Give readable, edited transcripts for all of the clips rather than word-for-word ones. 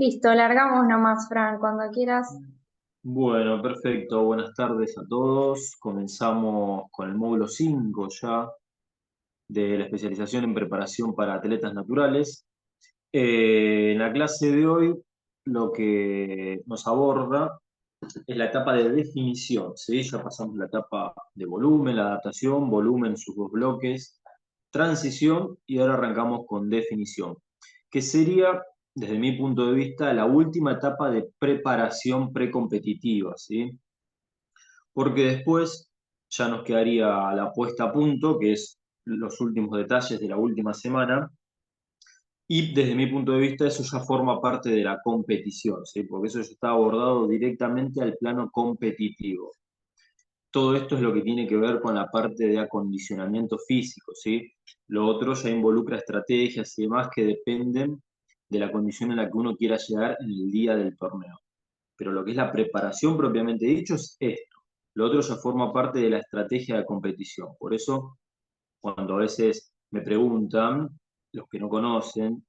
Listo, largamos nomás, Fran, cuando quieras. Bueno, perfecto. Buenas tardes a todos. Comenzamos con el módulo 5 ya de la especialización en preparación para atletas naturales. En la clase de hoy lo que nos aborda es la etapa de definición, ¿sí? Ya pasamos la etapa de volumen, la adaptación, volumen, sus dos bloques, transición y ahora arrancamos con definición, que sería, desde mi punto de vista, la última etapa de preparación precompetitiva, ¿sí? Porque después ya nos quedaría la puesta a punto, que es los últimos detalles de la última semana, y desde mi punto de vista eso ya forma parte de la competición, ¿sí? Porque eso ya está abordado directamente al plano competitivo. Todo esto es lo que tiene que ver con la parte de acondicionamiento físico, ¿sí? Lo otro ya involucra estrategias y demás que dependen de la condición en la que uno quiera llegar en el día del torneo. Pero lo que es la preparación propiamente dicho es esto. Lo otro ya forma parte de la estrategia de competición. Por eso, cuando a veces me preguntan, los que no conocen,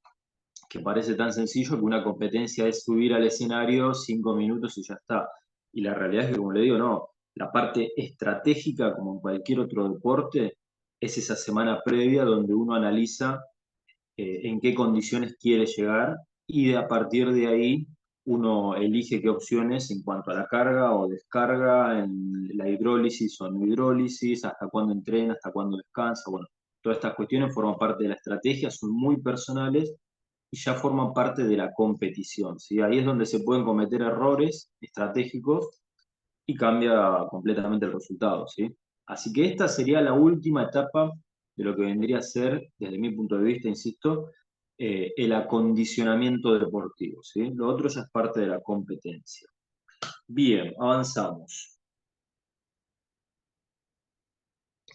que parece tan sencillo que una competencia es subir al escenario 5 minutos y ya está. Y la realidad es que, como le digo, no, la parte estratégica, como en cualquier otro deporte, es esa semana previa donde uno analiza en qué condiciones quiere llegar y a partir de ahí uno elige qué opciones en cuanto a la carga o descarga, en la hidrólisis o no hidrólisis, hasta cuándo entrena, hasta cuándo descansa. Bueno, todas estas cuestiones forman parte de la estrategia, son muy personales y ya forman parte de la competición, ¿sí? Ahí es donde se pueden cometer errores estratégicos y cambia completamente el resultado, ¿sí? Así que esta sería la última etapa de lo que vendría a ser, desde mi punto de vista, insisto, el acondicionamiento deportivo, ¿sí? Lo otro ya es parte de la competencia. Bien, avanzamos.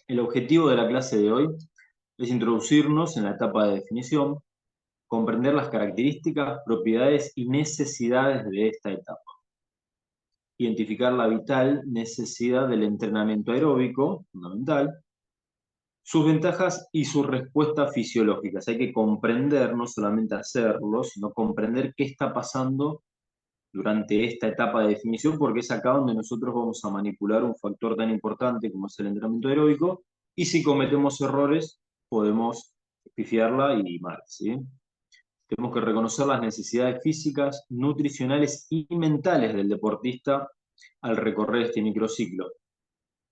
El objetivo de la clase de hoy es introducirnos en la etapa de definición, comprender las características, propiedades y necesidades de esta etapa, identificar la vital necesidad del entrenamiento aeróbico, fundamental, sus ventajas y sus respuestas fisiológicas. Hay que comprender, no solamente hacerlo, sino comprender qué está pasando durante esta etapa de definición, porque es acá donde nosotros vamos a manipular un factor tan importante como es el entrenamiento aeróbico, y si cometemos errores, podemos pifiarla y mal, ¿sí? Tenemos que reconocer las necesidades físicas, nutricionales y mentales del deportista al recorrer este microciclo.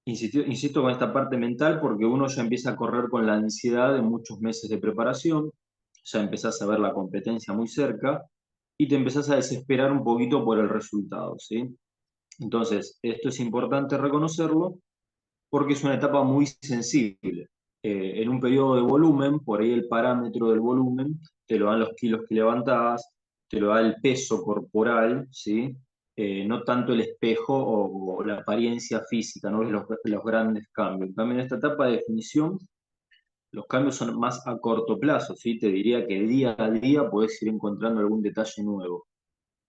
Insisto con esta parte mental porque uno ya empieza a correr con la ansiedad de muchos meses de preparación, ya empezás a ver la competencia muy cerca y te empezás a desesperar un poquito por el resultado, ¿sí? Entonces, esto es importante reconocerlo porque es una etapa muy sensible. En un periodo de volumen, por ahí el parámetro del volumen te lo dan los kilos que levantás, te lo da el peso corporal, ¿sí? No tanto el espejo o la apariencia física, no ves los grandes cambios. También en esta etapa de definición, los cambios son más a corto plazo, ¿sí? Te diría que día a día puedes ir encontrando algún detalle nuevo.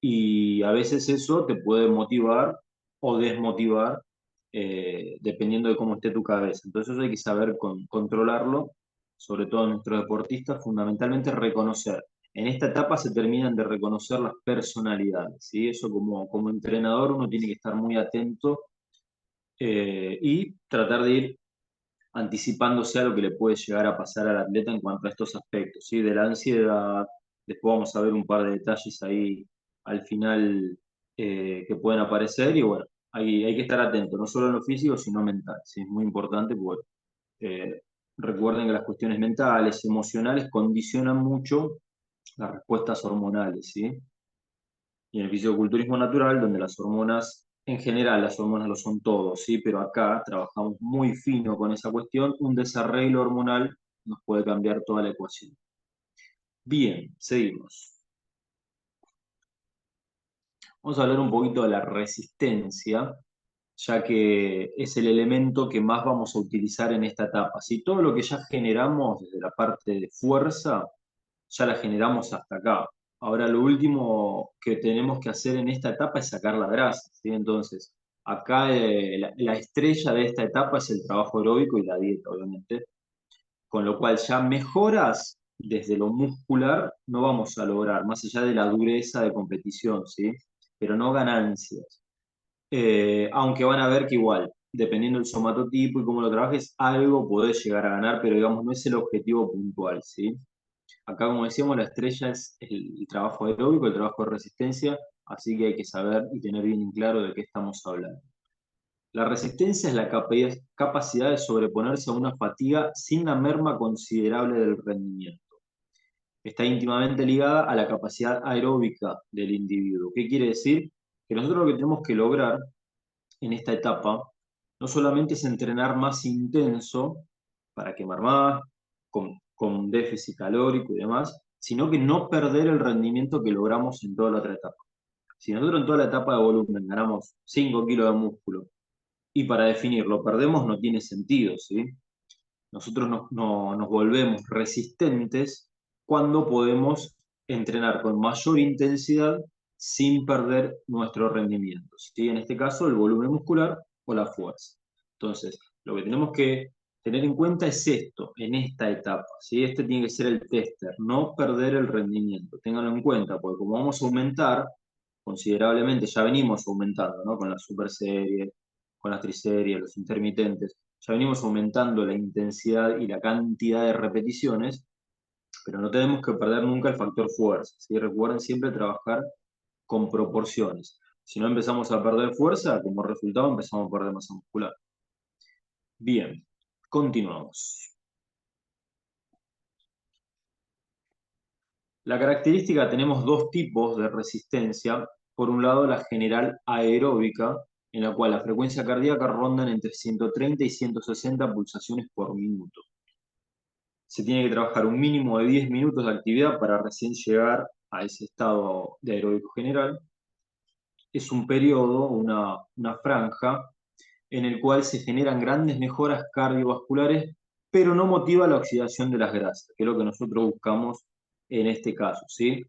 Y a veces eso te puede motivar o desmotivar dependiendo de cómo esté tu cabeza. Entonces eso hay que saber controlarlo, sobre todo en nuestros deportistas, fundamentalmente reconocer. En esta etapa se terminan de reconocer las personalidades, ¿sí? Eso como entrenador uno tiene que estar muy atento y tratar de ir anticipándose a lo que le puede llegar a pasar al atleta en cuanto a estos aspectos, ¿sí? De la ansiedad, después vamos a ver un par de detalles ahí al final que pueden aparecer y bueno, hay que estar atento, no solo en lo físico, sino mental, ¿sí? Es muy importante porque recuerden que las cuestiones mentales, emocionales, condicionan mucho las respuestas hormonales, ¿sí? Y en el fisicoculturismo natural, donde las hormonas, en general las hormonas lo son todo, ¿sí? Pero acá trabajamos muy fino con esa cuestión, un desarreglo hormonal nos puede cambiar toda la ecuación. Bien, seguimos. Vamos a hablar un poquito de la resistencia, ya que es el elemento que más vamos a utilizar en esta etapa. Si todo lo que ya generamos desde la parte de fuerza, ya la generamos hasta acá. Ahora lo último que tenemos que hacer en esta etapa es sacar la grasa, ¿sí? Entonces, acá la estrella de esta etapa es el trabajo aeróbico y la dieta, obviamente. Con lo cual ya mejoras desde lo muscular no vamos a lograr, más allá de la dureza de competición, ¿sí? Pero no ganancias. Aunque van a ver que igual, dependiendo del somatotipo y cómo lo trabajes, algo podés llegar a ganar, pero digamos, no es el objetivo puntual, ¿sí? Acá, como decíamos, la estrella es el trabajo aeróbico, el trabajo de resistencia, así que hay que saber y tener bien en claro de qué estamos hablando. La resistencia es la capacidad de sobreponerse a una fatiga sin la merma considerable del rendimiento. Está íntimamente ligada a la capacidad aeróbica del individuo. ¿Qué quiere decir? Que nosotros lo que tenemos que lograr en esta etapa no solamente es entrenar más intenso para quemar más, con déficit calórico y demás, sino que no perder el rendimiento que logramos en toda la otra etapa. Si nosotros en toda la etapa de volumen ganamos 5 kilos de músculo y para definirlo perdemos, no tiene sentido, ¿sí? Nosotros nos volvemos resistentes cuando podemos entrenar con mayor intensidad sin perder nuestro rendimiento, ¿sí? En este caso, el volumen muscular o la fuerza. Entonces, lo que tenemos que tener en cuenta es esto, en esta etapa, ¿sí? Este tiene que ser el tester, no perder el rendimiento. Ténganlo en cuenta, porque como vamos a aumentar considerablemente, ya venimos aumentando, ¿no? Con las super series, con las triseries, los intermitentes, ya venimos aumentando la intensidad y la cantidad de repeticiones, pero no tenemos que perder nunca el factor fuerza, ¿sí? Recuerden siempre trabajar con proporciones. Si no empezamos a perder fuerza, como resultado empezamos a perder masa muscular. Bien, continuamos. La característica, tenemos dos tipos de resistencia. Por un lado, la general aeróbica, en la cual la frecuencia cardíaca rondan entre 130 y 160 pulsaciones por minuto. Se tiene que trabajar un mínimo de 10 minutos de actividad para recién llegar a ese estado de aeróbico general. Es un periodo, una franja, en el cual se generan grandes mejoras cardiovasculares, pero no motiva la oxidación de las grasas, que es lo que nosotros buscamos en este caso, ¿sí?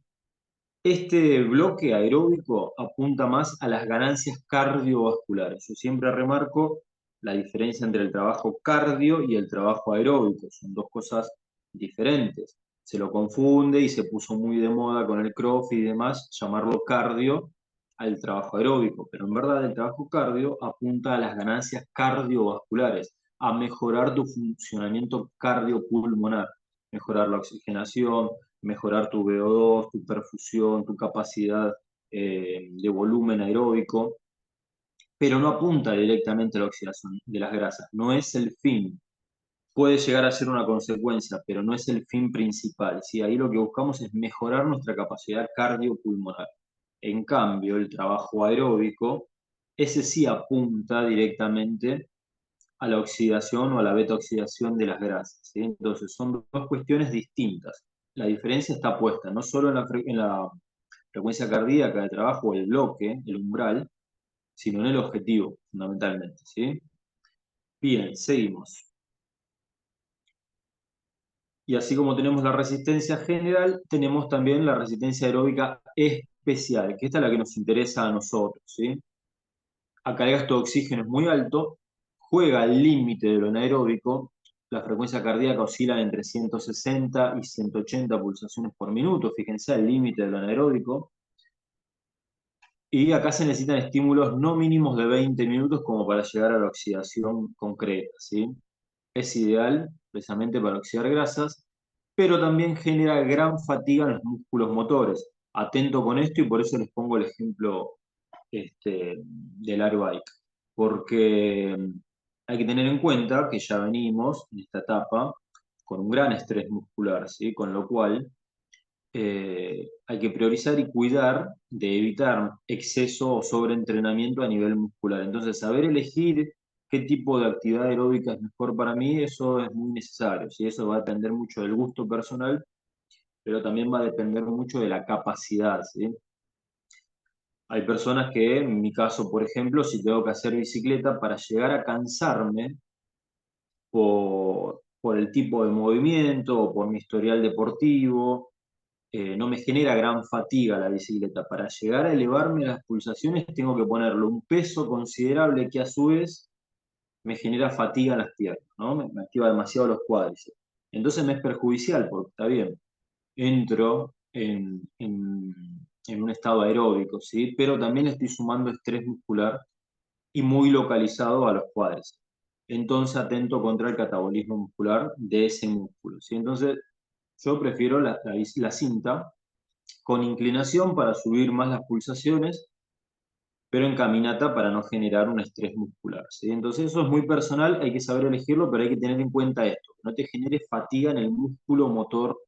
Este bloque aeróbico apunta más a las ganancias cardiovasculares. Yo siempre remarco la diferencia entre el trabajo cardio y el trabajo aeróbico. Son dos cosas diferentes. Se lo confunde y se puso muy de moda con el CrossFit y demás llamarlo cardio al trabajo aeróbico. Pero en verdad el trabajo cardio apunta a las ganancias cardiovasculares, a mejorar tu funcionamiento cardiopulmonar, mejorar la oxigenación, mejorar tu VO2, tu perfusión, tu capacidad de volumen aeróbico, pero no apunta directamente a la oxidación de las grasas, no es el fin. Puede llegar a ser una consecuencia, pero no es el fin principal, ¿sí? Ahí lo que buscamos es mejorar nuestra capacidad cardiopulmonar. En cambio, el trabajo aeróbico, ese sí apunta directamente a la oxidación o a la beta-oxidación de las grasas, ¿sí? Entonces, son dos cuestiones distintas. La diferencia está puesta no solo en la frecuencia cardíaca de trabajo, el bloque, el umbral, sino en el objetivo, fundamentalmente, ¿sí? Bien, seguimos. Y así como tenemos la resistencia general, tenemos también la resistencia aeróbica especial, que esta es la que nos interesa a nosotros, ¿sí? Acá el gasto de oxígeno es muy alto, juega al límite de lo anaeróbico, la frecuencia cardíaca oscila entre 160 y 180 pulsaciones por minuto, fíjense el límite de lo anaeróbico, y acá se necesitan estímulos no mínimos de 20 minutos como para llegar a la oxidación concreta, ¿sí? Es ideal precisamente para oxidar grasas, pero también genera gran fatiga en los músculos motores. Atento con esto y por eso les pongo el ejemplo del airbike, porque hay que tener en cuenta que ya venimos en esta etapa con un gran estrés muscular, ¿sí? Con lo cual hay que priorizar y cuidar de evitar exceso o sobreentrenamiento a nivel muscular. Entonces, saber elegir qué tipo de actividad aeróbica es mejor para mí, eso es muy necesario, ¿sí? Eso va a depender mucho del gusto personal, pero también va a depender mucho de la capacidad, ¿sí? Hay personas que, en mi caso, por ejemplo, si tengo que hacer bicicleta, para llegar a cansarme por el tipo de movimiento o por mi historial deportivo, no me genera gran fatiga la bicicleta. Para llegar a elevarme las pulsaciones tengo que ponerle un peso considerable que a su vez me genera fatiga en las piernas, ¿no? Me activa demasiado los cuádriceps. Entonces me es perjudicial porque está bien, entro en un estado aeróbico, ¿sí? Pero también le estoy sumando estrés muscular y muy localizado a los cuádriceps. Entonces atento contra el catabolismo muscular de ese músculo, ¿sí? Entonces yo prefiero la cinta con inclinación para subir más las pulsaciones, pero en caminata para no generar un estrés muscular, ¿sí? Entonces eso es muy personal, hay que saber elegirlo, pero hay que tener en cuenta esto, que no te genere fatiga en el músculo motor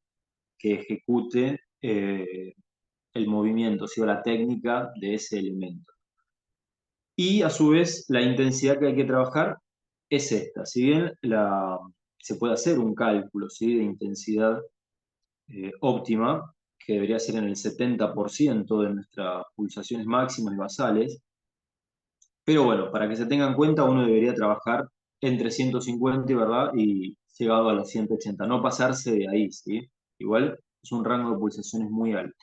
que ejecute el movimiento, ¿sí? O la técnica de ese elemento. Y a su vez, la intensidad que hay que trabajar es esta. Si bien se puede hacer un cálculo, ¿sí? De intensidad óptima, que debería ser en el 70% de nuestras pulsaciones máximas y basales, pero bueno, para que se tenga en cuenta, uno debería trabajar entre 150, ¿verdad? Y llegado a los 180, no pasarse de ahí, ¿sí? Igual es un rango de pulsaciones muy alto.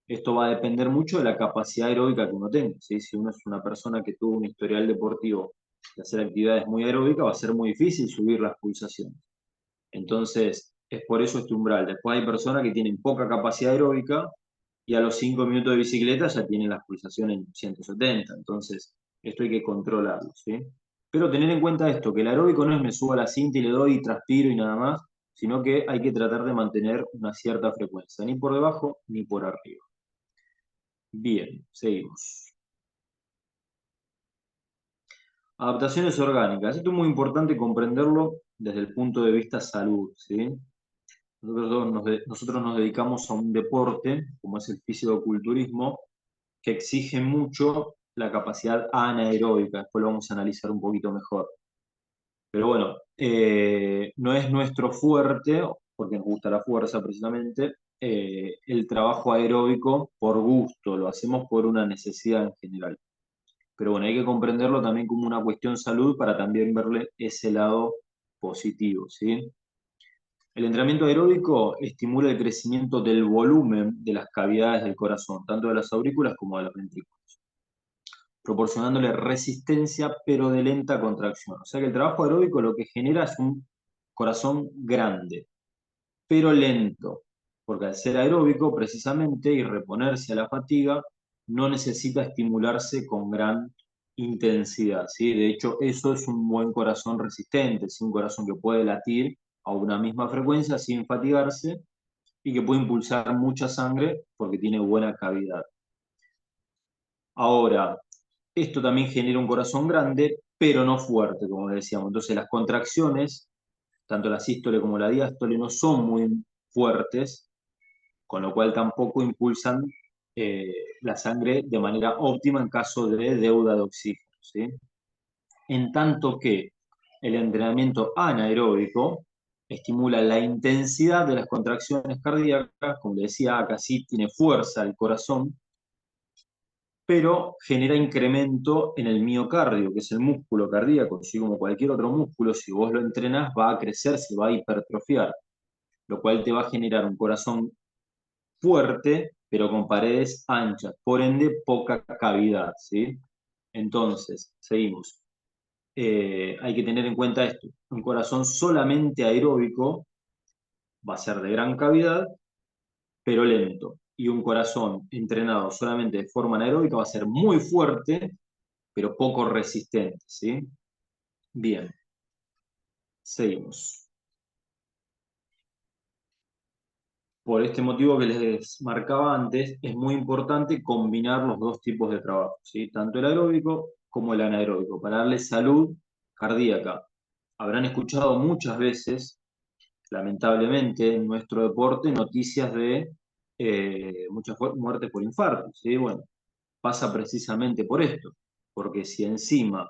Esto va a depender mucho de la capacidad aeróbica que uno tenga, ¿sí? Si uno es una persona que tuvo un historial deportivo de hacer actividades muy aeróbicas, va a ser muy difícil subir las pulsaciones. Entonces, es por eso este umbral. Después hay personas que tienen poca capacidad aeróbica y a los 5 minutos de bicicleta ya tienen las pulsaciones en 170. Entonces, esto hay que controlarlo, ¿sí? Pero tener en cuenta esto, que el aeróbico no es me subo a la cinta y le doy y transpiro y nada más, sino que hay que tratar de mantener una cierta frecuencia, ni por debajo ni por arriba. Bien, seguimos. Adaptaciones orgánicas. Esto es muy importante comprenderlo desde el punto de vista salud, ¿sí? Nosotros nos dedicamos a un deporte, como es el fisicoculturismo, que exige mucho la capacidad anaeróbica. Después lo vamos a analizar un poquito mejor. Pero bueno, no es nuestro fuerte, porque nos gusta la fuerza precisamente, el trabajo aeróbico por gusto, lo hacemos por una necesidad en general. Pero bueno, hay que comprenderlo también como una cuestión salud para también verle ese lado positivo, ¿sí? El entrenamiento aeróbico estimula el crecimiento del volumen de las cavidades del corazón, tanto de las aurículas como de los ventrículos, proporcionándole resistencia pero de lenta contracción. O sea que el trabajo aeróbico lo que genera es un corazón grande, pero lento, porque al ser aeróbico precisamente y reponerse a la fatiga, no necesita estimularse con gran intensidad, ¿sí? De hecho, eso es un buen corazón resistente, es un corazón que puede latir a una misma frecuencia sin fatigarse y que puede impulsar mucha sangre porque tiene buena cavidad. Ahora, esto también genera un corazón grande, pero no fuerte, como decíamos. Entonces, las contracciones, tanto la sístole como la diástole, no son muy fuertes, con lo cual tampoco impulsan la sangre de manera óptima en caso de deuda de oxígeno, ¿sí? En tanto que el entrenamiento anaeróbico estimula la intensidad de las contracciones cardíacas, como decía, acá sí tiene fuerza el corazón, pero genera incremento en el miocardio, que es el músculo cardíaco, así como cualquier otro músculo, si vos lo entrenás va a crecer, se va a hipertrofiar, lo cual te va a generar un corazón fuerte, pero con paredes anchas, por ende poca cavidad, ¿sí? Entonces, seguimos. Hay que tener en cuenta esto. Un corazón solamente aeróbico va a ser de gran cavidad, pero lento. Y un corazón entrenado solamente de forma anaeróbica va a ser muy fuerte, pero poco resistente, ¿sí? Bien, seguimos. Por este motivo que les marcaba antes, es muy importante combinar los dos tipos de trabajo, ¿sí? Tanto el aeróbico como el anaeróbico, para darle salud cardíaca. Habrán escuchado muchas veces, lamentablemente, en nuestro deporte, noticias de muchas muertes por infarto, ¿sí? Bueno, pasa precisamente por esto, porque si encima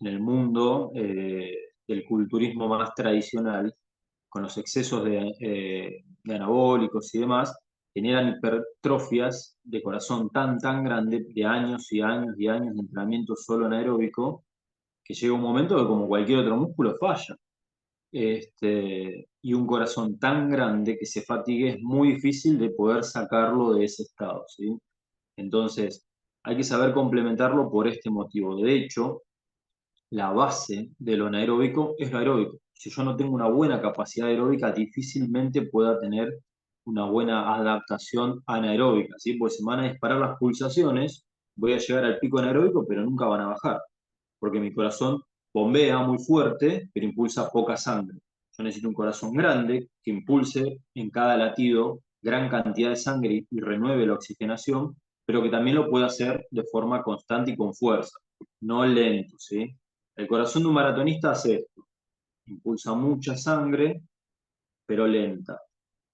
en el mundo del culturismo más tradicional, con los excesos de anabólicos y demás, generan hipertrofias de corazón tan grande, de años y años y años de entrenamiento solo anaeróbico, que llega un momento que como cualquier otro músculo falla. Y un corazón tan grande que se fatigue es muy difícil de poder sacarlo de ese estado, ¿sí? Entonces, hay que saber complementarlo por este motivo. De hecho, la base de lo anaeróbico es lo aeróbico. Si yo no tengo una buena capacidad aeróbica, difícilmente pueda tener una buena adaptación anaeróbica, ¿sí? Pues se van a disparar las pulsaciones, voy a llegar al pico anaeróbico, pero nunca van a bajar, porque mi corazón bombea muy fuerte, pero impulsa poca sangre. Yo necesito un corazón grande que impulse en cada latido gran cantidad de sangre y renueve la oxigenación, pero que también lo pueda hacer de forma constante y con fuerza, no lento, ¿sí? El corazón de un maratonista hace esto, impulsa mucha sangre, pero lenta.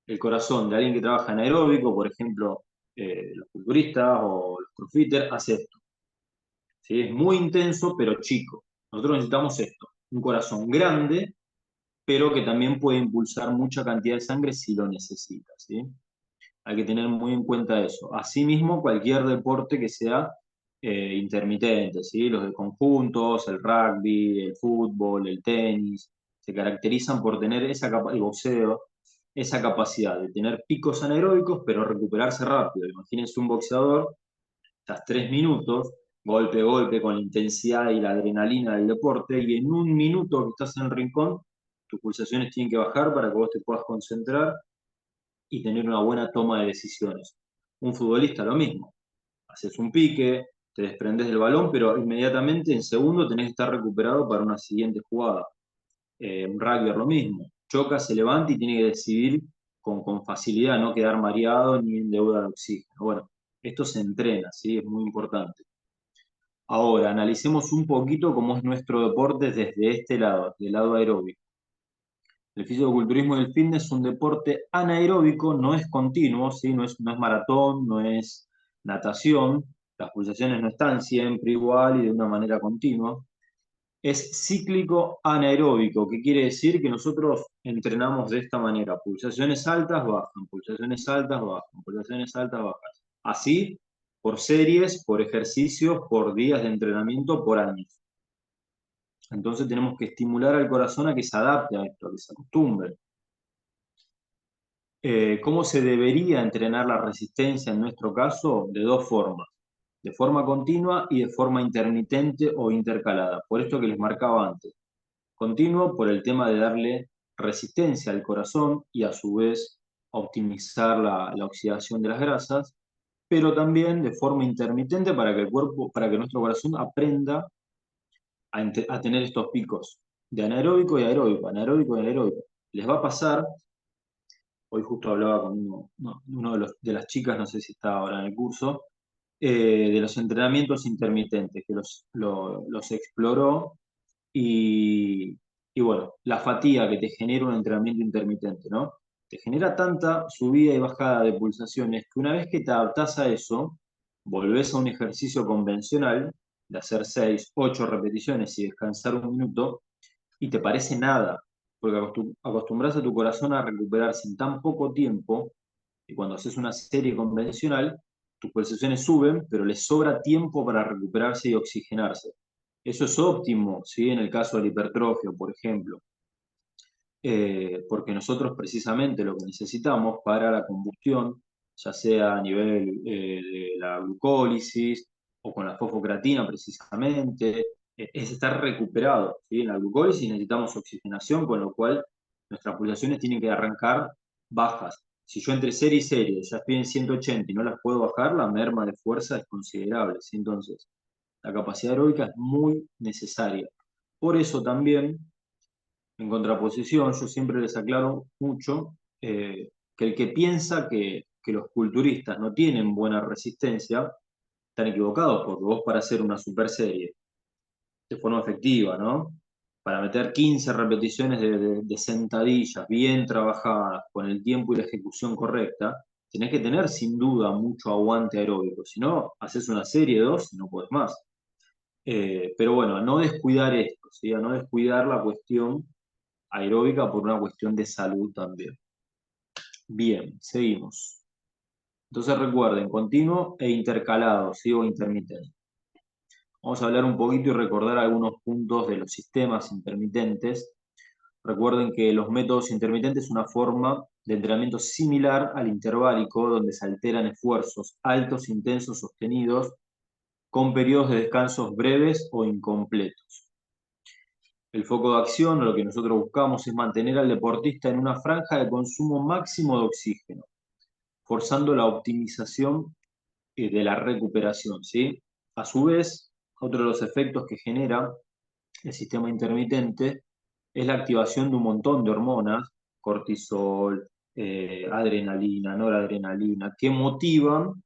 El corazón de alguien que trabaja en aeróbico, por ejemplo, los culturistas o los crossfitters, hace esto, ¿sí? Es muy intenso, pero chico. Nosotros necesitamos esto, un corazón grande, pero que también puede impulsar mucha cantidad de sangre si lo necesita, ¿sí? Hay que tener muy en cuenta eso. Asimismo, cualquier deporte que sea intermitente, ¿sí? Los de conjuntos, el rugby, el fútbol, el tenis, se caracterizan por tener esa el boxeo, esa capacidad de tener picos anaeróbicos, pero recuperarse rápido. Imagínense un boxeador, estás 3 minutos, golpe a golpe, con la intensidad y la adrenalina del deporte, y en un minuto que estás en el rincón, tus pulsaciones tienen que bajar para que vos te puedas concentrar y tener una buena toma de decisiones. Un futbolista lo mismo, haces un pique, te desprendes del balón, pero inmediatamente en segundo tenés que estar recuperado para una siguiente jugada. Un rugby lo mismo, choca, se levanta y tiene que decidir con facilidad, no quedar mareado ni en deuda de oxígeno. Bueno, esto se entrena, ¿sí? Es muy importante. Ahora, analicemos un poquito cómo es nuestro deporte desde este lado, del lado aeróbico. El fisicoculturismo y el fitness es un deporte anaeróbico, no es continuo, ¿sí? No es maratón, no es natación, las pulsaciones no están siempre igual y de una manera continua. Es cíclico anaeróbico, que quiere decir que nosotros entrenamos de esta manera, pulsaciones altas, bajan, pulsaciones altas, bajan, pulsaciones altas, bajan. Así, por series, por ejercicios, por días de entrenamiento, por años. Entonces tenemos que estimular al corazón a que se adapte a esto, a que se acostumbre. ¿Cómo se debería entrenar la resistencia en nuestro caso? De dos formas, de forma continua y de forma intermitente o intercalada. Por esto que les marcaba antes. Continuo por el tema de darle resistencia al corazón y a su vez optimizar la oxidación de las grasas, pero también de forma intermitente para que el cuerpo, para que nuestro corazón aprenda a tener estos picos de anaeróbico y aeróbico, anaeróbico y anaeróbico. Les va a pasar. Hoy justo hablaba con uno de las chicas, no sé si está ahora en el curso, de los entrenamientos intermitentes, que los exploró y, y bueno, la fatiga que te genera un entrenamiento intermitente, ¿no? Te genera tanta subida y bajada de pulsaciones que una vez que te adaptás a eso, volvés a un ejercicio convencional de hacer 6, 8 repeticiones y descansar un minuto, y te parece nada, porque acostumbras a tu corazón a recuperarse en tan poco tiempo, y cuando haces una serie convencional, tus pulsaciones suben, pero les sobra tiempo para recuperarse y oxigenarse. Eso es óptimo, ¿sí? En el caso de la hipertrofia, por ejemplo, porque nosotros precisamente lo que necesitamos para la combustión, ya sea a nivel de la glucólisis o con la fosfocreatina precisamente, es estar recuperado, ¿sí? En la glucólisis necesitamos oxigenación, con lo cual nuestras pulsaciones tienen que arrancar bajas. Si yo entre serie y serie ya estoy en 180 y no las puedo bajar, la merma de fuerza es considerable, ¿sí? Entonces, la capacidad aeróbica es muy necesaria. Por eso también, en contraposición, yo siempre les aclaro mucho que el que piensa que los culturistas no tienen buena resistencia, están equivocados, porque vos para hacer una super serie de forma efectiva, ¿no? Para meter 15 repeticiones de sentadillas bien trabajadas, con el tiempo y la ejecución correcta, tenés que tener sin duda mucho aguante aeróbico. Si no, haces una serie de dos y no podés más. Pero bueno, a no descuidar esto, ¿sí? A no descuidar la cuestión aeróbica por una cuestión de salud también. Bien, seguimos. Entonces recuerden, continuo e intercalado, ¿sí? O intermitente. Vamos a hablar un poquito y recordar algunos puntos de los sistemas intermitentes. Recuerden que los métodos intermitentes es una forma de entrenamiento similar al interválico, donde se alteran esfuerzos altos, intensos, sostenidos, con periodos de descansos breves o incompletos. El foco de acción, lo que nosotros buscamos es mantener al deportista en una franja de consumo máximo de oxígeno. forzando la optimización de la recuperación, ¿sí? A su vez, otro de los efectos que genera el sistema intermitente es la activación de un montón de hormonas, cortisol, adrenalina, noradrenalina, que motivan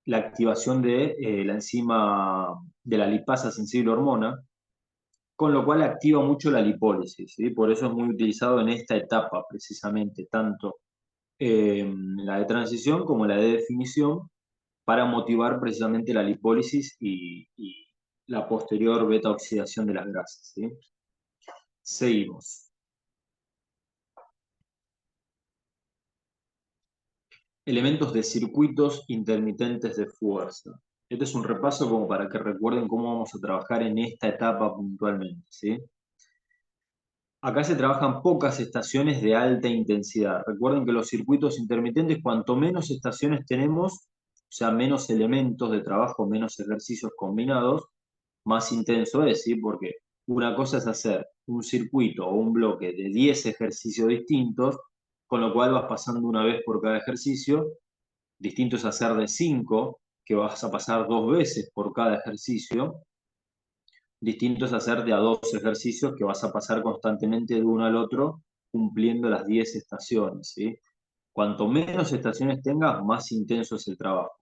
la activación de la enzima de la lipasa sensible hormona, con lo cual activa mucho la lipólisis, ¿sí? Por eso es muy utilizado en esta etapa precisamente, tanto la de transición como la de definición, para motivar precisamente la lipólisis y la posterior beta oxidación de las grasas, ¿sí? Seguimos. Elementos de circuitos intermitentes de fuerza. Este es un repaso como para que recuerden cómo vamos a trabajar en esta etapa puntualmente, ¿sí? Acá se trabajan pocas estaciones de alta intensidad. Recuerden que los circuitos intermitentes, cuanto menos estaciones tenemos, o sea, menos elementos de trabajo, menos ejercicios combinados, más intenso es, ¿sí? Porque una cosa es hacer un circuito o un bloque de 10 ejercicios distintos, con lo cual vas pasando una vez por cada ejercicio. Distinto es hacer de 5, que vas a pasar 2 veces por cada ejercicio. Distinto es hacer de a 2 ejercicios que vas a pasar constantemente de uno al otro, cumpliendo las 10 estaciones, ¿sí? Cuanto menos estaciones tengas, más intenso es el trabajo.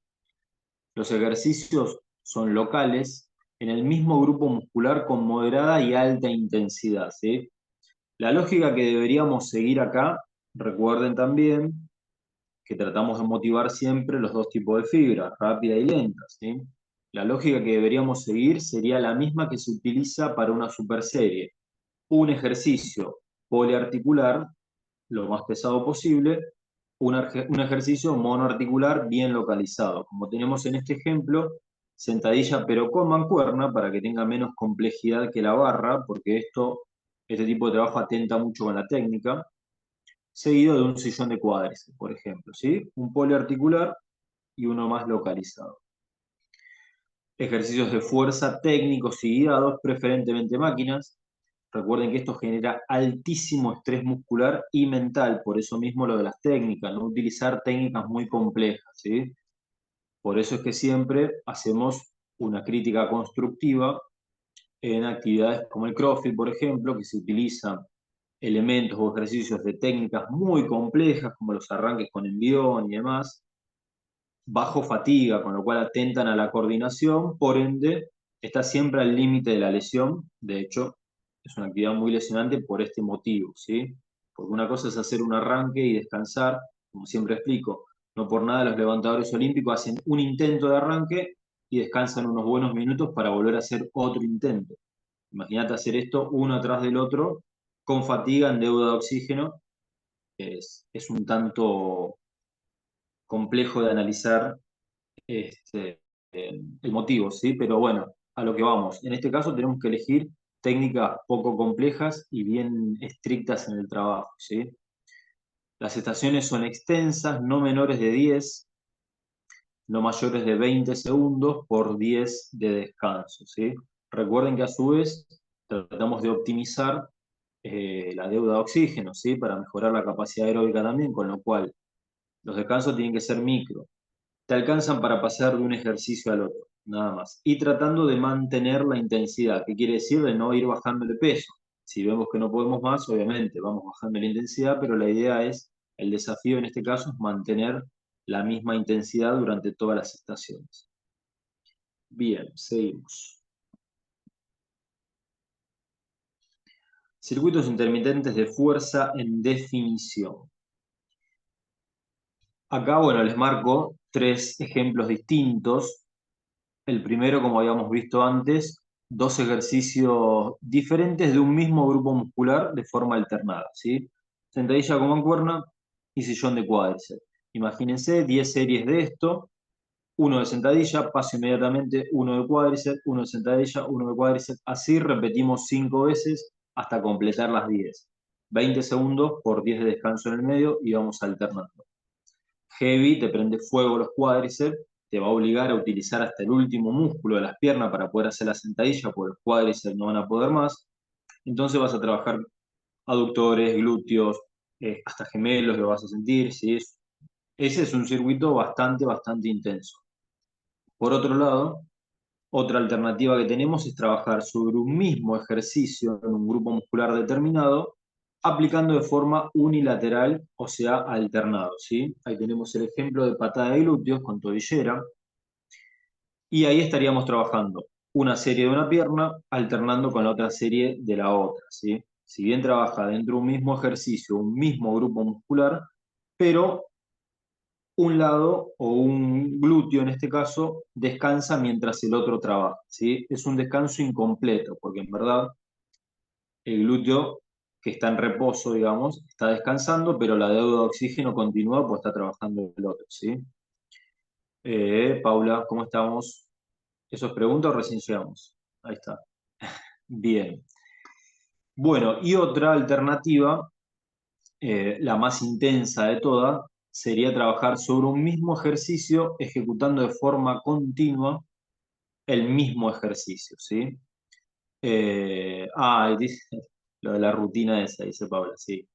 Los ejercicios son locales en el mismo grupo muscular con moderada y alta intensidad, ¿sí? La lógica que deberíamos seguir acá, recuerden también que tratamos de motivar siempre los dos tipos de fibras, rápida y lenta, ¿sí? La lógica que deberíamos seguir sería la misma que se utiliza para una superserie. Un ejercicio poliarticular, lo más pesado posible, un ejercicio monoarticular bien localizado. Como tenemos en este ejemplo, sentadilla pero con mancuerna para que tenga menos complejidad que la barra, porque este tipo de trabajo atenta mucho con la técnica, seguido de un sillón de cuádriceps, por ejemplo, ¿sí? Un poliarticular y uno más localizado. Ejercicios de fuerza técnicos y guiados, preferentemente máquinas. Recuerden que esto genera altísimo estrés muscular y mental, por eso mismo lo de las técnicas, no utilizar técnicas muy complejas, ¿sí? Por eso es que siempre hacemos una crítica constructiva en actividades como el CrossFit, por ejemplo, que se utilizan elementos o ejercicios de técnicas muy complejas, como los arranques con envión y demás, bajo fatiga, con lo cual atentan a la coordinación, por ende, está siempre al límite de la lesión. De hecho, es una actividad muy lesionante por este motivo, ¿sí? Porque una cosa es hacer un arranque y descansar, como siempre explico, no por nada los levantadores olímpicos hacen un intento de arranque y descansan unos buenos minutos para volver a hacer otro intento. Imagínate hacer esto uno atrás del otro, con fatiga, en deuda de oxígeno, es un tanto complejo de analizar el motivo, ¿sí? Pero bueno, a lo que vamos. En este caso tenemos que elegir técnicas poco complejas y bien estrictas en el trabajo, ¿sí? Las estaciones son extensas, no menores de 10, no mayores de 20 segundos por 10 de descanso, ¿sí? Recuerden que a su vez tratamos de optimizar la deuda de oxígeno, ¿sí? Para mejorar la capacidad aeróbica también, con lo cual los descansos tienen que ser micro. Te alcanzan para pasar de un ejercicio al otro, nada más. Y tratando de mantener la intensidad, ¿qué quiere decir? De no ir bajando de peso. Si vemos que no podemos más, obviamente vamos bajando la intensidad, pero la idea es, el desafío en este caso es mantener la misma intensidad durante todas las estaciones. Bien, seguimos. Circuitos intermitentes de fuerza en definición. Acá, bueno, les marco 3 ejemplos distintos. El primero, como habíamos visto antes, 2 ejercicios diferentes de un mismo grupo muscular de forma alternada, ¿sí? Sentadilla con mancuerna y sillón de cuádriceps. Imagínense 10 series de esto, uno de sentadilla, paso inmediatamente uno de cuádriceps, uno de sentadilla, uno de cuádriceps. Así repetimos 5 veces hasta completar las 10. 20 segundos por 10 de descanso en el medio y vamos alternando. Heavy, te prende fuego los cuádriceps, te va a obligar a utilizar hasta el último músculo de las piernas para poder hacer la sentadilla, porque los cuádriceps no van a poder más. Entonces vas a trabajar aductores, glúteos, hasta gemelos lo vas a sentir, ¿sí? Ese es un circuito bastante intenso. Por otro lado, otra alternativa que tenemos es trabajar sobre un mismo ejercicio en un grupo muscular determinado, aplicando de forma unilateral, o sea, alternado, ¿sí? Ahí tenemos el ejemplo de patada de glúteos con tobillera, y ahí estaríamos trabajando una serie de una pierna alternando con la otra serie de la otra, ¿sí? Si bien trabaja dentro de un mismo ejercicio, un mismo grupo muscular, pero un lado o un glúteo en este caso descansa mientras el otro trabaja, ¿sí? Es un descanso incompleto, porque en verdad el glúteo que está en reposo, digamos, está descansando, pero la deuda de oxígeno continúa pues está trabajando el otro, ¿sí? Paula, ¿cómo estamos? ¿Eso es pregunta o recién llegamos? Ahí está. Bien. Bueno, y otra alternativa, la más intensa de todas, sería trabajar sobre un mismo ejercicio ejecutando de forma continua el mismo ejercicio, ¿sí? Dice, lo de la rutina esa, dice Paula, sí.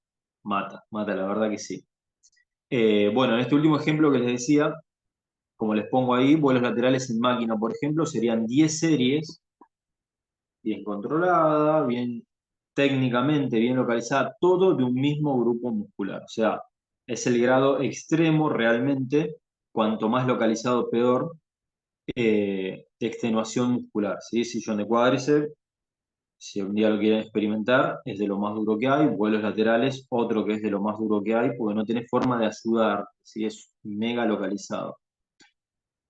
Mata, la verdad que sí. Bueno, en este último ejemplo que les decía, como les pongo ahí, vuelos laterales en máquina, por ejemplo, serían 10 series, bien controlada, bien técnicamente, bien localizada, todo de un mismo grupo muscular. O sea, es el grado extremo realmente, cuanto más localizado, peor, de extenuación muscular, ¿sí? Sillón de cuádriceps, si un día lo quieren experimentar, es de lo más duro que hay. Vuelos laterales, otro que es de lo más duro que hay, porque no tenés forma de ayudar, ¿sí? Es mega localizado.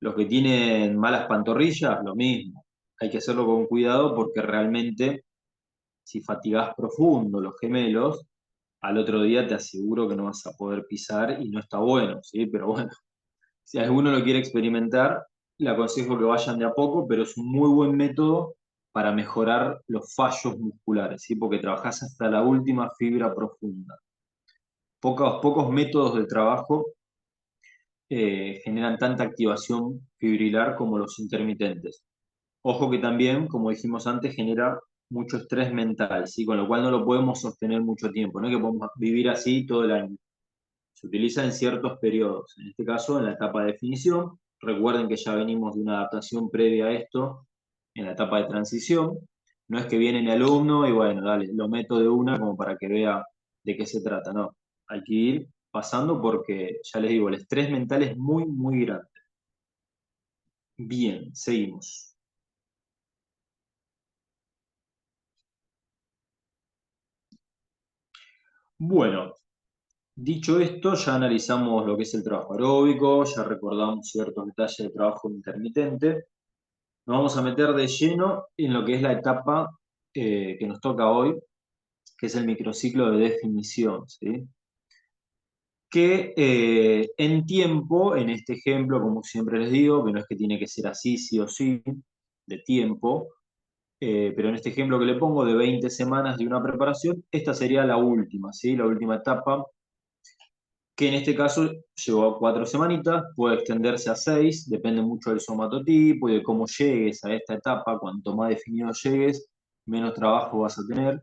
Los que tienen malas pantorrillas, lo mismo. Hay que hacerlo con cuidado porque realmente, si fatigás profundo los gemelos, al otro día te aseguro que no vas a poder pisar y no está bueno, ¿sí? Pero bueno, si alguno lo quiere experimentar, le aconsejo que vayan de a poco, pero es un muy buen método para mejorar los fallos musculares, ¿sí? Porque trabajás hasta la última fibra profunda. Pocos métodos de trabajo generan tanta activación fibrilar como los intermitentes. Ojo que también, como dijimos antes, genera mucho estrés mental, ¿sí? Con lo cual no lo podemos sostener mucho tiempo, no es que podemos vivir así todo el año. Se utiliza en ciertos periodos, en este caso en la etapa de definición. Recuerden que ya venimos de una adaptación previa a esto, en la etapa de transición. No es que viene el alumno y bueno, dale, lo meto de una como para que vea de qué se trata, no. Hay que ir pasando porque, ya les digo, el estrés mental es muy grande. Bien, seguimos. Bueno, dicho esto, ya analizamos lo que es el trabajo aeróbico, ya recordamos ciertos detalles de trabajo intermitente. Nos vamos a meter de lleno en lo que es la etapa que nos toca hoy, que es el microciclo de definición, ¿sí? Que en tiempo, en este ejemplo, como siempre les digo, que no es que tiene que ser así, sí o sí, de tiempo, pero en este ejemplo que le pongo de 20 semanas de una preparación, esta sería la última, ¿sí? La última etapa, que en este caso llevó a 4 semanitas, puede extenderse a 6, depende mucho del somatotipo y de cómo llegues a esta etapa. Cuanto más definido llegues, menos trabajo vas a tener,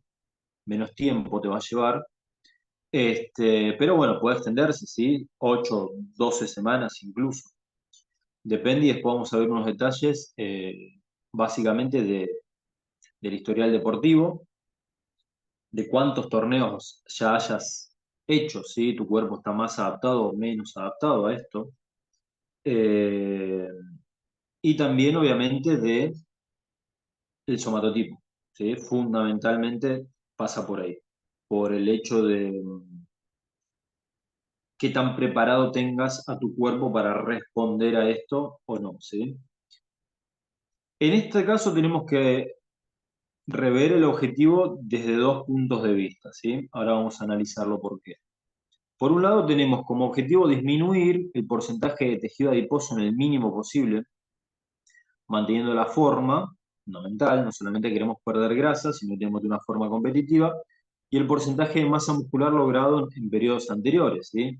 menos tiempo te va a llevar. Pero bueno, puede extenderse, ¿sí? 8, 12 semanas incluso. Depende y después vamos a ver unos detalles básicamente del historial deportivo, de cuántos torneos ya hayas hecho, ¿sí? Tu cuerpo está más adaptado o menos adaptado a esto. Eh, y también, obviamente, de el somatotipo, ¿sí? Fundamentalmente pasa por ahí, por el hecho de qué tan preparado tengas a tu cuerpo para responder a esto o no, ¿sí? En este caso tenemos que rever el objetivo desde dos puntos de vista, ¿sí? Ahora vamos a analizarlo por qué. Por un lado tenemos como objetivo disminuir el porcentaje de tejido adiposo en el mínimo posible, manteniendo la forma fundamental, no solamente queremos perder grasa, sino que tenemos una forma competitiva, y el porcentaje de masa muscular logrado en periodos anteriores, ¿sí?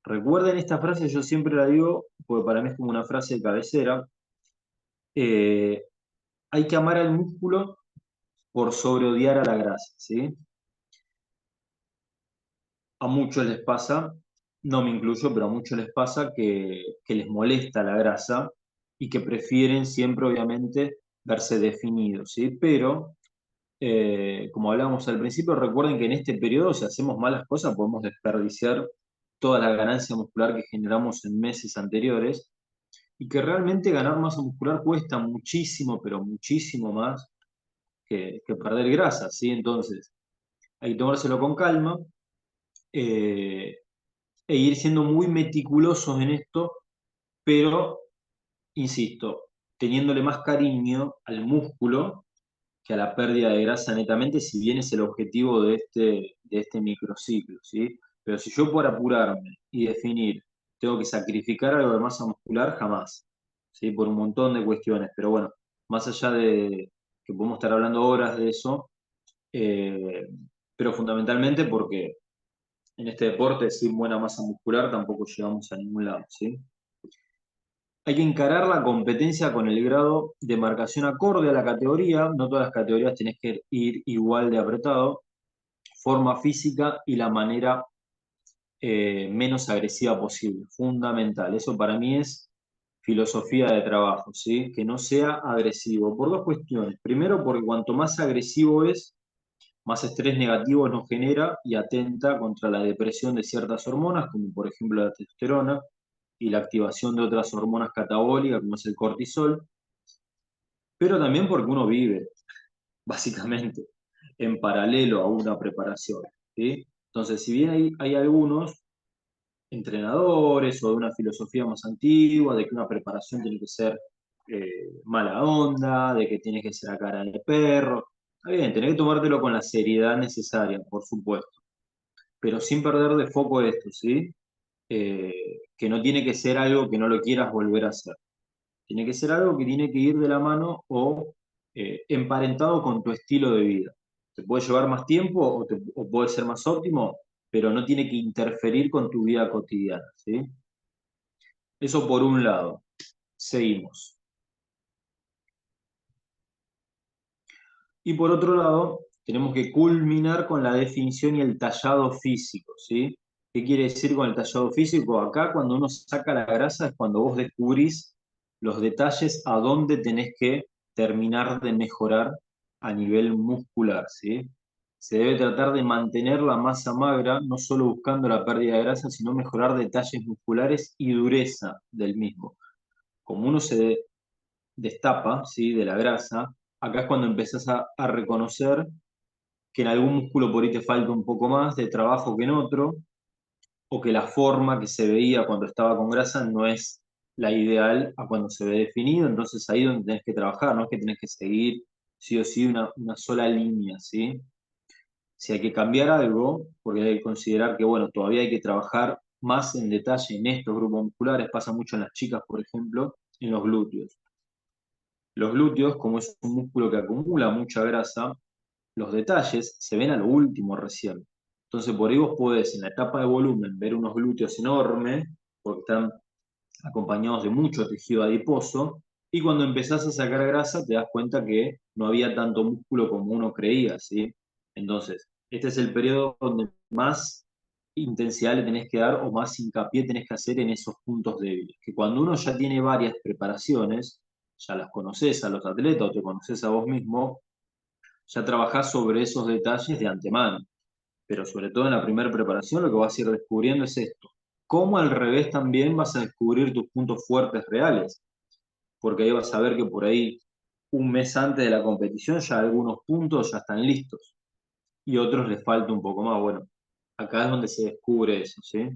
Recuerden esta frase, yo siempre la digo, porque para mí es como una frase de cabecera. eh, Hay que amar al músculo por sobreodiar a la grasa, ¿sí? A muchos les pasa no me incluyo, pero a muchos les pasa que les molesta la grasa y que prefieren siempre, obviamente, verse definidos, ¿sí? Pero, como hablábamos al principio, recuerden que en este periodo, si hacemos malas cosas, podemos desperdiciar toda la ganancia muscular que generamos en meses anteriores y que realmente ganar masa muscular cuesta muchísimo, pero muchísimo más que perder grasa, ¿sí? Entonces, hay que tomárselo con calma. eh, e ir siendo muy meticulosos en esto, pero, insisto, teniéndole más cariño al músculo que a la pérdida de grasa netamente, si bien es el objetivo de este microciclo, ¿sí? Pero si yo por apurarme y definir tengo que sacrificar algo de masa muscular, jamás, ¿sí? Por un montón de cuestiones, pero bueno, más allá de que podemos estar hablando horas de eso, eh, pero fundamentalmente porque en este deporte sin buena masa muscular tampoco llegamos a ningún lado, ¿sí? Hay que encarar la competencia con el grado de marcación acorde a la categoría. No todas las categorías tenés que ir igual de apretado. Forma física y la manera menos agresiva posible. Fundamental. Eso para mí es filosofía de trabajo, ¿sí? Que no sea agresivo. Por dos cuestiones. Primero, porque cuanto más agresivo es, más estrés negativo nos genera y atenta contra la depresión de ciertas hormonas, como por ejemplo la testosterona, y la activación de otras hormonas catabólicas, como es el cortisol, pero también porque uno vive, básicamente, en paralelo a una preparación, ¿sí? Entonces, si bien hay algunos entrenadores o de una filosofía más antigua, de que una preparación tiene que ser mala onda, de que tiene que ser a cara de perro, está bien, tenés que tomártelo con la seriedad necesaria, por supuesto, pero sin perder de foco esto, ¿sí? Que no tiene que ser algo que no lo quieras volver a hacer. Tiene que ser algo que tiene que ir de la mano o emparentado con tu estilo de vida. Te puede llevar más tiempo o puede ser más óptimo, pero no tiene que interferir con tu vida cotidiana, ¿sí? Eso por un lado. Seguimos. Y por otro lado, tenemos que culminar con la definición y el tallado físico, ¿sí? ¿Qué quiere decir con el tallado físico? Acá cuando uno saca la grasa es cuando vos descubrís los detalles a dónde tenés que terminar de mejorar a nivel muscular, ¿sí? Se debe tratar de mantener la masa magra, no solo buscando la pérdida de grasa, sino mejorar detalles musculares y dureza del mismo. Como uno se destapa, ¿sí? De la grasa, acá es cuando empezás a reconocer que en algún músculo por ahí te falta un poco más de trabajo que en otro, o que la forma que se veía cuando estaba con grasa no es la ideal a cuando se ve definido, entonces ahí es donde tenés que trabajar, no es que tenés que seguir sí o sí una sola línea, ¿sí? Si hay que cambiar algo, porque hay que considerar que, bueno, todavía hay que trabajar más en detalle en estos grupos musculares, pasa mucho en las chicas, por ejemplo, en los glúteos. Los glúteos, como es un músculo que acumula mucha grasa, los detalles se ven a lo último recién. Entonces, por ahí vos podés en la etapa de volumen ver unos glúteos enormes, porque están acompañados de mucho tejido adiposo, y cuando empezás a sacar grasa te das cuenta que no había tanto músculo como uno creía, ¿sí? Entonces, este es el periodo donde más intensidad le tenés que dar o más hincapié tenés que hacer en esos puntos débiles. Que cuando uno ya tiene varias preparaciones, ya las conoces a los atletas o te conoces a vos mismo, ya trabajás sobre esos detalles de antemano. Pero sobre todo en la primera preparación lo que vas a ir descubriendo es esto. Cómo al revés también vas a descubrir tus puntos fuertes reales, porque ahí vas a ver que por ahí un mes antes de la competición ya algunos puntos ya están listos y otros les falta un poco más. Bueno, acá es donde se descubre eso, ¿sí?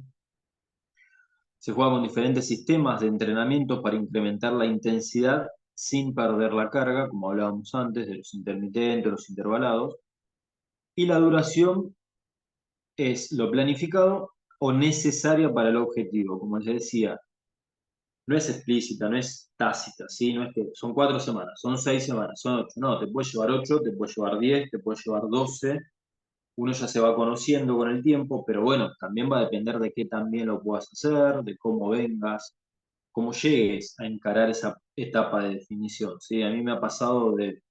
Se juega con diferentes sistemas de entrenamiento para incrementar la intensidad sin perder la carga, como hablábamos antes, de los intermitentes, los intervalados, y la duración es lo planificado o necesario para el objetivo. Como les decía, no es explícita, no es tácita, ¿sí? No es que son 4 semanas, son 6 semanas, son 8. No, te puede llevar 8, te puede llevar 10, te puede llevar 12. Uno ya se va conociendo con el tiempo, pero bueno, también va a depender de qué también lo puedas hacer, de cómo vengas, cómo llegues a encarar esa etapa de definición, ¿sí? A mí me ha pasado de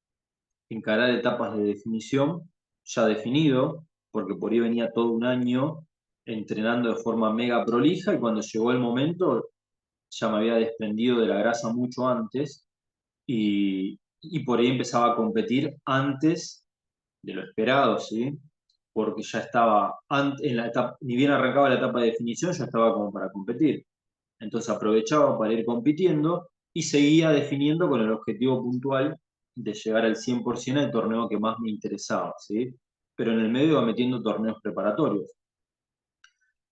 encarar etapas de definición ya definido, porque por ahí venía todo un año entrenando de forma mega prolija y cuando llegó el momento ya me había desprendido de la grasa mucho antes y por ahí empezaba a competir antes de lo esperado, ¿sí? Porque ya estaba, en la etapa, ni bien arrancaba la etapa de definición, ya estaba como para competir. Entonces aprovechaba para ir compitiendo y seguía definiendo con el objetivo puntual de llegar al 100% al torneo que más me interesaba, ¿sí? Pero en el medio iba metiendo torneos preparatorios.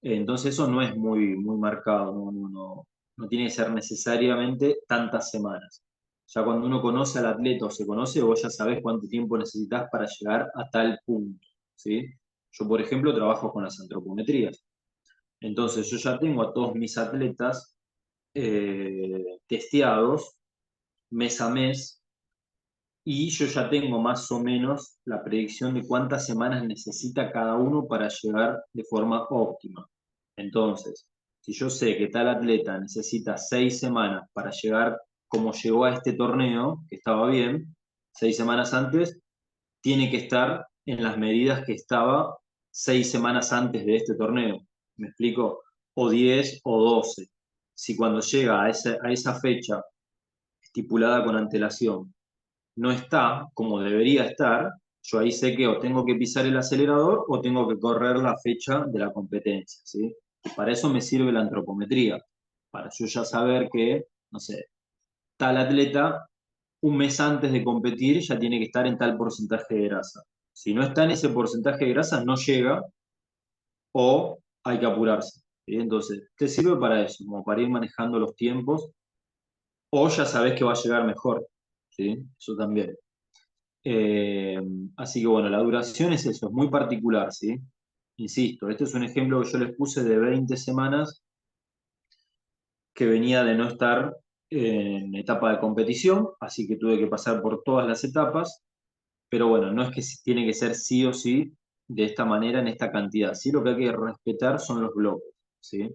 Entonces eso no es muy marcado, no tiene que ser necesariamente tantas semanas. Ya cuando uno conoce al atleta o se conoce, vos ya sabés cuánto tiempo necesitas para llegar a tal punto, ¿sí? Yo, por ejemplo, trabajo con las antropometrías. Entonces yo ya tengo a todos mis atletas testeados mes a mes y yo ya tengo más o menos la predicción de cuántas semanas necesita cada uno para llegar de forma óptima. Entonces, si yo sé que tal atleta necesita 6 semanas para llegar como llegó a este torneo, que estaba bien, 6 semanas antes, tiene que estar en las medidas que estaba 6 semanas antes de este torneo. ¿Me explico? O 10 o 12. Si cuando llega a esa fecha estipulada con antelación no está como debería estar, yo ahí sé que o tengo que pisar el acelerador o tengo que correr la fecha de la competencia, ¿sí? Para eso me sirve la antropometría, para yo ya saber que, no sé, tal atleta un mes antes de competir ya tiene que estar en tal porcentaje de grasa. Si no está en ese porcentaje de grasa, no llega o hay que apurarse, ¿sí? Entonces, te sirve para eso, como para ir manejando los tiempos o ya sabes que va a llegar mejor, ¿sí? Eso también. Eh, Así que bueno, la duración es eso, es muy particular, ¿sí? Insisto, este es un ejemplo que yo les puse de 20 semanas que venía de no estar en etapa de competición, así que tuve que pasar por todas las etapas, pero bueno, no es que tiene que ser sí o sí de esta manera en esta cantidad, sí lo que hay que respetar son los bloques, ¿sí?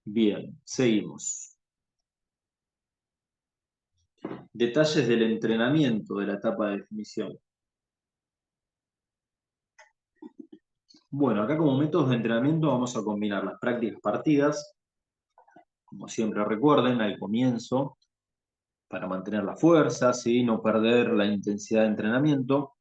Bien, seguimos. Detalles del entrenamiento de la etapa de definición. Bueno, acá como métodos de entrenamiento vamos a combinar las prácticas partidas, como siempre recuerden, al comienzo, para mantener la fuerza, ¿sí? No perder la intensidad de entrenamiento.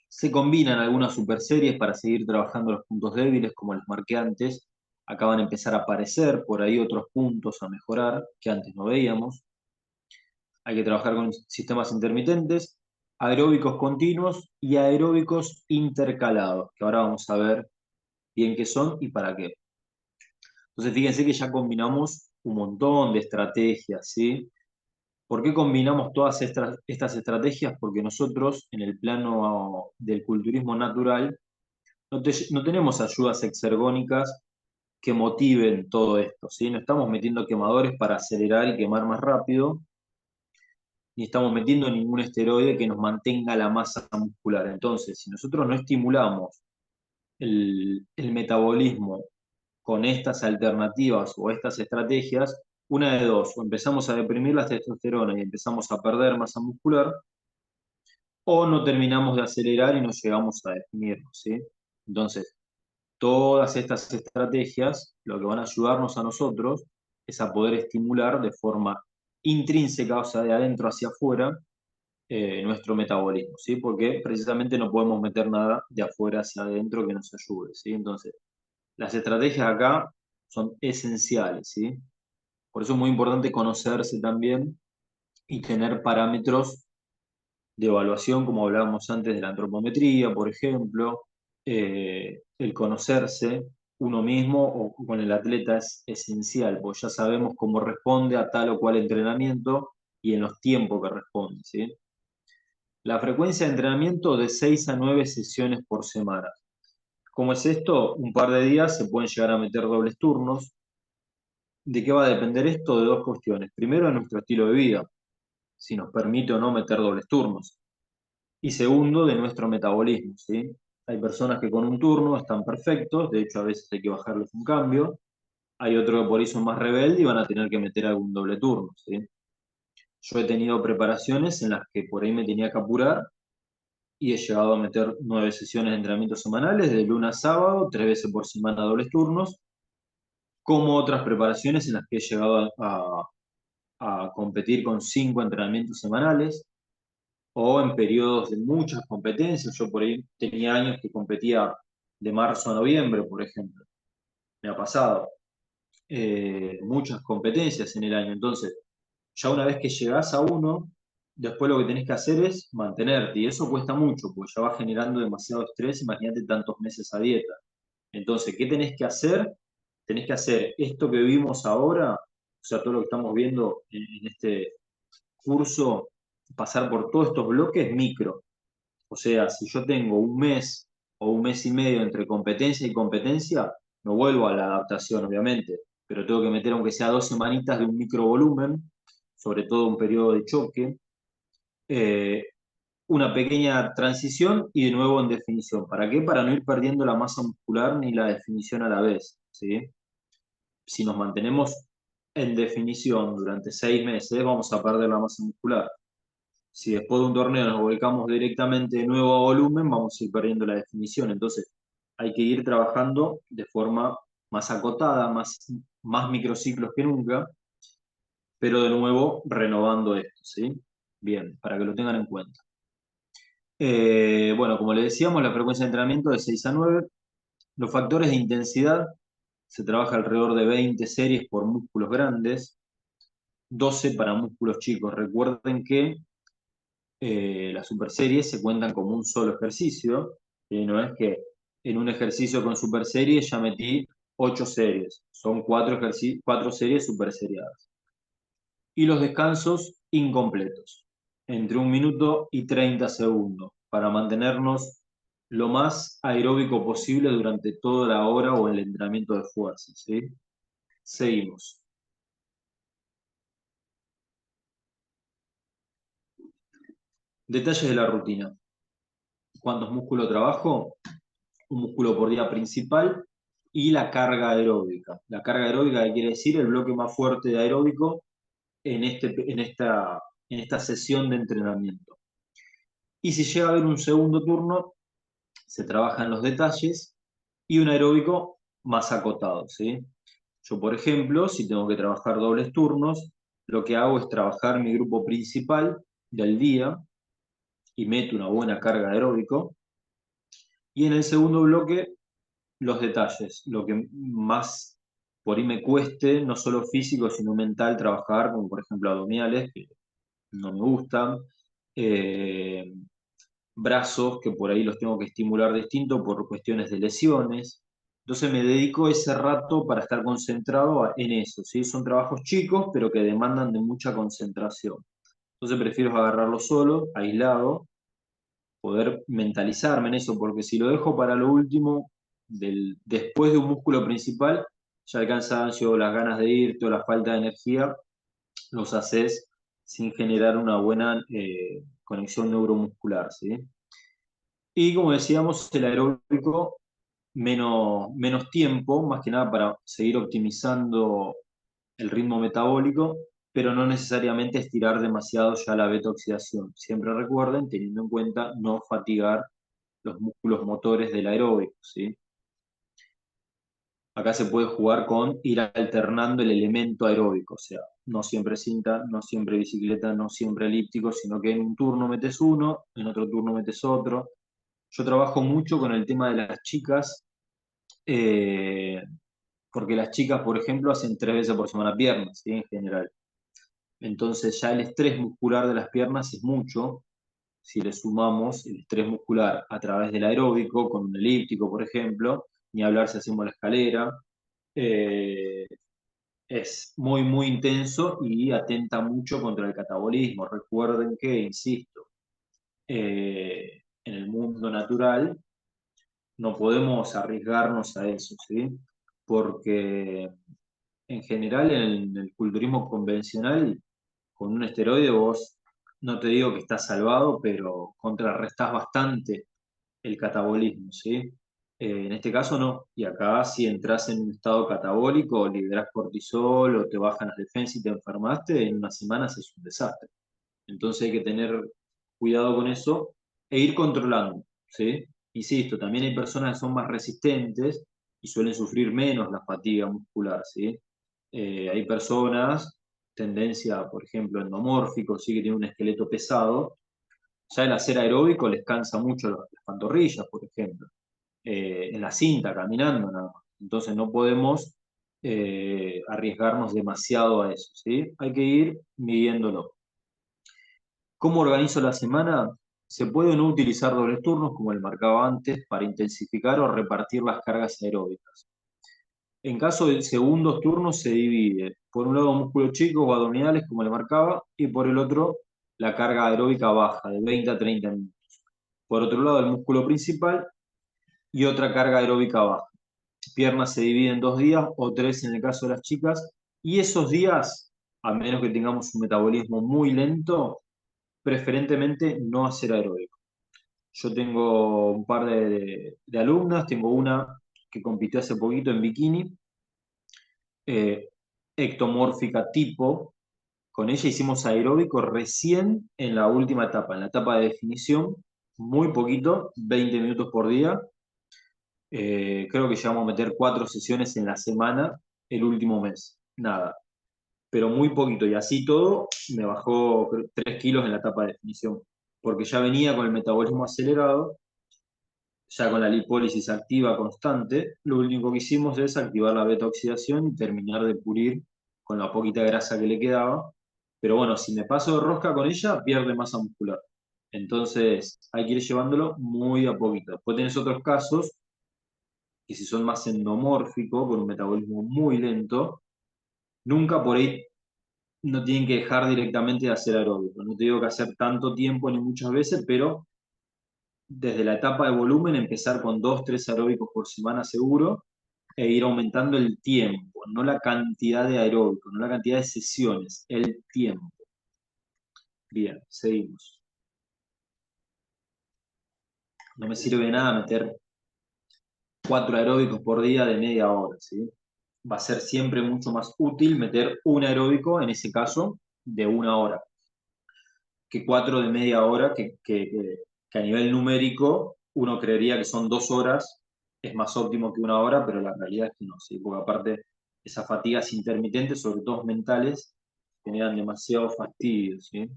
Se combinan algunas super series para seguir trabajando los puntos débiles, como les marqué antes. Acá van a empezar a aparecer por ahí otros puntos a mejorar que antes no veíamos. Hay que trabajar con sistemas intermitentes, aeróbicos continuos y aeróbicos intercalados, que ahora vamos a ver bien qué son y para qué. Entonces fíjense que ya combinamos un montón de estrategias, ¿sí? ¿Por qué combinamos todas estas estrategias? Porque nosotros en el plano del culturismo natural no tenemos ayudas exergónicas que motiven todo esto, ¿sí? No estamos metiendo quemadores para acelerar y quemar más rápido, ni estamos metiendo ningún esteroide que nos mantenga la masa muscular. Entonces, si nosotros no estimulamos el metabolismo con estas alternativas o estas estrategias, una de dos, o empezamos a deprimir la testosterona y empezamos a perder masa muscular, o no terminamos de acelerar y no llegamos a definirnos, ¿sí? Entonces, todas estas estrategias lo que van a ayudarnos a nosotros es a poder estimular de forma intrínseca, o sea, de adentro hacia afuera, nuestro metabolismo, ¿sí? Porque precisamente no podemos meter nada de afuera hacia adentro que nos ayude, ¿sí? Entonces, las estrategias acá son esenciales, ¿sí? Por eso es muy importante conocerse también y tener parámetros de evaluación, como hablábamos antes de la antropometría, por ejemplo. El conocerse uno mismo o con el atleta es esencial, porque ya sabemos cómo responde a tal o cual entrenamiento y en los tiempos que responde, ¿sí? La frecuencia de entrenamiento de 6 a 9 sesiones por semana. ¿Cómo es esto? Un par de días se pueden llegar a meter dobles turnos. ¿De qué va a depender esto? De dos cuestiones. Primero, de nuestro estilo de vida, si nos permite o no meter dobles turnos. Y segundo, de nuestro metabolismo, ¿sí? Hay personas que con un turno están perfectos, de hecho a veces hay que bajarles un cambio. Hay otros que por ahí son más rebeldes y van a tener que meter algún doble turno, ¿sí? Yo he tenido preparaciones en las que por ahí me tenía que apurar y he llegado a meter 9 sesiones de entrenamiento semanales, de lunes a sábado, 3 veces por semana dobles turnos, como otras preparaciones en las que he llegado a competir con 5 entrenamientos semanales, o en periodos de muchas competencias. Yo por ahí tenía años que competía de marzo a noviembre, por ejemplo. Me ha pasado muchas competencias en el año. Entonces, ya una vez que llegás a uno, después lo que tenés que hacer es mantenerte. Y eso cuesta mucho, porque ya va generando demasiado estrés. Imagínate tantos meses a dieta. Entonces, ¿qué tenés que hacer? Tenés que hacer esto que vimos ahora, o sea, todo lo que estamos viendo en este curso, pasar por todos estos bloques micro. O sea, si yo tengo un mes o un mes y medio entre competencia y competencia, no vuelvo a la adaptación, obviamente, pero tengo que meter aunque sea 2 semanitas de un microvolumen, sobre todo un periodo de choque, eh, una pequeña transición y de nuevo en definición. ¿Para qué? Para no ir perdiendo la masa muscular ni la definición a la vez, ¿sí? Si nos mantenemos en definición durante 6 meses, vamos a perder la masa muscular. Si después de un torneo nos volcamos directamente de nuevo a volumen, vamos a ir perdiendo la definición. Entonces, hay que ir trabajando de forma más acotada, más microciclos que nunca, pero de nuevo renovando esto, ¿sí? Bien, para que lo tengan en cuenta. Bueno, como les decíamos, la frecuencia de entrenamiento de 6 a 9. Los factores de intensidad, se trabaja alrededor de 20 series por músculos grandes, 12 para músculos chicos. Recuerden que las super series se cuentan como un solo ejercicio, y no es que en un ejercicio con super series ya metí 8 series, son 4 series super seriadas. Y los descansos incompletos, entre 1 minuto y 30 segundos, para mantenernos lo más aeróbico posible durante toda la hora o el entrenamiento de fuerza, ¿sí? Seguimos. Detalles de la rutina. ¿Cuántos músculos trabajo? Un músculo por día principal y la carga aeróbica. La carga aeróbica, que quiere decir el bloque más fuerte de aeróbico en esta sesión de entrenamiento. Y si llega a haber un segundo turno, se trabajan los detalles y un aeróbico más acotado, ¿sí? Yo, por ejemplo, si tengo que trabajar dobles turnos, lo que hago es trabajar mi grupo principal del día y meto una buena carga aeróbico. Y en el segundo bloque los detalles, lo que más por ahí me cueste, no solo físico, sino mental, trabajar, como por ejemplo abdominales, que no me gustan, eh, brazos, que por ahí los tengo que estimular distinto por cuestiones de lesiones. Entonces me dedico ese rato para estar concentrado en eso, ¿sí? Son trabajos chicos, pero que demandan de mucha concentración. Entonces prefiero agarrarlo solo, aislado, poder mentalizarme en eso, porque si lo dejo para lo último, después de un músculo principal, ya el cansancio, las ganas de irte o la falta de energía, los haces sin generar una buena conexión neuromuscular, ¿sí? Y como decíamos, el aeróbico, menos tiempo, más que nada para seguir optimizando el ritmo metabólico, pero no necesariamente estirar demasiado ya la beta-oxidación. Siempre recuerden, teniendo en cuenta, no fatigar los músculos motores del aeróbico, ¿sí? Acá se puede jugar con ir alternando el elemento aeróbico, o sea, no siempre cinta, no siempre bicicleta, no siempre elíptico, sino que en un turno metes uno, en otro turno metes otro. Yo trabajo mucho con el tema de las chicas, eh, porque las chicas, por ejemplo, hacen 3 veces por semana piernas, ¿sí? En general. Entonces ya el estrés muscular de las piernas es mucho. Si le sumamos el estrés muscular a través del aeróbico, con un elíptico, por ejemplo, ni hablar si hacemos la escalera, eh, es muy, muy intenso y atenta mucho contra el catabolismo. Recuerden que, insisto, en el mundo natural no podemos arriesgarnos a eso, ¿sí? Porque en general en el culturismo convencional, con un esteroide vos, no te digo que estás salvado, pero contrarrestás bastante el catabolismo, ¿sí? En este caso no, y acá si entras en un estado catabólico, liberás cortisol o te bajan las defensas y te enfermaste, en unas semanas es un desastre. Entonces hay que tener cuidado con eso, e ir controlando, ¿sí? Insisto, también hay personas que son más resistentes y suelen sufrir menos la fatiga muscular, ¿sí? Hay personas, tendencia, por ejemplo, endomórfico, sí que tiene un esqueleto pesado, ya el hacer aeróbico les cansa mucho las pantorrillas, por ejemplo, en la cinta, caminando nada más. Entonces no podemos arriesgarnos demasiado a eso, ¿sí? Hay que ir midiéndolo. ¿Cómo organizo la semana? Se puede no utilizar dobles turnos, como el marcaba antes, para intensificar o repartir las cargas aeróbicas. En caso de segundos turnos se divide, por un lado músculos chicos o abdominales, como le marcaba, y por el otro la carga aeróbica baja, de 20 a 30 minutos. Por otro lado el músculo principal y otra carga aeróbica baja. Piernas se dividen en 2 días o 3 en el caso de las chicas, y esos días, a menos que tengamos un metabolismo muy lento, preferentemente no hacer aeróbico. Yo tengo un par de alumnas, tengo una que compitió hace poquito en bikini, eh, ectomórfica tipo. Con ella hicimos aeróbico recién en la última etapa, en la etapa de definición, muy poquito, 20 minutos por día. Creo que llegamos a meter 4 sesiones en la semana el último mes, nada, pero muy poquito. Y así todo me bajó 3 kilos en la etapa de definición, porque ya venía con el metabolismo acelerado, ya con la lipólisis activa constante. Lo único que hicimos es activar la beta oxidación y terminar de pulir con la poquita grasa que le quedaba. Pero bueno, si me paso de rosca con ella, pierde masa muscular. Entonces hay que ir llevándolo muy a poquito. Después tenés otros casos que si son más endomórficos, con un metabolismo muy lento, nunca por ahí no tienen que dejar directamente de hacer aeróbico. No te digo que hacer tanto tiempo ni muchas veces, pero desde la etapa de volumen empezar con 2, 3 aeróbicos por semana seguro e ir aumentando el tiempo, no la cantidad de aeróbicos, no la cantidad de sesiones, el tiempo. Bien, seguimos. No me sirve de nada meter 4 aeróbicos por día de media hora, ¿sí? Va a ser siempre mucho más útil meter un aeróbico, en ese caso, de 1 hora, que 4 de media hora, que a nivel numérico uno creería que son 2 horas, es más óptimo que 1 hora, pero la realidad es que no, ¿sí? Porque aparte esas fatigas intermitentes, sobre todo mentales, generan demasiado fastidio, ¿sí?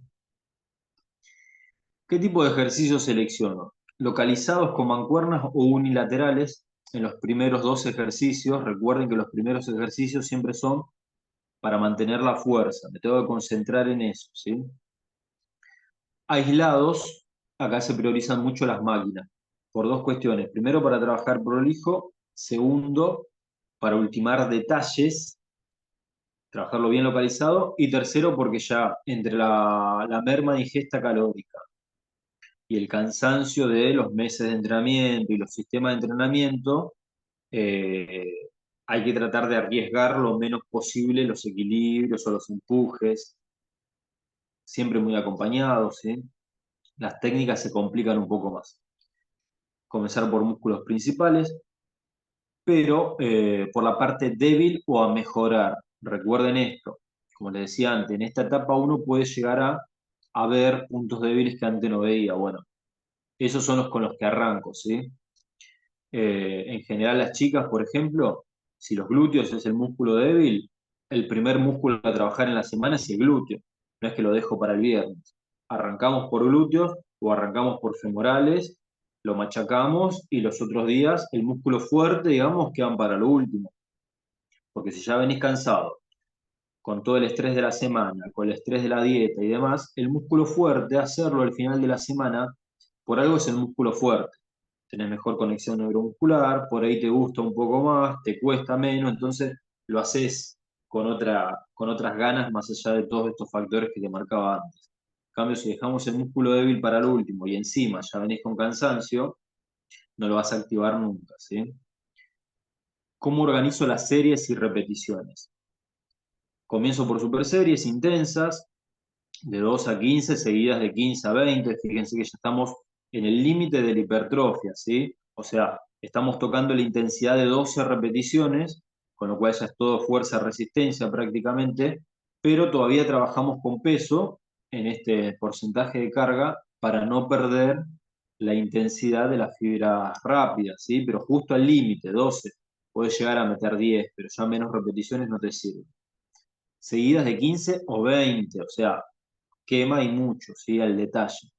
¿Qué tipo de ejercicios selecciono? Localizados con mancuernas o unilaterales. En los primeros 2 ejercicios, recuerden que los primeros ejercicios siempre son para mantener la fuerza. Me tengo que concentrar en eso, ¿sí? Aislados, acá se priorizan mucho las máquinas, por 2 cuestiones. Primero, para trabajar prolijo. Segundo, para ultimar detalles, trabajarlo bien localizado. Y tercero, porque ya entre la merma de ingesta calórica y el cansancio de los meses de entrenamiento y los sistemas de entrenamiento, eh, hay que tratar de arriesgar lo menos posible los equilibrios o los empujes, siempre muy acompañados, ¿sí? Las técnicas se complican un poco más. Comenzar por músculos principales, pero por la parte débil o a mejorar. Recuerden esto, como les decía antes, en esta etapa uno puede llegar a ver puntos débiles que antes no veía. Bueno, esos son los con los que arranco, ¿sí? En general las chicas, por ejemplo, si los glúteos es el músculo débil, el primer músculo a trabajar en la semana es el glúteo. No es que lo dejo para el viernes. Arrancamos por glúteos o arrancamos por femorales, lo machacamos y los otros días el músculo fuerte, digamos, quedan para lo último. Porque si ya venís cansado, con todo el estrés de la semana, con el estrés de la dieta y demás, el músculo fuerte, hacerlo al final de la semana, por algo es el músculo fuerte. Tenés mejor conexión neuromuscular, por ahí te gusta un poco más, te cuesta menos, entonces lo haces con otras ganas más allá de todos estos factores que te marcaba antes. En cambio, si dejamos el músculo débil para lo último y encima ya venís con cansancio, no lo vas a activar nunca, ¿sí? ¿Cómo organizo las series y repeticiones? Comienzo por superseries intensas, de 2 a 15, seguidas de 15 a 20. Fíjense que ya estamos en el límite de la hipertrofia, ¿sí? O sea, estamos tocando la intensidad de 12 repeticiones, con lo cual ya es todo fuerza-resistencia prácticamente, pero todavía trabajamos con peso en este porcentaje de carga para no perder la intensidad de las fibras rápidas, ¿sí? Pero justo al límite, 12. Puedes llegar a meter 10, pero ya menos repeticiones no te sirven. Seguidas de 15 o 20, o sea, quema y mucho, ¿sí? Al detalle.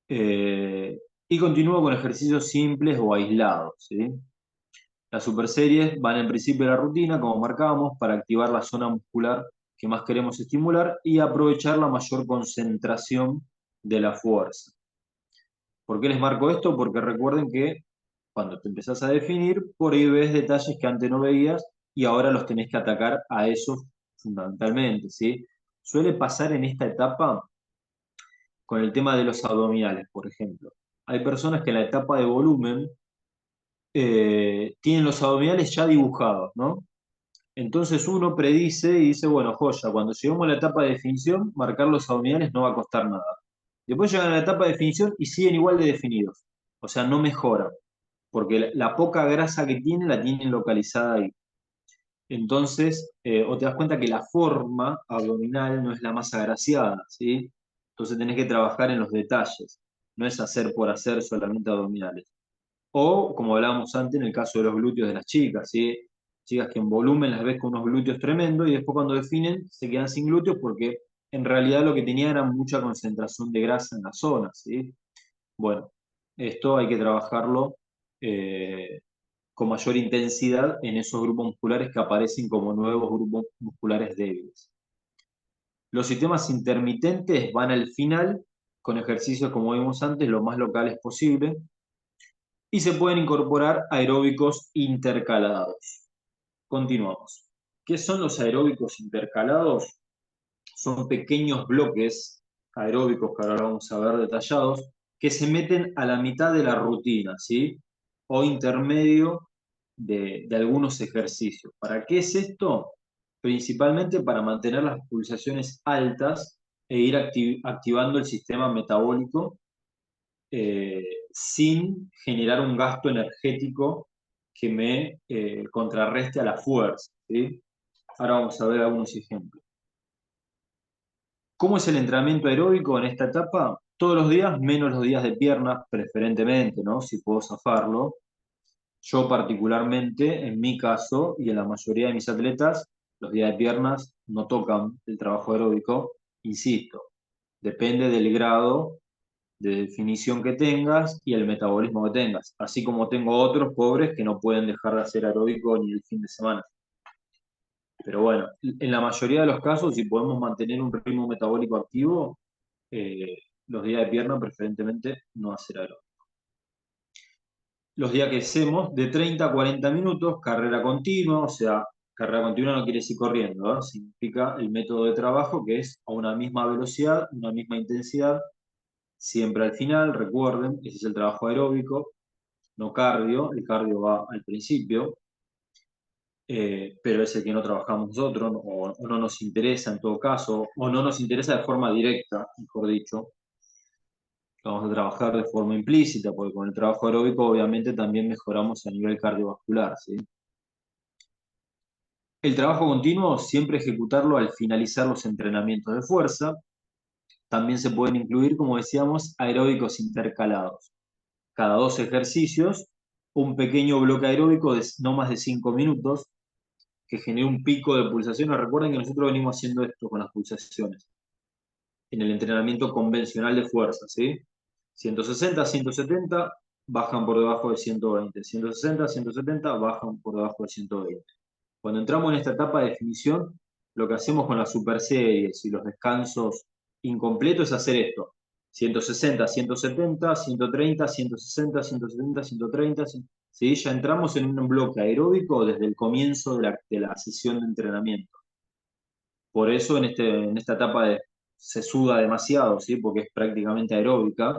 Y continúo con ejercicios simples o aislados, ¿sí? Las superseries van en principio de la rutina, como marcábamos, para activar la zona muscular que más queremos estimular y aprovechar la mayor concentración de la fuerza. ¿Por qué les marco esto? Porque recuerden que cuando te empezás a definir, por ahí ves detalles que antes no veías y ahora los tenés que atacar a esos fundamentalmente, ¿sí? Suele pasar en esta etapa con el tema de los abdominales, por ejemplo. Hay personas que en la etapa de volumen tienen los abdominales ya dibujados, ¿no? Entonces uno predice y dice, bueno, joya, cuando lleguemos a la etapa de definición, marcar los abdominales no va a costar nada. Después llegan a la etapa de definición y siguen igual de definidos. O sea, no mejoran, porque la poca grasa que tienen la tienen localizada ahí. Entonces, o te das cuenta que la forma abdominal no es la más agraciada, ¿sí? Entonces tenés que trabajar en los detalles, no es hacer por hacer solamente abdominales. O, como hablábamos antes, en el caso de los glúteos de las chicas, ¿sí? Chicas que en volumen las ves con unos glúteos tremendos y después cuando definen se quedan sin glúteos porque en realidad lo que tenían era mucha concentración de grasa en la zona, ¿sí? Bueno, esto hay que trabajarlo con mayor intensidad en esos grupos musculares que aparecen como nuevos grupos musculares débiles. Los sistemas intermitentes van al final con ejercicios, como vimos antes, lo más locales posible, y se pueden incorporar aeróbicos intercalados. Continuamos. ¿Qué son los aeróbicos intercalados? Son pequeños bloques aeróbicos que ahora vamos a ver detallados, que se meten a la mitad de la rutina, ¿sí? O intermedio de algunos ejercicios. ¿Para qué es esto? Principalmente para mantener las pulsaciones altas e ir activando el sistema metabólico eh, sin generar un gasto energético que me contrarreste a la fuerza, ¿sí? Ahora vamos a ver algunos ejemplos. ¿Cómo es el entrenamiento aeróbico en esta etapa? Todos los días, menos los días de piernas, preferentemente, ¿no? Si puedo zafarlo. Yo particularmente, en mi caso y en la mayoría de mis atletas, los días de piernas no tocan el trabajo aeróbico, insisto, depende del grado de definición que tengas y el metabolismo que tengas, así como tengo otros pobres que no pueden dejar de hacer aeróbico ni el fin de semana. Pero bueno, en la mayoría de los casos, si podemos mantener un ritmo metabólico activo, eh, los días de pierna preferentemente no hacer aeróbico. Los días que hacemos de 30 a 40 minutos, carrera continua, o sea, carrera continua no quiere decir corriendo, ¿eh? Significa el método de trabajo que es a una misma velocidad, una misma intensidad, siempre al final, recuerden, ese es el trabajo aeróbico, no cardio, el cardio va al principio, pero es el que no trabajamos nosotros, o no nos interesa en todo caso, o no nos interesa de forma directa, mejor dicho. Vamos a trabajar de forma implícita, porque con el trabajo aeróbico obviamente también mejoramos a nivel cardiovascular, ¿sí? El trabajo continuo, siempre ejecutarlo al finalizar los entrenamientos de fuerza. También se pueden incluir, como decíamos, aeróbicos intercalados. Cada 2 ejercicios, un pequeño bloque aeróbico de no más de 5 minutos, que genere un pico de pulsaciones. Recuerden que nosotros venimos haciendo esto con las pulsaciones en el entrenamiento convencional de fuerza, ¿sí? 160, 170, bajan por debajo de 120. 160, 170, bajan por debajo de 120. Cuando entramos en esta etapa de definición, lo que hacemos con las superseries y los descansos incompletos es hacer esto. 160, 170, 130, 160, 170, 130, ¿sí? Ya entramos en un bloque aeróbico desde el comienzo de la sesión de entrenamiento. Por eso en esta etapa se suda demasiado, ¿sí? Porque es prácticamente aeróbica.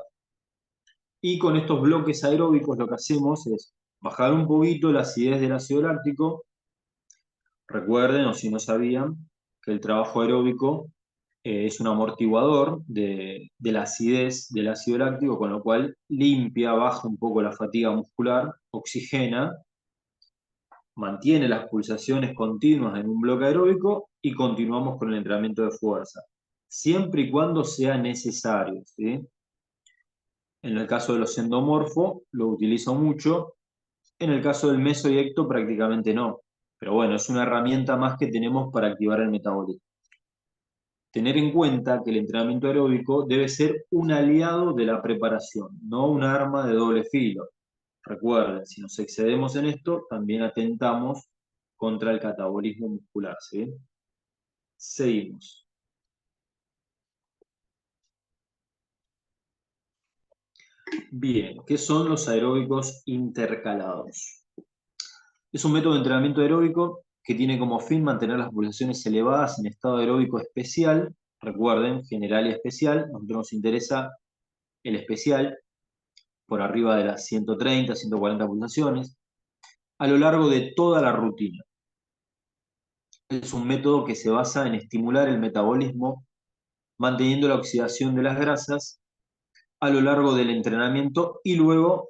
Y con estos bloques aeróbicos lo que hacemos es bajar un poquito la acidez del ácido láctico. Recuerden, o si no sabían, que el trabajo aeróbico es un amortiguador de la acidez del ácido láctico, con lo cual limpia, baja un poco la fatiga muscular, oxigena, mantiene las pulsaciones continuas en un bloque aeróbico y continuamos con el entrenamiento de fuerza, siempre y cuando sea necesario, ¿sí? En el caso de los endomorfos, lo utilizo mucho. En el caso del mesoyecto, prácticamente no. Pero bueno, es una herramienta más que tenemos para activar el metabolismo. Tener en cuenta que el entrenamiento aeróbico debe ser un aliado de la preparación, no un arma de doble filo. Recuerden, si nos excedemos en esto, también atentamos contra el catabolismo muscular, ¿sí? Seguimos. Bien, ¿qué son los aeróbicos intercalados? Es un método de entrenamiento aeróbico que tiene como fin mantener las pulsaciones elevadas en estado aeróbico especial. Recuerden, general y especial. A nosotros nos interesa el especial, por arriba de las 130, 140 pulsaciones, a lo largo de toda la rutina. Es un método que se basa en estimular el metabolismo, manteniendo la oxidación de las grasas a lo largo del entrenamiento y luego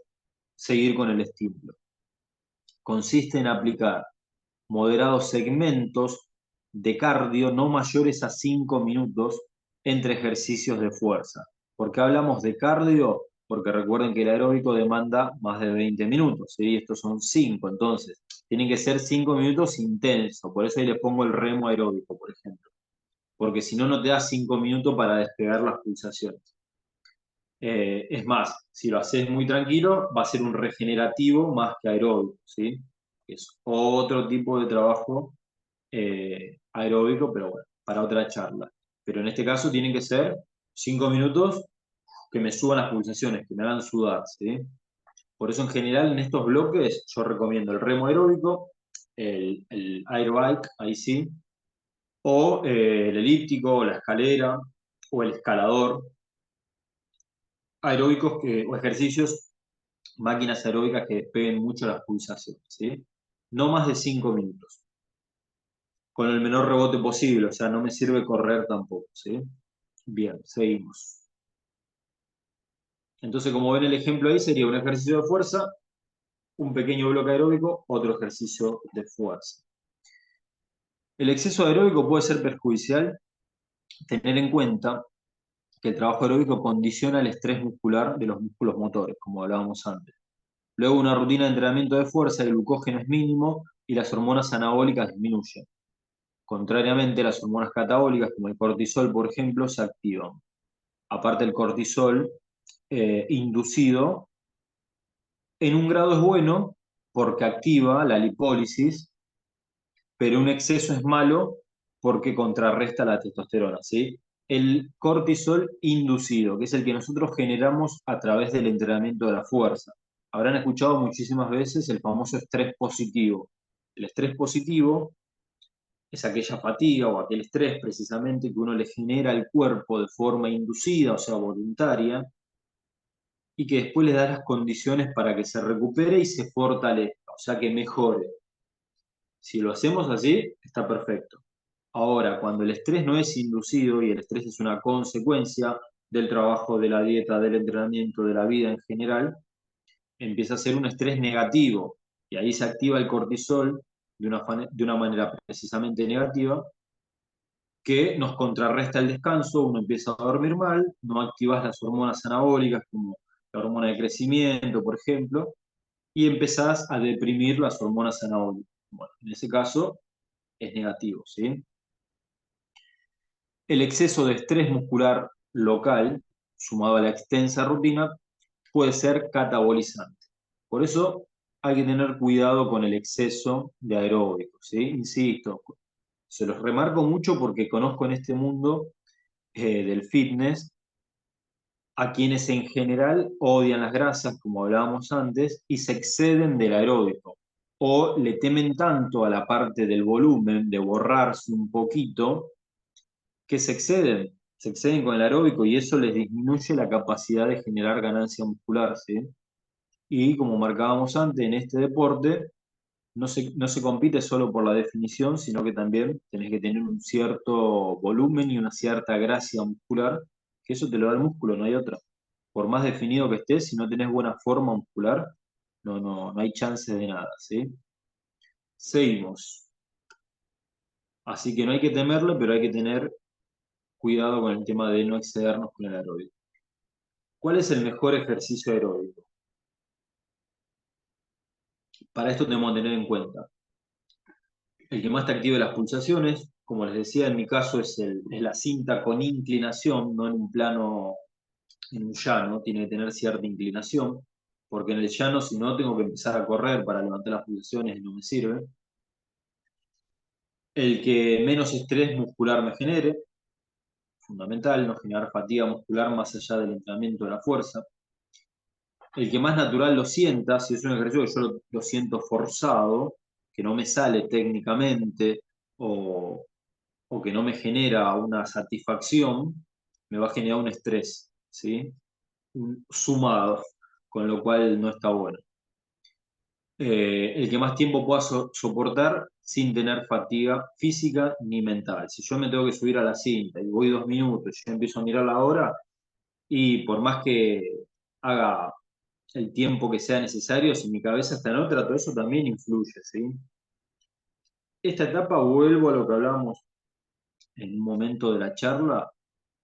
seguir con el estímulo. Consiste en aplicar moderados segmentos de cardio no mayores a 5 minutos entre ejercicios de fuerza. ¿Por qué hablamos de cardio? Porque recuerden que el aeróbico demanda más de 20 minutos, ¿sí? Estos son 5, entonces tienen que ser 5 minutos intensos, por eso ahí les pongo el remo aeróbico, por ejemplo, porque si no, no te da 5 minutos para despegar las pulsaciones. Es más, si lo haces muy tranquilo, va a ser un regenerativo más que aeróbico, ¿sí? Es otro tipo de trabajo aeróbico, pero bueno, para otra charla. Pero en este caso tienen que ser 5 minutos que me suban las pulsaciones, que me hagan sudar, ¿sí? Por eso en general en estos bloques yo recomiendo el remo aeróbico, el aerobike, ahí sí, o el elíptico, o la escalera, o el escalador, aeróbicos o ejercicios, máquinas aeróbicas que despeguen mucho las pulsaciones, ¿sí? No más de 5 minutos, con el menor rebote posible, o sea, no me sirve correr tampoco, ¿sí? Bien, seguimos. Entonces, como ven el ejemplo ahí, sería un ejercicio de fuerza, un pequeño bloque aeróbico, otro ejercicio de fuerza. El exceso aeróbico puede ser perjudicial. Tener en cuenta que el trabajo aeróbico condiciona el estrés muscular de los músculos motores, como hablábamos antes. Luego, una rutina de entrenamiento de fuerza, el glucógeno es mínimo y las hormonas anabólicas disminuyen. Contrariamente, las hormonas catabólicas, como el cortisol, por ejemplo, se activan. Aparte, el cortisol inducido en un grado es bueno porque activa la lipólisis, pero un exceso es malo porque contrarresta la testosterona, ¿sí? El cortisol inducido, que es el que nosotros generamos a través del entrenamiento de la fuerza. Habrán escuchado muchísimas veces el famoso estrés positivo. El estrés positivo es aquella fatiga o aquel estrés precisamente que uno le genera al cuerpo de forma inducida, o sea, voluntaria, y que después le da las condiciones para que se recupere y se fortalezca, o sea, que mejore. Si lo hacemos así, está perfecto. Ahora, cuando el estrés no es inducido y el estrés es una consecuencia del trabajo, de la dieta, del entrenamiento, de la vida en general, empieza a ser un estrés negativo y ahí se activa el cortisol de una manera precisamente negativa que nos contrarresta el descanso, uno empieza a dormir mal, no activas las hormonas anabólicas como la hormona de crecimiento, por ejemplo, y empezás a deprimir las hormonas anabólicas. Bueno, en ese caso es negativo, ¿sí? El exceso de estrés muscular local, sumado a la extensa rutina, puede ser catabolizante. Por eso hay que tener cuidado con el exceso de aeróbico, ¿sí? Insisto, se los remarco mucho porque conozco en este mundo del fitness a quienes en general odian las grasas, como hablábamos antes, y se exceden del aeróbico, o le temen tanto a la parte del volumen, de borrarse un poquito, que se exceden con el aeróbico y eso les disminuye la capacidad de generar ganancia muscular, ¿sí? Y como marcábamos antes, en este deporte no se compite solo por la definición, sino que también tenés que tener un cierto volumen y una cierta gracia muscular, que eso te lo da el músculo, no hay otra. Por más definido que estés, si no tenés buena forma muscular, no hay chances de nada, ¿sí? Seguimos. Así que no hay que temerle, pero hay que tener cuidado con el tema de no excedernos con el aeróbico. ¿Cuál es el mejor ejercicio aeróbico? Para esto tenemos que tener en cuenta el que más te active las pulsaciones. Como les decía, en mi caso es la cinta con inclinación, no en un plano, en un llano, tiene que tener cierta inclinación, porque en el llano, si no, tengo que empezar a correr para levantar las pulsaciones y no me sirve. El que menos estrés muscular me genere, fundamental, no generar fatiga muscular más allá del entrenamiento de la fuerza. El que más natural lo sienta, si es un ejercicio que yo lo siento forzado, que no me sale técnicamente o, o que no me genera una satisfacción, me va a generar un estrés, ¿sí? Un sumado, con lo cual no está bueno. El que más tiempo pueda soportar sin tener fatiga física ni mental. Si yo me tengo que subir a la cinta y voy 2 minutos y yo empiezo a mirar la hora, y por más que haga el tiempo que sea necesario, si mi cabeza está en otra, todo eso también influye, ¿sí? Esta etapa, vuelvo a lo que hablábamos en un momento de la charla,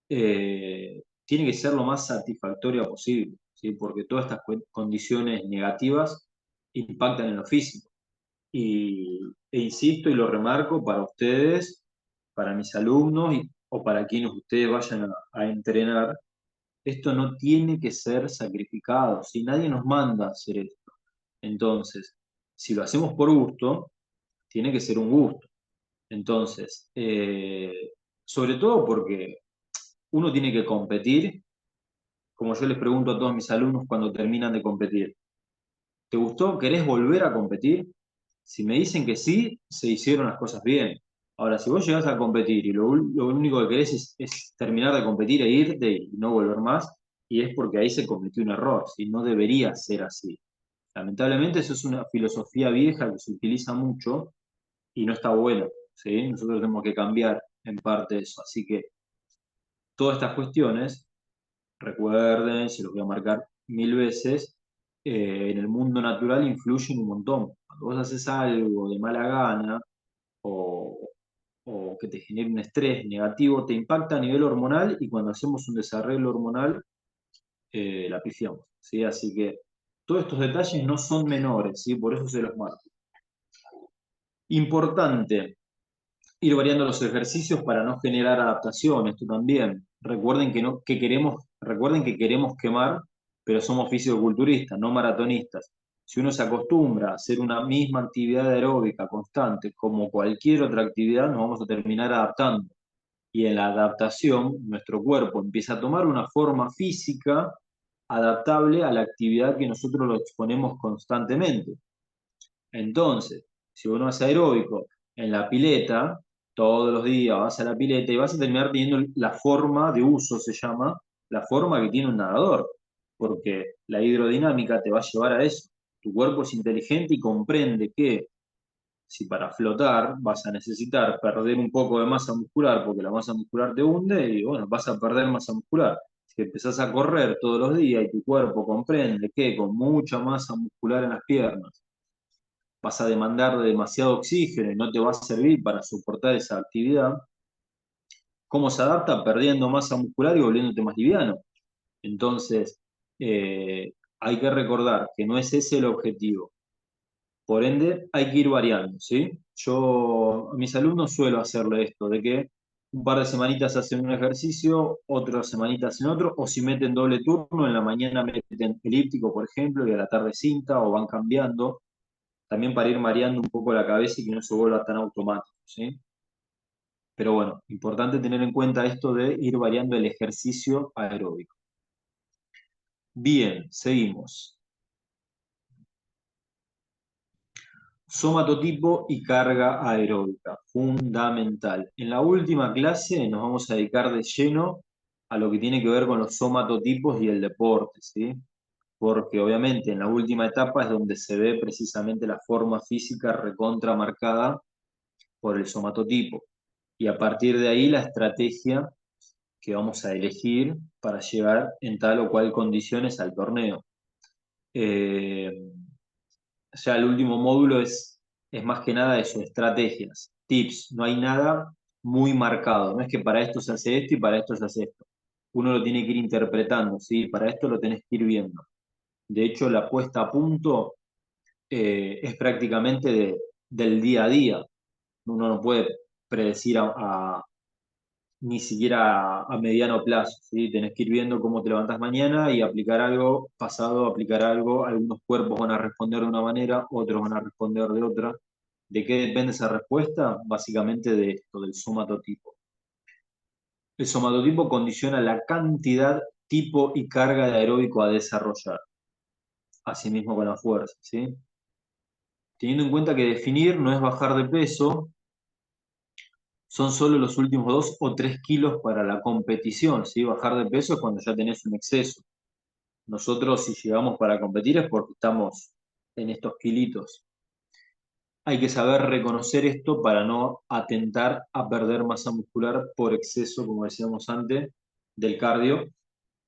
tiene que ser lo más satisfactoria posible, ¿sí? Porque todas estas condiciones negativas impactan en lo físico. E insisto y lo remarco para ustedes, para mis alumnos o para quienes ustedes vayan a entrenar, esto no tiene que ser sacrificado, si nadie nos manda a hacer esto. Entonces, si lo hacemos por gusto, tiene que ser un gusto. Entonces, sobre todo porque uno tiene que competir, como yo les pregunto a todos mis alumnos cuando terminan de competir. ¿Te gustó? ¿Querés volver a competir? Si me dicen que sí, se hicieron las cosas bien. Ahora, si vos llegás a competir y lo único que querés es terminar de competir e irte y no volver más, y es porque ahí se cometió un error, ¿sí? No debería ser así. Lamentablemente eso es una filosofía vieja que se utiliza mucho y no está bueno, ¿sí? Nosotros tenemos que cambiar en parte eso. Así que todas estas cuestiones, recuerden, se los voy a marcar 1000 veces, en el mundo natural influyen un montón. Cuando vos haces algo de mala gana o, o que te genere un estrés negativo, te impacta a nivel hormonal y cuando hacemos un desarreglo hormonal, la pifiamos, ¿sí? Así que todos estos detalles no son menores, ¿sí? Por eso se los marco. Importante, ir variando los ejercicios para no generar adaptación, esto también. Recuerden recuerden que queremos quemar, pero somos fisicoculturistas, no maratonistas. Si uno se acostumbra a hacer una misma actividad aeróbica constante, como cualquier otra actividad, nos vamos a terminar adaptando. Y en la adaptación, nuestro cuerpo empieza a tomar una forma física adaptable a la actividad que nosotros lo exponemos constantemente. Entonces, si uno hace aeróbico en la pileta, todos los días vas a la pileta y vas a terminar teniendo la forma de uso, se llama, la forma que tiene un nadador, porque la hidrodinámica te va a llevar a eso. Tu cuerpo es inteligente y comprende que si para flotar vas a necesitar perder un poco de masa muscular, porque la masa muscular te hunde, y bueno, vas a perder masa muscular. Si empezás a correr todos los días y tu cuerpo comprende que con mucha masa muscular en las piernas, vas a demandar de demasiado oxígeno y no te va a servir para soportar esa actividad, ¿cómo se adapta? Perdiendo masa muscular y volviéndote más liviano. Entonces, hay que recordar que no es ese el objetivo. Por ende, hay que ir variando, ¿sí? Yo a mis alumnos suelo hacerle esto, de que un par de semanitas hacen un ejercicio, otras semanitas en otro, o si meten doble turno, en la mañana meten elíptico, por ejemplo, y a la tarde cinta, o van cambiando, también para ir mareando un poco la cabeza y que no se vuelva tan automático, ¿sí? Pero bueno, importante tener en cuenta esto de ir variando el ejercicio aeróbico. Bien, seguimos. Somatotipo y carga aeróbica, fundamental. En la última clase nos vamos a dedicar de lleno a lo que tiene que ver con los somatotipos y el deporte, ¿sí? Porque obviamente en la última etapa es donde se ve precisamente la forma física recontramarcada por el somatotipo. Y a partir de ahí la estrategia que vamos a elegir para llegar en tal o cual condiciones al torneo. Eh, ya el último módulo es más que nada eso, estrategias, tips, no hay nada muy marcado, no es que para esto se hace esto y para esto se hace esto. uno lo tiene que ir interpretando, ¿sí? Para esto lo tenés que ir viendo. De hecho, la puesta a punto es prácticamente del día a día. Uno no puede predecir ni siquiera a mediano plazo, ¿sí? Tenés que ir viendo cómo te levantás mañana y aplicar algo, pasado aplicar algo. Algunos cuerpos van a responder de una manera, otros van a responder de otra. ¿De qué depende esa respuesta? Básicamente de esto, del somatotipo. El somatotipo condiciona la cantidad, tipo y carga de aeróbico a desarrollar, asimismo con la fuerza, ¿sí? Teniendo en cuenta que definir no es bajar de peso, son solo los últimos 2 o 3 kilos para la competición, ¿sí? Bajar de peso es cuando ya tenés un exceso. Nosotros, si llegamos para competir, es porque estamos en estos kilitos. Hay que saber reconocer esto para no atentar a perder masa muscular por exceso, como decíamos antes, del cardio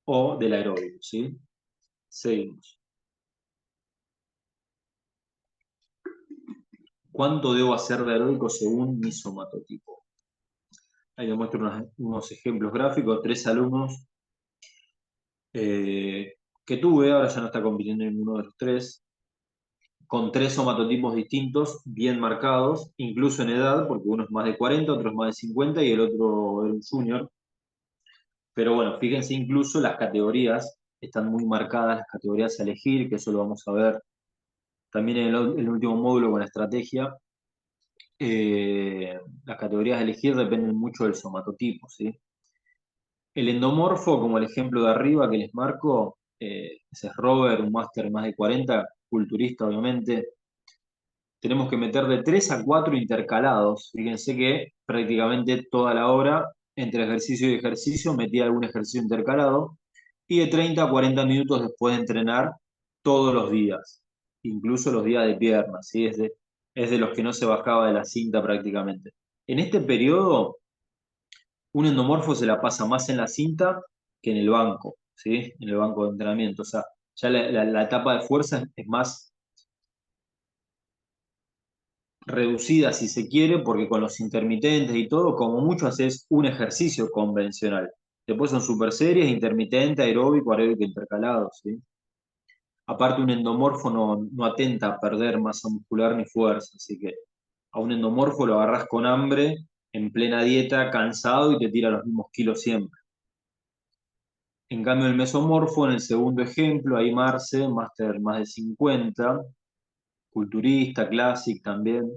o del aeróbico, ¿sí? Seguimos. ¿Cuánto debo hacer de aeróbico según mi somatotipo? Ahí les muestro unos ejemplos gráficos. 3 alumnos que tuve, ahora ya no está compitiendo ninguno de los tres, con 3 somatotipos distintos, bien marcados, incluso en edad, porque uno es más de 40, otro es más de 50 y el otro era un junior. Pero bueno, fíjense, incluso las categorías están muy marcadas, las categorías a elegir, que eso lo vamos a ver también en el último módulo con la estrategia. Las categorías a elegir dependen mucho del somatotipo, ¿sí? El endomorfo, como el ejemplo de arriba que les marco, ese es Robert, un máster más de 40, culturista obviamente. Tenemos que meter de 3 a 4 intercalados. Fíjense que prácticamente toda la hora, entre ejercicio y ejercicio, metía algún ejercicio intercalado. Y de 30 a 40 minutos después de entrenar todos los días, incluso los días de piernas, ¿sí? Es de los que no se bajaba de la cinta prácticamente. En este periodo, un endomorfo se la pasa más en la cinta que en el banco, ¿sí? En el banco de entrenamiento. O sea, ya la etapa de fuerza es más reducida si se quiere, porque con los intermitentes y todo, como mucho haces un ejercicio convencional. Después son super series, intermitente, aeróbico, aeróbico intercalado, ¿sí? Aparte, un endomorfo no atenta a perder masa muscular ni fuerza, así que a un endomorfo lo agarrás con hambre, en plena dieta, cansado y te tira los mismos kilos siempre. En cambio, el mesomorfo, en el segundo ejemplo, ahí Marce, máster más de 50, culturista, classic también.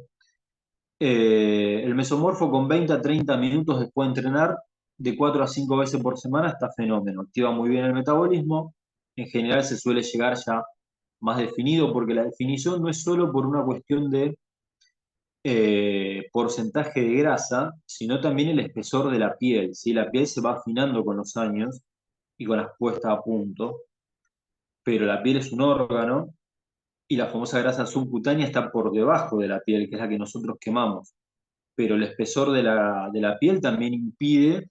El mesomorfo con 20 a 30 minutos después de entrenar, de 4 a 5 veces por semana, está fenómeno. Activa muy bien el metabolismo. En general se suele llegar ya más definido, porque la definición no es solo por una cuestión de porcentaje de grasa, sino también el espesor de la piel, ¿sí? La piel se va afinando con los años y con las puestas a punto, pero la piel es un órgano y la famosa grasa subcutánea está por debajo de la piel, que es la que nosotros quemamos. Pero el espesor de la piel también impide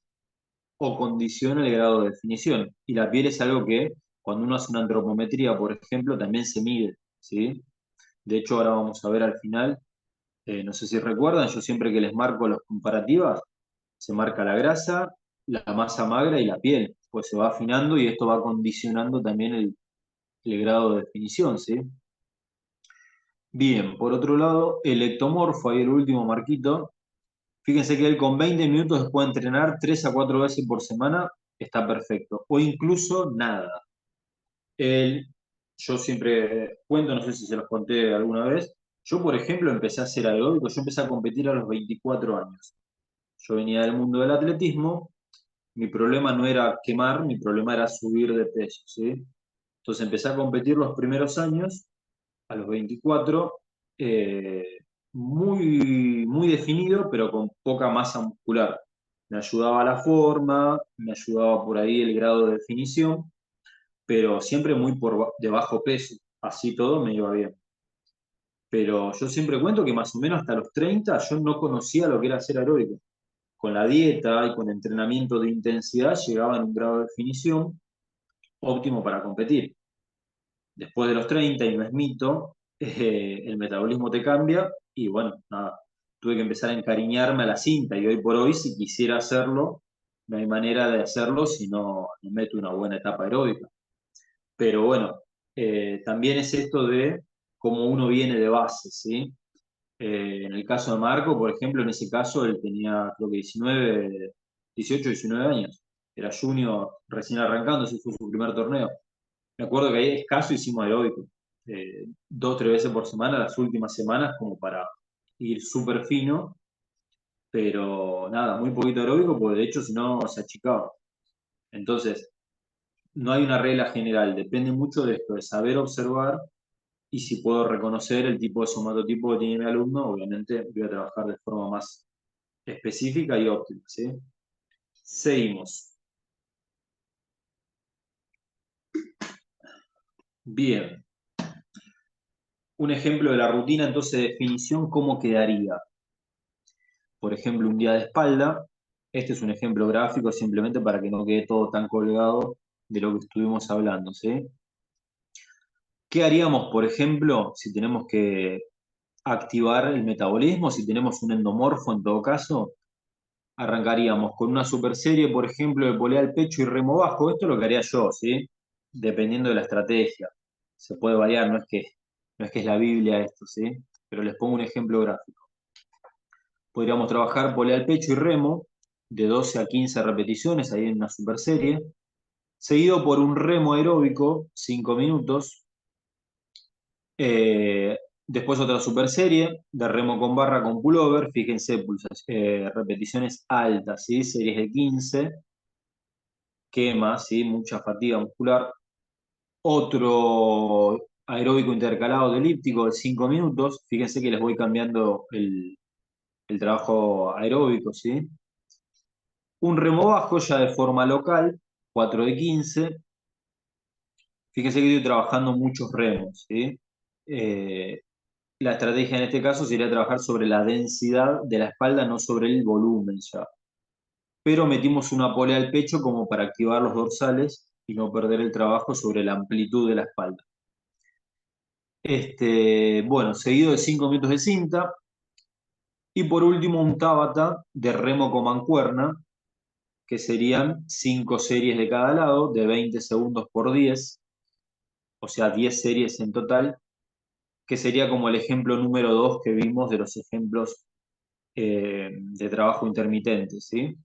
o condiciona el grado de definición. Y la piel es algo que cuando uno hace una antropometría, por ejemplo, también se mide, ¿sí? De hecho, ahora vamos a ver al final, no sé si recuerdan, yo siempre que les marco las comparativas, se marca la grasa, la masa magra y la piel, pues se va afinando y esto va condicionando también el grado de definición, ¿sí? Bien, por otro lado, el ectomorfo, ahí el último marquito, fíjense que él con 20 minutos después de entrenar 3 a 4 veces por semana está perfecto, o incluso nada. Él, yo siempre cuento, no sé si se los conté alguna vez, yo por ejemplo empecé a hacer aeróbico, yo empecé a competir a los 24 años. Yo venía del mundo del atletismo, mi problema no era quemar, mi problema era subir de peso, ¿sí? Entonces empecé a competir los primeros años, a los 24, eh, muy, muy definido, pero con poca masa muscular. Me ayudaba la forma, me ayudaba por ahí el grado de definición, pero siempre muy de bajo peso. Así todo me iba bien. Pero yo siempre cuento que más o menos hasta los 30 yo no conocía lo que era hacer aeróbico. Con la dieta y con entrenamiento de intensidad llegaba a un grado de definición óptimo para competir. Después de los 30, y no es mito, el metabolismo te cambia y bueno, nada, tuve que empezar a encariñarme a la cinta y hoy por hoy, si quisiera hacerlo, no hay manera de hacerlo si no meto una buena etapa aeróbica. Pero bueno, también es esto de cómo uno viene de base, ¿sí? En el caso de Marco, por ejemplo, en ese caso él tenía creo que 18, 19 años. Era junior, recién arrancando, ese fue su primer torneo. Me acuerdo que ahí escaso hicimos aeróbico. 2 o 3 veces por semana, las últimas semanas, como para ir súper fino, pero nada, muy poquito aeróbico, porque de hecho si no se achicaba. Entonces, no hay una regla general, depende mucho de esto, de saber observar y si puedo reconocer el tipo de somatotipo que tiene mi alumno, obviamente voy a trabajar de forma más específica y óptima, ¿sí? Seguimos. Bien. Un ejemplo de la rutina, entonces, de definición, ¿cómo quedaría? Por ejemplo, un día de espalda. Este es un ejemplo gráfico simplemente para que no quede todo tan colgado de lo que estuvimos hablando, ¿sí? ¿Qué haríamos, por ejemplo, si tenemos que activar el metabolismo, si tenemos un endomorfo en todo caso? Arrancaríamos con una super serie, por ejemplo, de polea al pecho y remo bajo. Esto es lo que haría yo, ¿sí? Dependiendo de la estrategia. Se puede variar, no es que es la Biblia esto, ¿sí? Pero les pongo un ejemplo gráfico. Podríamos trabajar polea al pecho y remo de 12 a 15 repeticiones ahí en una super serie, seguido por un remo aeróbico, 5 minutos. Eh, Después otra super serie de remo con barra con pullover, fíjense, repeticiones altas, ¿sí? Series de 15, quema, ¿sí? Mucha fatiga muscular. Otro aeróbico intercalado de elíptico de 5 minutos, fíjense que les voy cambiando el trabajo aeróbico, ¿sí? Un remo bajo ya de forma local, 4 de 15. Fíjense que estoy trabajando muchos remos, ¿sí? Eh, la estrategia en este caso sería trabajar sobre la densidad de la espalda, no sobre el volumen ya. Pero metimos una polea al pecho como para activar los dorsales y no perder el trabajo sobre la amplitud de la espalda. Bueno, seguido de 5 minutos de cinta. Y por último, un Tabata de remo con mancuerna, que serían 5 series de cada lado, de 20 segundos por 10, o sea, 10 series en total, que sería como el ejemplo número 2 que vimos de los ejemplos de trabajo intermitente, ¿sí?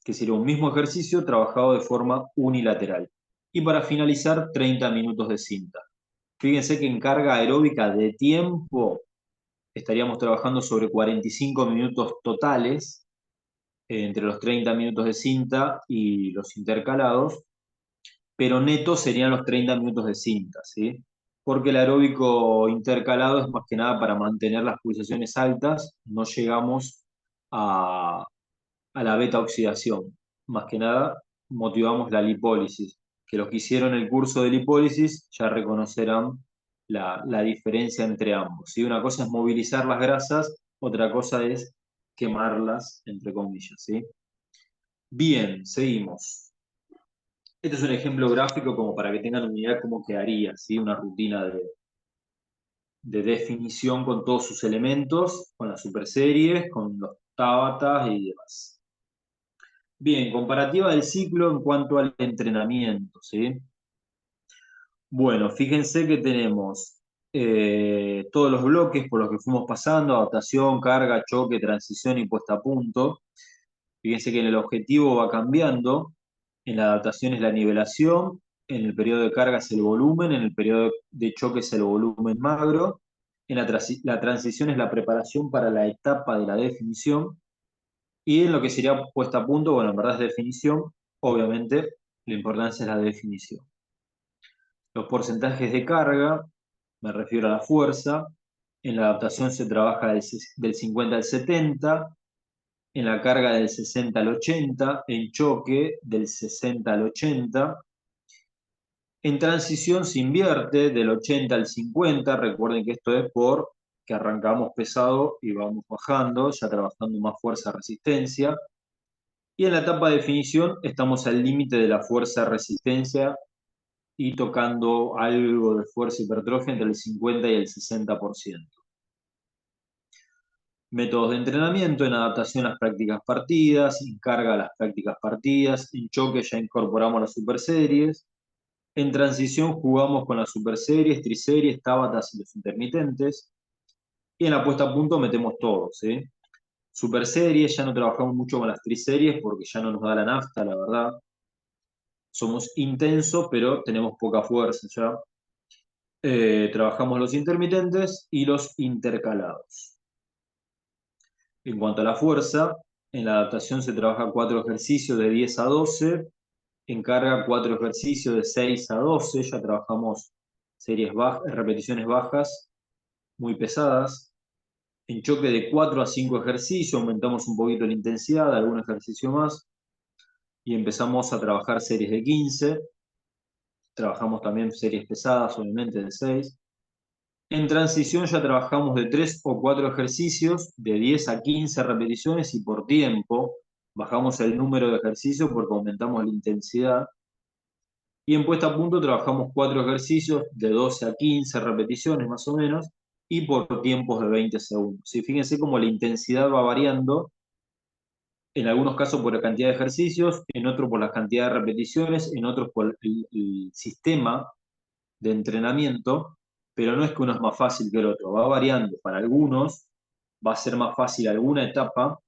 Que sería un mismo ejercicio trabajado de forma unilateral. Y para finalizar, 30 minutos de cinta. Fíjense que en carga aeróbica de tiempo estaríamos trabajando sobre 45 minutos totales, entre los 30 minutos de cinta y los intercalados, pero netos serían los 30 minutos de cinta, ¿sí? Porque el aeróbico intercalado es más que nada para mantener las pulsaciones altas, no llegamos a la beta oxidación. Más que nada motivamos la lipólisis, que los que hicieron el curso de lipólisis ya reconocerán la diferencia entre ambos, ¿sí? Una cosa es movilizar las grasas, otra cosa es quemarlas, entre comillas, ¿sí? Bien, seguimos. Este es un ejemplo gráfico como para que tengan una idea de cómo quedaría, ¿sí? Una rutina de definición con todos sus elementos, con las superseries, con los tábatas y demás. Bien, comparativa del ciclo en cuanto al entrenamiento, ¿sí? Bueno, fíjense que tenemos todos los bloques por los que fuimos pasando: adaptación, carga, choque, transición y puesta a punto. Fíjense que en el objetivo va cambiando. En la adaptación es la nivelación, en el periodo de carga es el volumen, en el periodo de choque es el volumen magro, en la transición es la preparación para la etapa de la definición, y en lo que sería puesta a punto, bueno, en verdad es definición, obviamente la importancia es la definición. Los porcentajes de carga, me refiero a la fuerza. En la adaptación se trabaja del 50 al 70, en la carga del 60 al 80, en choque del 60 al 80. En transición se invierte del 80 al 50, recuerden que esto es por que arrancamos pesado y vamos bajando, ya trabajando más fuerza-resistencia. Y en la etapa de definición estamos al límite de la fuerza-resistencia y tocando algo de fuerza hipertrofia entre el 50 y el 60%. Métodos de entrenamiento, en adaptación las prácticas partidas, en carga las prácticas partidas, en choque ya incorporamos las superseries, en transición jugamos con las superseries, triseries, tábatas y los intermitentes, y en la puesta a punto metemos todo, ¿sí? Superseries, ya no trabajamos mucho con las triseries porque ya no nos da la nafta, la verdad. Somos intensos, pero tenemos poca fuerza ya. Trabajamos los intermitentes y los intercalados. En cuanto a la fuerza, en la adaptación se trabaja 4 ejercicios de 10 a 12, en carga 4 ejercicios de 6 a 12, ya trabajamos series bajas, repeticiones bajas, muy pesadas. En choque de 4 a 5 ejercicios, aumentamos un poquito la intensidad, algún ejercicio más, y empezamos a trabajar series de 15. Trabajamos también series pesadas, obviamente, de 6. En transición ya trabajamos de 3 o 4 ejercicios, de 10 a 15 repeticiones y por tiempo. Bajamos el número de ejercicios porque aumentamos la intensidad. Y en puesta a punto trabajamos 4 ejercicios de 12 a 15 repeticiones más o menos y por tiempos de 20 segundos. Y fíjense cómo la intensidad va variando, en algunos casos por la cantidad de ejercicios, en otros por la cantidad de repeticiones, en otros por el sistema de entrenamiento, pero no es que uno es más fácil que el otro, va variando. Para algunos va a ser más fácil alguna etapa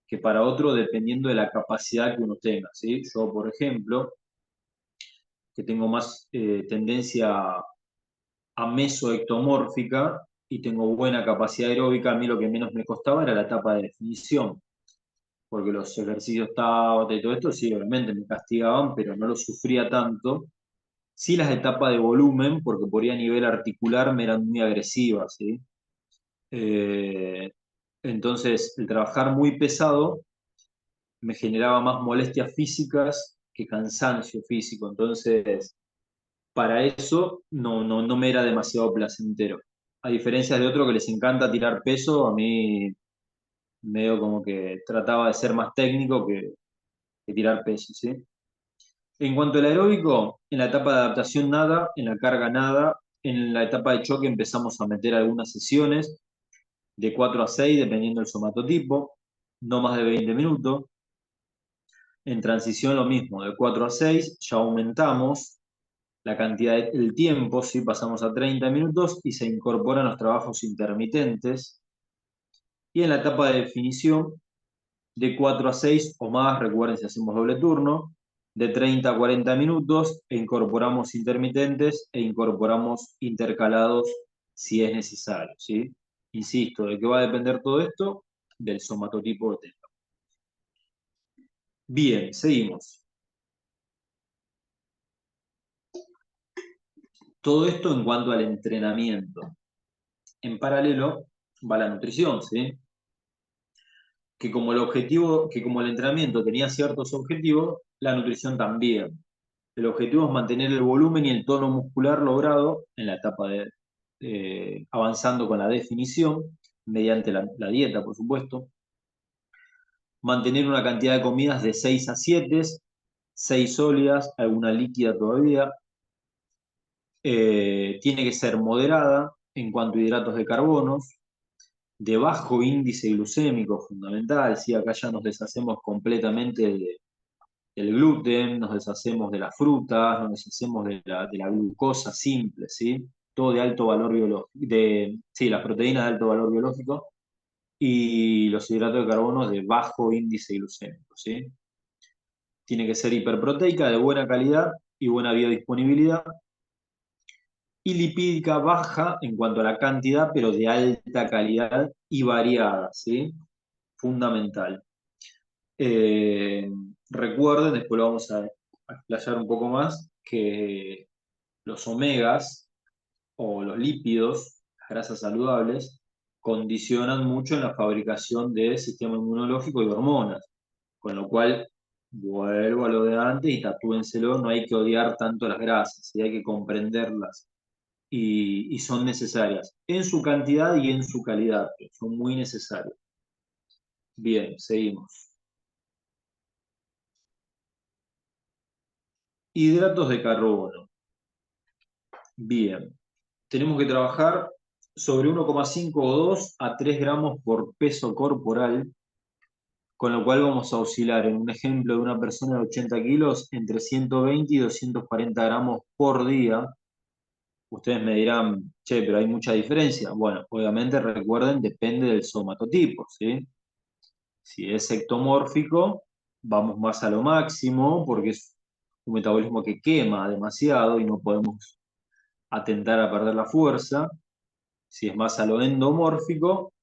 que para otro dependiendo de la capacidad que uno tenga, ¿sí? Yo, por ejemplo, que tengo más tendencia a mesoectomórfica y tengo buena capacidad aeróbica, a mí lo que menos me costaba era la etapa de definición, porque los ejercicios Tabata y todo esto, sí, obviamente me castigaban, pero no lo sufría tanto. Sí, las etapas de volumen, porque por ahí a nivel articular me eran muy agresivas, ¿sí? Eh, entonces, el trabajar muy pesado me generaba más molestias físicas que cansancio físico. Entonces, para eso no me era demasiado placentero. A diferencia de otro que les encanta tirar peso, a mí medio como que trataba de ser más técnico que tirar peso, ¿sí? En cuanto al aeróbico, en la etapa de adaptación nada, en la carga nada, en la etapa de choque empezamos a meter algunas sesiones de 4 a 6, dependiendo del somatotipo, no más de 20 minutos. En transición lo mismo, de 4 a 6, ya aumentamos la cantidad del tiempo, ¿sí? Pasamos a 30 minutos y se incorporan los trabajos intermitentes. Y en la etapa de definición, de 4 a 6 o más, recuerden si hacemos doble turno, de 30 a 40 minutos e incorporamos intermitentes e incorporamos intercalados si es necesario, ¿sí? Insisto, ¿de qué va a depender todo esto? Del somatotipo de tenga. Bien, seguimos. Todo esto en cuanto al entrenamiento. En paralelo va la nutrición, ¿sí? Que como el objetivo, que como el entrenamiento tenía ciertos objetivos, la nutrición también. El objetivo es mantener el volumen y el tono muscular logrado en la etapa de avanzando con la definición, mediante la dieta, por supuesto. Mantener una cantidad de comidas de 6 a 7, 6 sólidas, alguna líquida todavía. Tiene que ser moderada en cuanto a hidratos de carbonos, de bajo índice glucémico, fundamental. ¿Sí? Acá ya nos deshacemos completamente del gluten, nos deshacemos de las frutas, nos deshacemos de la glucosa simple, ¿sí? Todo de alto valor biológico, sí, las proteínas de alto valor biológico y los hidratos de carbono de bajo índice glucémico, ¿sí? Tiene que ser hiperproteica, de buena calidad y buena biodisponibilidad, y lipídica baja en cuanto a la cantidad, pero de alta calidad y variada, ¿sí? Fundamental. Eh, Recuerden, después lo vamos a explayar un poco más, que los omegas o los lípidos, las grasas saludables, condicionan mucho en la fabricación del sistema inmunológico y hormonas, con lo cual vuelvo a lo de antes y tatúenselo, no hay que odiar tanto las grasas, ¿sí? Hay que comprenderlas y son necesarias en su cantidad y en su calidad, son muy necesarias. Bien, seguimos. Hidratos de carbono. Bien, tenemos que trabajar sobre 1,5 o 2 a 3 gramos por peso corporal, con lo cual vamos a oscilar en un ejemplo de una persona de 80 kilos entre 120 y 240 gramos por día. Ustedes me dirán, che, pero hay mucha diferencia. Bueno, obviamente recuerden, depende del somatotipo, ¿sí? Si es ectomórfico, vamos más a lo máximo porque es un metabolismo que quema demasiado y no podemos atentar a perder la fuerza. Si es más a lo endomórfico,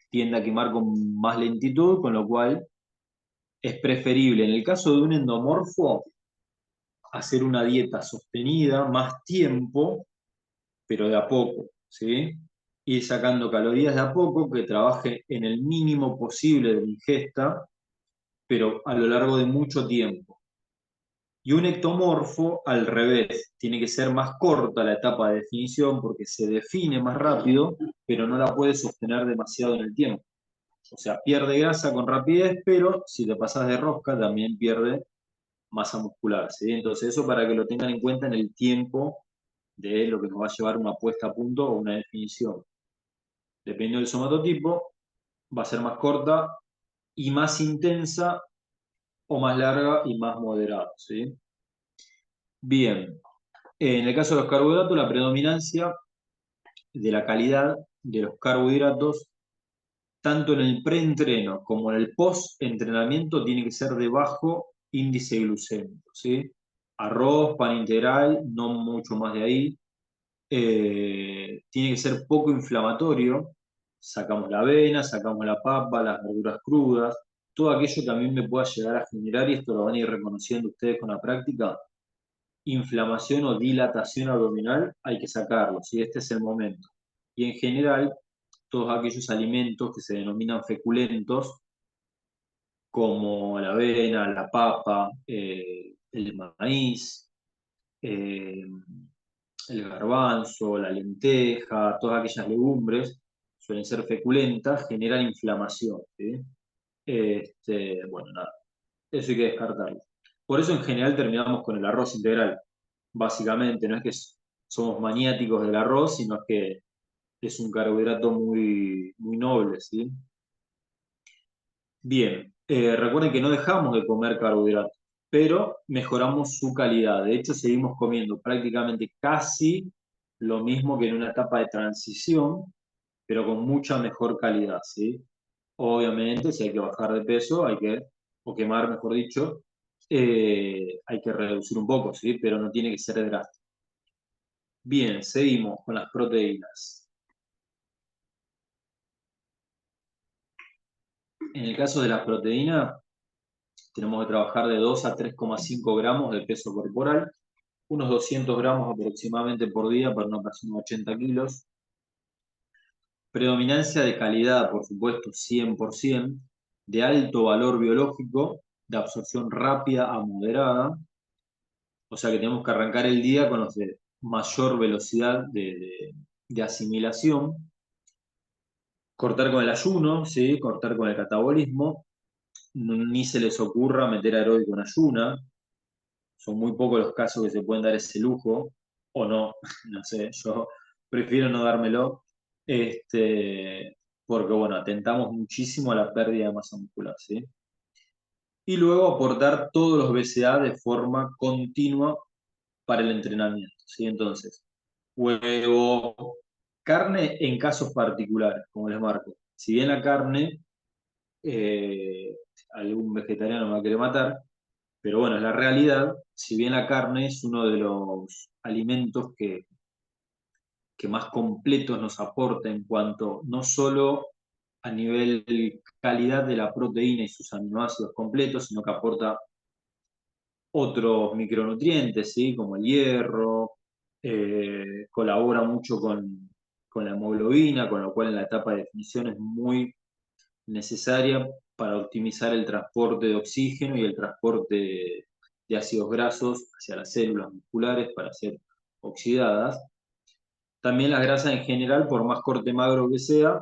tiende a quemar con más lentitud, con lo cual es preferible, en el caso de un endomorfo, hacer una dieta sostenida, más tiempo, pero de a poco, ¿sí? Ir sacando calorías de a poco, que trabaje en el mínimo posible de la ingesta, pero a lo largo de mucho tiempo. Y un ectomorfo, al revés, tiene que ser más corta la etapa de definición porque se define más rápido, pero no la puede sostener demasiado en el tiempo. O sea, pierde grasa con rapidez, pero si te pasas de rosca también pierde masa muscular, ¿sí? Entonces eso para que lo tengan en cuenta en el tiempo de lo que nos va a llevar una puesta a punto o una definición. Dependiendo del somatotipo, va a ser más corta y más intensa o más larga y más moderada, ¿sí? Bien, en el caso de los carbohidratos, la predominancia de la calidad de los carbohidratos, tanto en el preentreno como en el post-entrenamiento, tiene que ser de bajo índice glucémico, ¿sí? Arroz, pan integral, no mucho más de ahí. Tiene que ser poco inflamatorio. Sacamos la avena, sacamos la papa, las verduras crudas, todo aquello que a mí me pueda llegar a generar, y esto lo van a ir reconociendo ustedes con la práctica, inflamación o dilatación abdominal, hay que sacarlo, ¿sí? Este es el momento. Y en general, todos aquellos alimentos que se denominan feculentos, como la avena, la papa, el maíz, eh, el garbanzo, la lenteja, todas aquellas legumbres, suelen ser feculentas, generan inflamación, ¿sí? Bueno, nada, eso hay que descartarlo. Por eso en general terminamos con el arroz integral, básicamente, no es que somos maniáticos del arroz, sino que es un carbohidrato muy, muy noble, ¿sí? Bien, recuerden que no dejamos de comer carbohidratos, pero mejoramos su calidad. De hecho, seguimos comiendo prácticamente casi lo mismo que en una etapa de transición, pero con mucha mejor calidad, ¿sí? Obviamente, si hay que bajar de peso, o quemar, mejor dicho, hay que reducir un poco, ¿sí? Pero no tiene que ser drástico. Bien, seguimos con las proteínas. En el caso de las proteínas, tenemos que trabajar de 2 a 3,5 gramos de peso corporal, unos 200 gramos aproximadamente por día para una persona de 80 kilos. Predominancia de calidad, por supuesto, 100%, de alto valor biológico, de absorción rápida a moderada, o sea que tenemos que arrancar el día con los de mayor velocidad de asimilación, cortar con el ayuno, ¿sí? Cortar con el catabolismo, ni se les ocurra meter aeróbico en ayuna, son muy pocos los casos que se pueden dar ese lujo, o no, no sé, yo prefiero no dármelo, porque bueno, atentamos muchísimo a la pérdida de masa muscular, ¿sí? Y luego aportar todos los BCA de forma continua para el entrenamiento, ¿sí? Entonces, huevo, carne en casos particulares, como les marco. Si bien la carne, eh, algún vegetariano me va a querer matar, pero bueno, la realidad, si bien la carne es uno de los alimentos que más completos nos aporta en cuanto no solo a nivel calidad de la proteína y sus aminoácidos completos, sino que aporta otros micronutrientes, ¿sí? Como el hierro, colabora mucho con la hemoglobina, con lo cual en la etapa de definición es muy necesaria para optimizar el transporte de oxígeno y el transporte de ácidos grasos hacia las células musculares para ser oxidadas. También las grasas en general, por más corte magro que sea,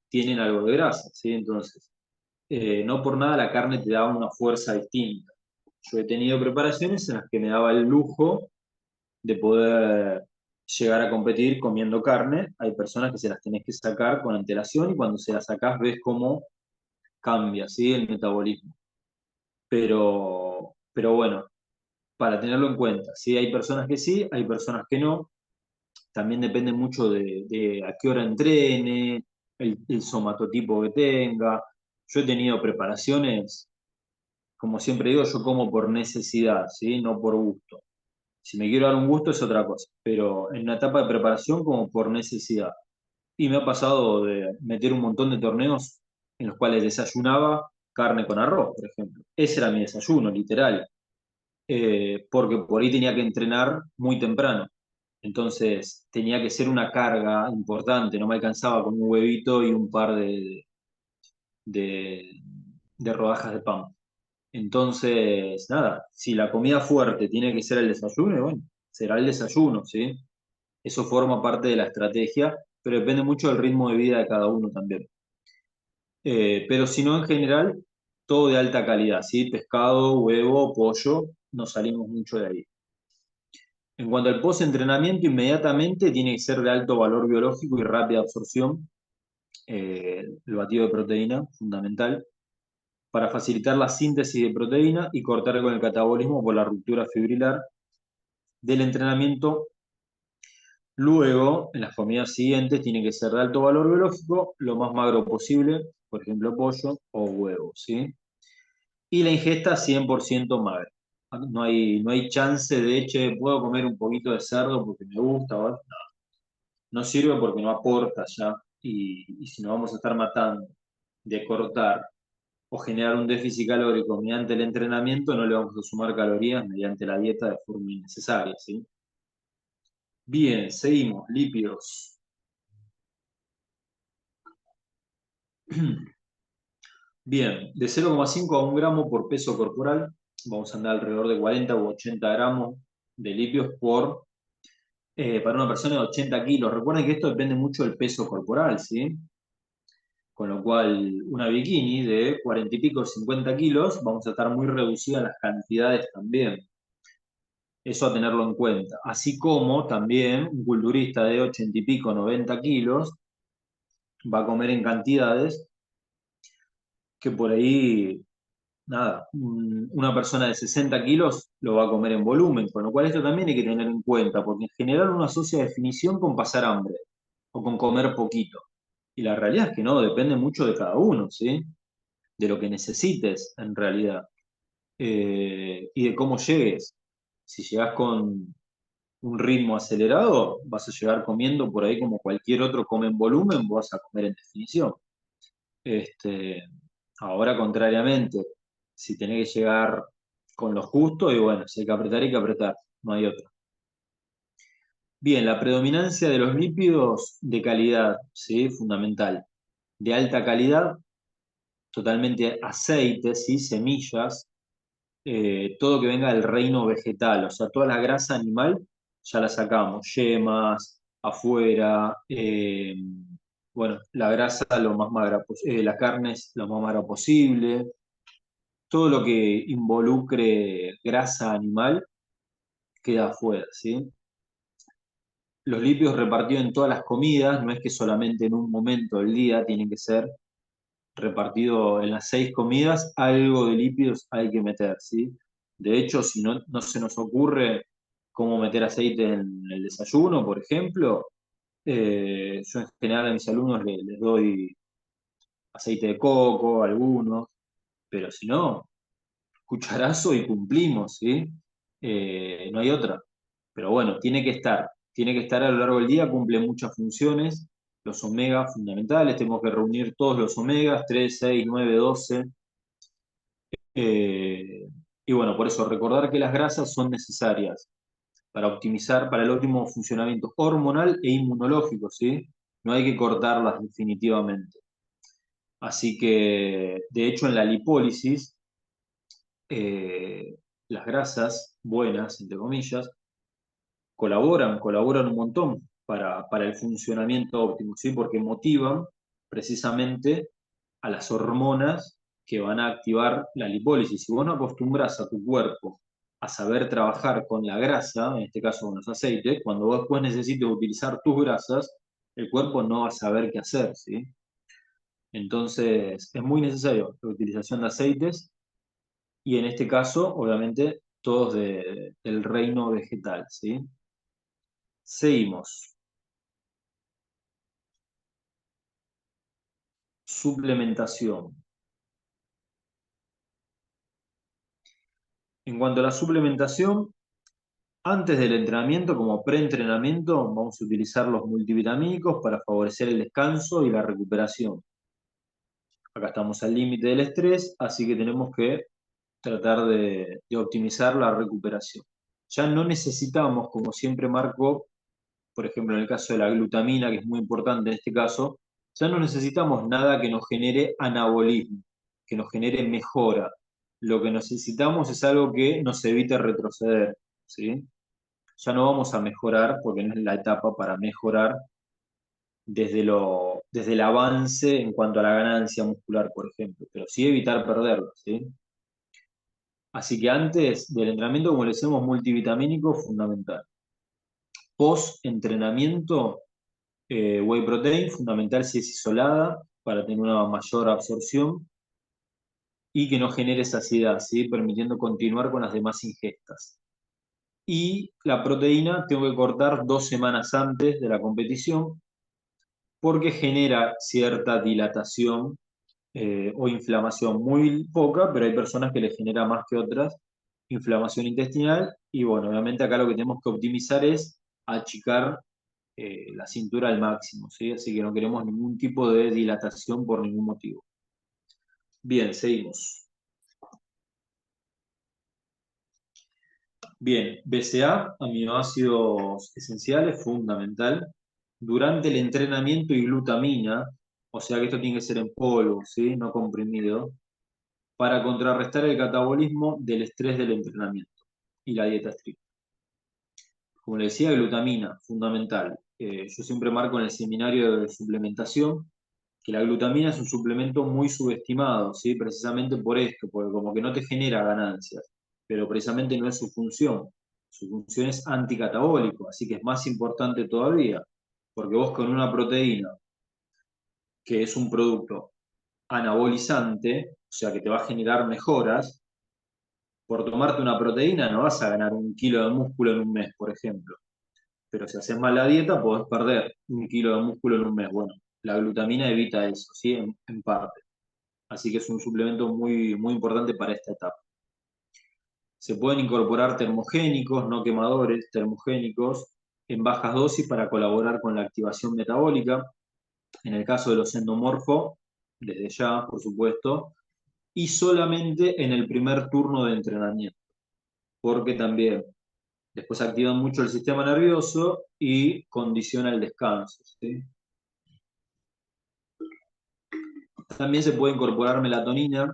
tienen algo de grasa, ¿sí? Entonces, no por nada la carne te da una fuerza distinta. Yo he tenido preparaciones en las que me daba el lujo de poder llegar a competir comiendo carne. Hay personas que se las tenés que sacar con antelación y cuando se las sacás ves cómo cambia, ¿sí? El metabolismo. Pero bueno, para tenerlo en cuenta, ¿sí? Hay personas que sí, hay personas que no. También depende mucho de a qué hora entrene, el somatotipo que tenga. Yo he tenido preparaciones, como siempre digo, yo como por necesidad, ¿sí? No por gusto. Si me quiero dar un gusto es otra cosa, pero en una etapa de preparación como por necesidad. Y me ha pasado de meter un montón de torneos en los cuales desayunaba carne con arroz, por ejemplo. Ese era mi desayuno, literal, porque por ahí tenía que entrenar muy temprano. Entonces tenía que ser una carga importante, no me alcanzaba con un huevito y un par de, de rodajas de pan. Entonces, nada, si la comida fuerte tiene que ser el desayuno, bueno, será el desayuno, ¿sí? Eso forma parte de la estrategia, pero depende mucho del ritmo de vida de cada uno también. Pero si no, en general, todo de alta calidad, ¿sí? Pescado, huevo, pollo, no salimos mucho de ahí. En cuanto al post-entrenamiento, inmediatamente tiene que ser de alto valor biológico y rápida absorción, el batido de proteína, fundamental, para facilitar la síntesis de proteína y cortar con el catabolismo por la ruptura fibrilar del entrenamiento. Luego, en las comidas siguientes, tiene que ser de alto valor biológico, lo más magro posible, por ejemplo, pollo o huevo, ¿sí? Y la ingesta 100% magra. No hay chance de, che, puedo comer un poquito de cerdo porque me gusta, ¿vale? No sirve porque no aporta ya. Y si nos vamos a estar matando de cortar o generar un déficit calórico mediante el entrenamiento, no le vamos a sumar calorías mediante la dieta de forma innecesaria, ¿sí? Bien, seguimos. Lípidos. Bien, de 0,5 a 1 gramo por peso corporal, vamos a andar alrededor de 40 u 80 gramos de lípidos para una persona de 80 kilos. Recuerden que esto depende mucho del peso corporal, ¿sí? Con lo cual, una bikini de 40 y pico, 50 kilos, vamos a estar muy reducidas las cantidades también. Eso a tenerlo en cuenta. Así como también un culturista de 80 y pico, 90 kilos, va a comer en cantidades que por ahí, nada, una persona de 60 kilos lo va a comer en volumen, con lo cual esto también hay que tener en cuenta, porque en general uno asocia definición con pasar hambre o con comer poquito. Y la realidad es que no, depende mucho de cada uno, ¿sí? De lo que necesites en realidad. Y de cómo llegues. Si llegas con un ritmo acelerado, vas a llegar comiendo por ahí como cualquier otro come en volumen, vos vas a comer en definición. Este, ahora, contrariamente, si tenés que llegar con lo justo, y bueno, si hay que apretar, no hay otra. Bien, la predominancia de los lípidos de calidad, ¿sí? Fundamental. De alta calidad, totalmente aceites, ¿sí? Semillas, todo que venga del reino vegetal, o sea, toda la grasa animal ya la sacamos, yemas, afuera, bueno, la grasa lo más magra, la carne es lo más magra posible, todo lo que involucre grasa animal queda afuera, ¿sí? Los lípidos repartidos en todas las comidas, no es que solamente en un momento del día tienen que ser repartido en las 6 comidas, algo de lípidos hay que meter, ¿sí? De hecho, si no se nos ocurre cómo meter aceite en el desayuno, por ejemplo, yo en general a mis alumnos les doy aceite de coco, algunos, pero si no, cucharazo y cumplimos, ¿sí? No hay otra. Pero bueno, tiene que estar a lo largo del día, cumple muchas funciones. Los omegas fundamentales, tenemos que reunir todos los omegas, 3, 6, 9, 12. Eh, y bueno, por eso recordar que las grasas son necesarias para optimizar, para el óptimo funcionamiento hormonal e inmunológico, ¿sí? No hay que cortarlas definitivamente. Así que, de hecho, en la lipólisis, eh, las grasas buenas, entre comillas, colaboran un montón para el funcionamiento óptimo, ¿sí? Porque motivan precisamente a las hormonas que van a activar la lipólisis. Si vos no acostumbras a tu cuerpo a saber trabajar con la grasa, en este caso con los aceites, cuando vos después necesites utilizar tus grasas, el cuerpo no va a saber qué hacer, ¿sí? Entonces, es muy necesario la utilización de aceites y en este caso, obviamente, todos del reino vegetal, ¿sí? Seguimos. Suplementación. En cuanto a la suplementación, antes del entrenamiento, como preentrenamiento, vamos a utilizar los multivitamínicos para favorecer el descanso y la recuperación. Acá estamos al límite del estrés, así que tenemos que tratar de optimizar la recuperación. Ya no necesitamos, como siempre marco, por ejemplo en el caso de la glutamina, que es muy importante en este caso, ya no necesitamos nada que nos genere anabolismo, que nos genere mejora. Lo que necesitamos es algo que nos evite retroceder, ¿sí? Ya no vamos a mejorar, porque no es la etapa para mejorar desde el avance en cuanto a la ganancia muscular, por ejemplo, pero sí evitar perderlo, ¿sí? Así que antes del entrenamiento, como le decimos, multivitamínico, fundamental. Post-entrenamiento, whey protein, fundamental si es isolada, para tener una mayor absorción y que no genere saciedad, ¿sí? Permitiendo continuar con las demás ingestas. Y la proteína tengo que cortar 2 semanas antes de la competición porque genera cierta dilatación o inflamación muy poca, pero hay personas que les genera más que otras inflamación intestinal y bueno, obviamente acá lo que tenemos que optimizar es achicar la cintura al máximo, ¿sí? Así que no queremos ningún tipo de dilatación por ningún motivo. Bien, seguimos. Bien, BCA, aminoácidos esenciales, fundamental. Durante el entrenamiento y glutamina, o sea que esto tiene que ser en polvo, ¿sí? No comprimido, para contrarrestar el catabolismo del estrés del entrenamiento y la dieta estricta. Como le decía, glutamina, fundamental. Yo siempre marco en el seminario de suplementación que la glutamina es un suplemento muy subestimado, ¿sí? Precisamente por esto, porque como que no te genera ganancias, pero precisamente no es su función. Su función es anticatabólico, así que es más importante todavía, porque vos con una proteína, que es un producto anabolizante, o sea que te va a generar mejoras, por tomarte una proteína no vas a ganar 1 kilo de músculo en un mes, por ejemplo. Pero si haces mal la dieta, podés perder 1 kilo de músculo en un mes. Bueno, la glutamina evita eso, ¿sí? En parte. Así que es un suplemento muy, muy importante para esta etapa. Se pueden incorporar termogénicos, no quemadores, termogénicos, en bajas dosis para colaborar con la activación metabólica. En el caso de los endomorfos, desde ya, por supuesto, y solamente en el primer turno de entrenamiento, porque también después activan mucho el sistema nervioso y condiciona el descanso, ¿sí? También se puede incorporar melatonina,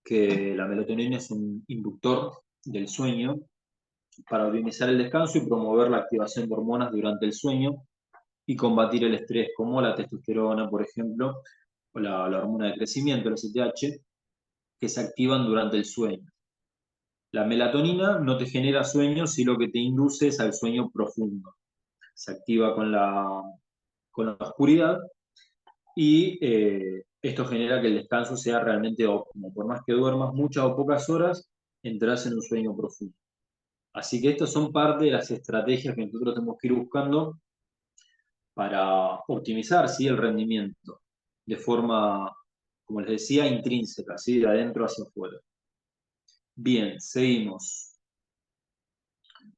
que la melatonina es un inductor del sueño, para optimizar el descanso y promover la activación de hormonas durante el sueño y combatir el estrés, como la testosterona, por ejemplo, o la hormona de crecimiento, el STH, que se activan durante el sueño. La melatonina no te genera sueño, sino que te induce es al sueño profundo. Se activa con la oscuridad y esto genera que el descanso sea realmente óptimo. Por más que duermas muchas o pocas horas, entras en un sueño profundo. Así que estas son parte de las estrategias que nosotros tenemos que ir buscando para optimizar, ¿sí? El rendimiento de forma, como les decía, intrínseca, ¿sí? De adentro hacia afuera. Bien, seguimos.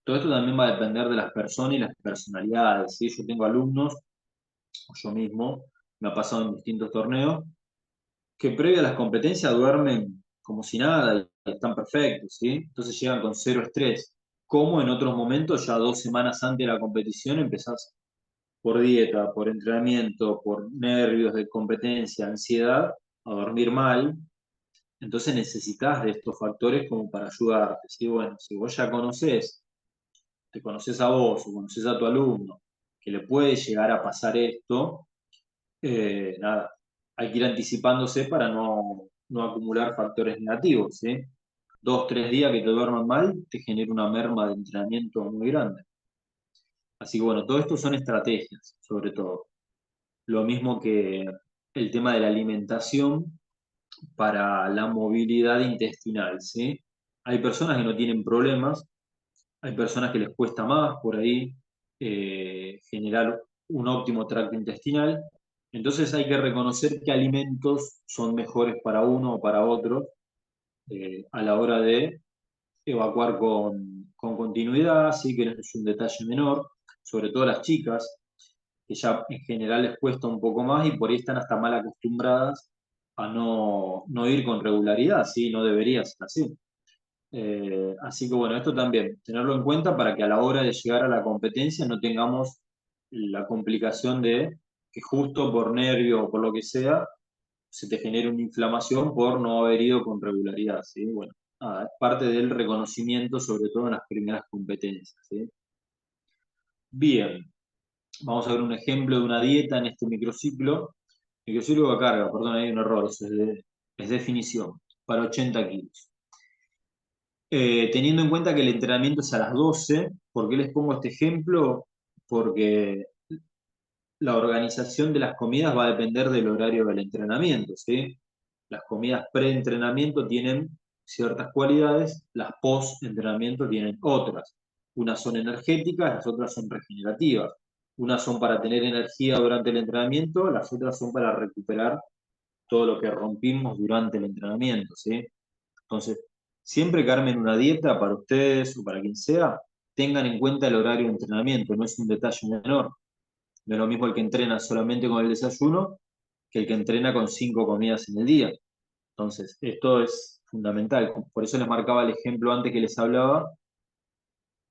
Todo esto también va a depender de las personas y las personalidades, ¿sí? Yo tengo alumnos, o yo mismo, me ha pasado en distintos torneos, que previo a las competencias duermen como si nada y están perfectos, ¿sí? Entonces llegan con cero estrés. Como en otros momentos, ya 2 semanas antes de la competición, empezás por dieta, por entrenamiento, por nervios de competencia, ansiedad, a dormir mal. Entonces necesitas de estos factores como para ayudarte, ¿sí? Bueno, si vos ya conocés, te conoces a vos o conoces a tu alumno, que le puede llegar a pasar esto, nada, hay que ir anticipándose para no acumular factores negativos, ¿sí? 2, 3 días que te duerman mal, te genera una merma de entrenamiento muy grande. Así que bueno, todo esto son estrategias, sobre todo. Lo mismo que el tema de la alimentación para la movilidad intestinal, ¿sí? Hay personas que no tienen problemas, hay personas que les cuesta más por ahí generar un óptimo tracto intestinal. Entonces hay que reconocer qué alimentos son mejores para uno o para otro a la hora de evacuar con continuidad, sí que no es un detalle menor, sobre todo las chicas, que ya en general les cuesta un poco más y por ahí están hasta mal acostumbradas a no ir con regularidad, ¿sí? No debería ser así. Así que bueno, esto también, tenerlo en cuenta para que a la hora de llegar a la competencia no tengamos la complicación de que justo por nervio o por lo que sea, se te genere una inflamación por no haber ido con regularidad, ¿sí? Bueno, nada, es parte del reconocimiento, sobre todo en las primeras competencias, ¿sí? Bien, vamos a ver un ejemplo de una dieta en este microciclo. Microciclo de carga, perdón, hay un error, eso es definición, para 80 kilos. Teniendo en cuenta que el entrenamiento es a las 12, ¿por qué les pongo este ejemplo? Porque la organización de las comidas va a depender del horario del entrenamiento, ¿sí? Las comidas pre-entrenamiento tienen ciertas cualidades, las post-entrenamiento tienen otras. Unas son energéticas, las otras son regenerativas. Unas son para tener energía durante el entrenamiento, las otras son para recuperar todo lo que rompimos durante el entrenamiento, ¿sí? Entonces, siempre que armen una dieta para ustedes o para quien sea, tengan en cuenta el horario de entrenamiento, no es un detalle menor. No es lo mismo el que entrena solamente con el desayuno que el que entrena con 5 comidas en el día. Entonces, esto es fundamental. Por eso les marcaba el ejemplo antes que les hablaba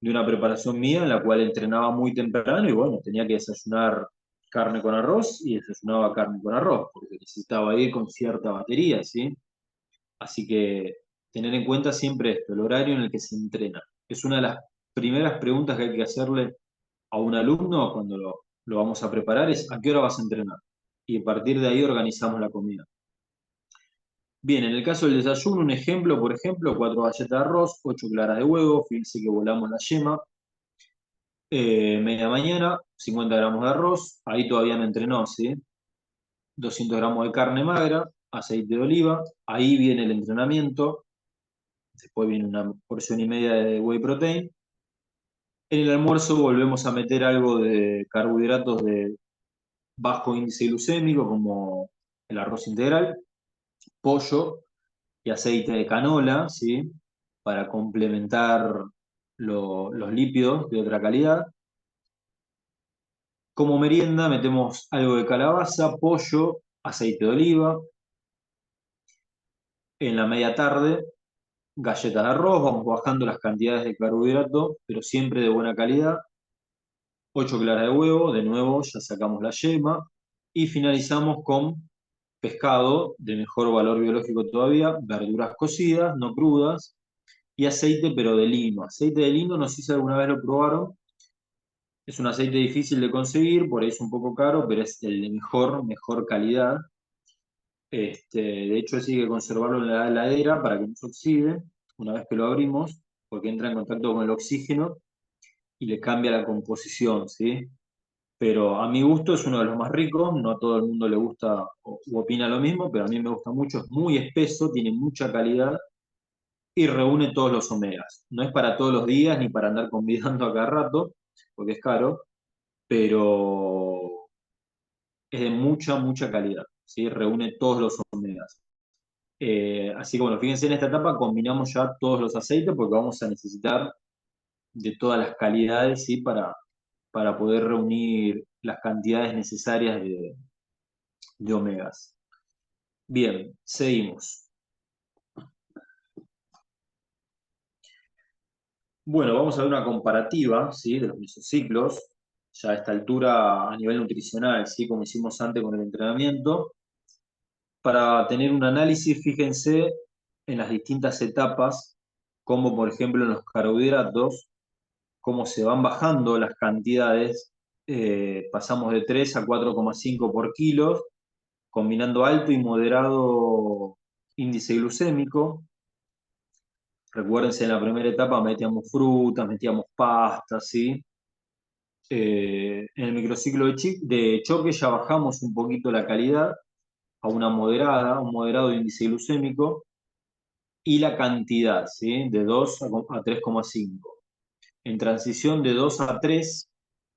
de una preparación mía en la cual entrenaba muy temprano y bueno, tenía que desayunar carne con arroz y desayunaba carne con arroz, porque necesitaba ir con cierta batería, ¿sí? Así que tener en cuenta siempre esto, el horario en el que se entrena. Es una de las primeras preguntas que hay que hacerle a un alumno cuando lo vamos a preparar, es ¿a qué hora vas a entrenar? Y a partir de ahí organizamos la comida. Bien, en el caso del desayuno, un ejemplo, por ejemplo, 4 galletas de arroz, 8 claras de huevo, fíjense que volamos la yema. Media mañana, 50 gramos de arroz, ahí todavía no entrenó, ¿sí? 200 gramos de carne magra, aceite de oliva, ahí viene el entrenamiento, después viene una porción y media de whey protein. En el almuerzo volvemos a meter algo de carbohidratos de bajo índice glucémico, como el arroz integral, pollo y aceite de canola, ¿sí? Para complementar los lípidos de otra calidad. Como merienda metemos algo de calabaza, pollo, aceite de oliva. En la media tarde, galletas de arroz, vamos bajando las cantidades de carbohidrato, pero siempre de buena calidad. 8 claras de huevo, de nuevo ya sacamos la yema. Y finalizamos con pescado de mejor valor biológico todavía, verduras cocidas, no crudas, y aceite pero de lino. Aceite de lino, no sé si alguna vez lo probaron, es un aceite difícil de conseguir, por ahí es un poco caro, pero es el de mejor calidad. De hecho, ese hay que conservarlo en la heladera para que no se oxide una vez que lo abrimos, porque entra en contacto con el oxígeno y le cambia la composición, ¿sí? Pero a mi gusto es uno de los más ricos, no a todo el mundo le gusta u opina lo mismo, pero a mí me gusta mucho, es muy espeso, tiene mucha calidad y reúne todos los omegas. No es para todos los días ni para andar convidando a cada rato, porque es caro, pero es de mucha calidad, ¿sí? Reúne todos los omegas. Así que bueno, fíjense en esta etapa combinamos ya todos los aceites porque vamos a necesitar de todas las calidades, ¿sí? Para poder reunir las cantidades necesarias de omegas. Bien, seguimos. Bueno, vamos a ver una comparativa, ¿sí? De los mesociclos, ya a esta altura a nivel nutricional, ¿sí? Como hicimos antes con el entrenamiento. Para tener un análisis, fíjense en las distintas etapas, como por ejemplo en los carbohidratos, cómo se van bajando las cantidades, pasamos de 3 a 4,5 por kilo, combinando alto y moderado índice glucémico. Recuérdense, en la primera etapa metíamos frutas, metíamos pastas, ¿sí? En el microciclo de choque ya bajamos un poquito la calidad a una moderada, un moderado índice glucémico y la cantidad, ¿sí? De 2 a 3,5. En transición de 2 a 3,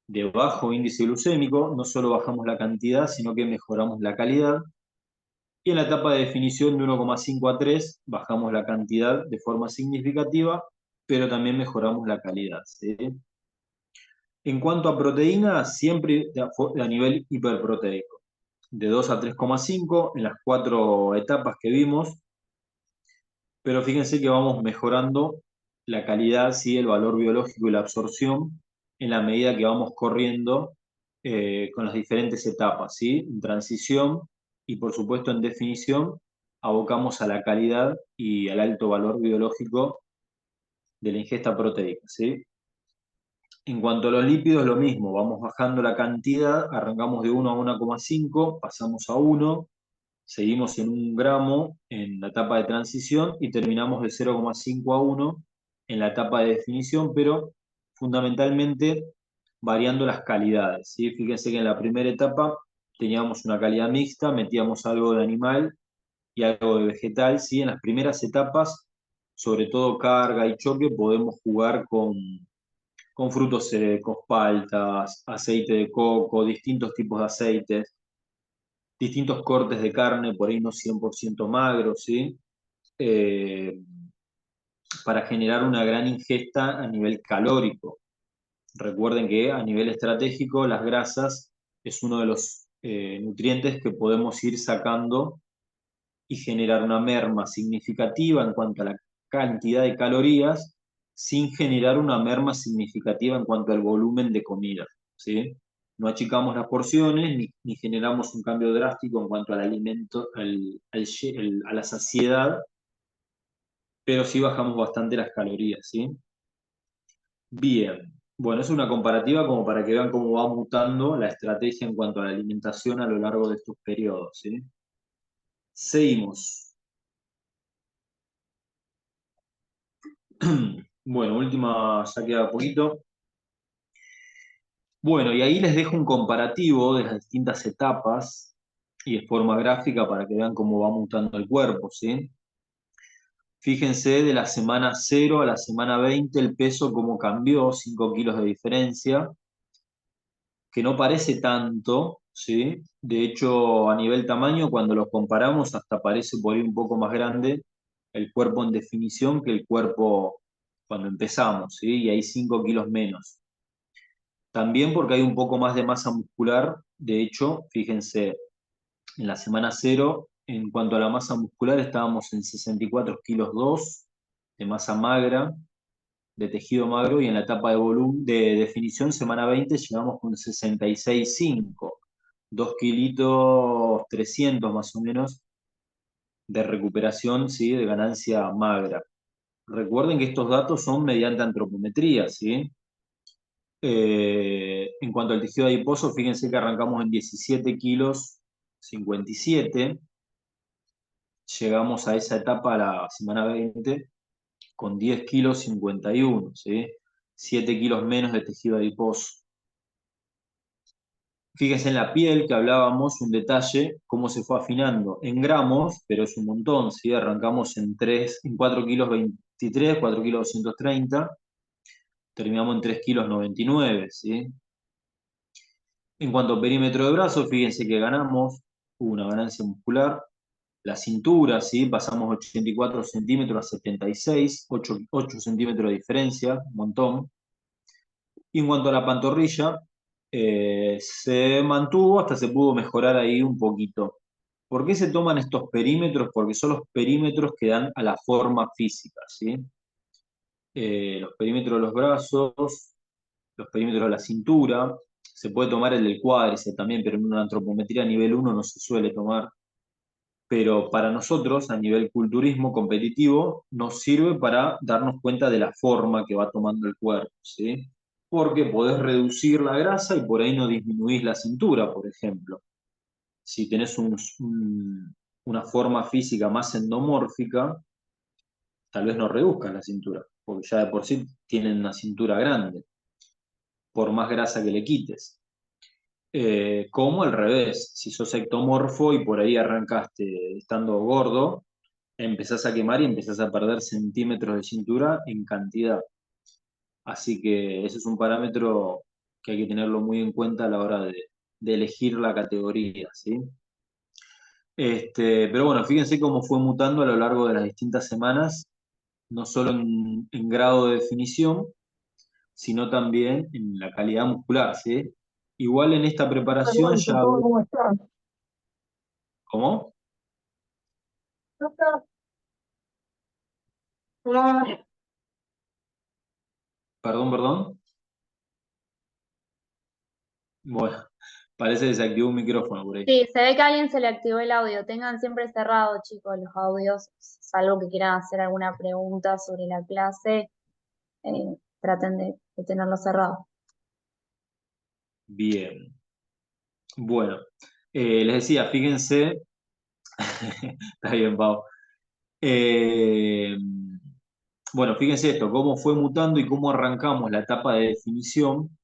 de bajo índice glucémico, no solo bajamos la cantidad, sino que mejoramos la calidad. Y en la etapa de definición de 1,5 a 3, bajamos la cantidad de forma significativa, pero también mejoramos la calidad, ¿sí? En cuanto a proteínas, siempre a nivel hiperproteico, de 2 a 3,5 en las 4 etapas que vimos, pero fíjense que vamos mejorando la calidad, ¿sí? El valor biológico y la absorción en la medida que vamos corriendo con las diferentes etapas, ¿sí? En transición y por supuesto en definición, abocamos a la calidad y al alto valor biológico de la ingesta proteica, ¿sí? En cuanto a los lípidos, lo mismo, vamos bajando la cantidad, arrancamos de 1 a 1,5, pasamos a 1, seguimos en 1 gramo en la etapa de transición y terminamos de 0,5 a 1 en la etapa de definición, pero fundamentalmente variando las calidades, ¿sí? Fíjense que en la primera etapa teníamos una calidad mixta, metíamos algo de animal y algo de vegetal, ¿sí? En las primeras etapas, sobre todo carga y choque, podemos jugar con frutos secos, paltas, aceite de coco, distintos tipos de aceites, distintos cortes de carne, por ahí no 100% magros, ¿sí? Eh, para generar una gran ingesta a nivel calórico. Recuerden que a nivel estratégico las grasas es uno de los nutrientes que podemos ir sacando y generar una merma significativa en cuanto a la cantidad de calorías sin generar una merma significativa en cuanto al volumen de comida, ¿sí? No achicamos las porciones ni generamos un cambio drástico en cuanto al alimento, a la saciedad, pero sí bajamos bastante las calorías, ¿sí? Bien, bueno, es una comparativa como para que vean cómo va mutando la estrategia en cuanto a la alimentación a lo largo de estos periodos, ¿sí? Seguimos. Bueno, última, ya queda poquito. Bueno, y ahí les dejo un comparativo de las distintas etapas y de forma gráfica para que vean cómo va mutando el cuerpo, ¿sí? Fíjense de la semana 0 a la semana 20 el peso cómo cambió, 5 kilos de diferencia, que no parece tanto, ¿sí? De hecho, a nivel tamaño, cuando los comparamos, hasta parece por ahí un poco más grande el cuerpo en definición que el cuerpo cuando empezamos, ¿sí? Y hay 5 kilos menos. También porque hay un poco más de masa muscular. De hecho, fíjense, en la semana 0, en cuanto a la masa muscular, estábamos en 64 kilos 2 de masa magra, de tejido magro, y en la etapa de volumen, de definición, semana 20, llegamos con 66,5, 2 kilitos 300 más o menos de recuperación, ¿sí? De ganancia magra. Recuerden que estos datos son mediante antropometría, ¿sí? En cuanto al tejido adiposo, fíjense que arrancamos en 17 kilos 57, llegamos a esa etapa a la semana 20 con 10 kilos 51, ¿sí? 7 kilos menos de tejido adiposo. Fíjense en la piel que hablábamos, un detalle, cómo se fue afinando en gramos, pero es un montón, ¿sí? Arrancamos en 4 kilos 23, 4 kilos 230, terminamos en 3 kilos 99, ¿sí? En cuanto a perímetro de brazo, fíjense que ganamos, hubo una ganancia muscular. La cintura, ¿sí? Pasamos 84 centímetros a 76, 8 centímetros de diferencia, un montón. Y en cuanto a la pantorrilla, se mantuvo, hasta se pudo mejorar ahí un poquito. ¿Por qué se toman estos perímetros? Porque son los perímetros que dan a la forma física, ¿sí? Los perímetros de los brazos, los perímetros de la cintura, se puede tomar el del cuádriceps también, pero en una antropometría nivel 1 no se suele tomar. Pero para nosotros, a nivel culturismo competitivo, nos sirve para darnos cuenta de la forma que va tomando el cuerpo, ¿sí? Porque podés reducir la grasa y por ahí no disminuís la cintura, por ejemplo. Si tenés una forma física más endomórfica, tal vez no reduzcas la cintura, porque ya de por sí tienen una cintura grande, por más grasa que le quites. Como al revés, si sos ectomorfo y por ahí arrancaste estando gordo, empezás a quemar y empezás a perder centímetros de cintura en cantidad. Así que ese es un parámetro que hay que tenerlo muy en cuenta a la hora de elegir la categoría, ¿sí? Pero bueno, fíjense cómo fue mutando a lo largo de las distintas semanas, no solo en grado de definición, sino también en la calidad muscular, ¿sí? Igual en esta preparación Eduardo, ya... ¿cómo estás? ¿Cómo? ¿No estás? Hola. Perdón, perdón. Bueno, parece que se activó un micrófono por ahí. Sí, se ve que a alguien se le activó el audio. Tengan siempre cerrado, chicos, los audios. Salvo que quieran hacer alguna pregunta sobre la clase, traten de tenerlo cerrado. Bien. Bueno, les decía, fíjense, está bien, Pau. Eh, bueno, fíjense esto, cómo fue mutando y cómo arrancamos la etapa de definición,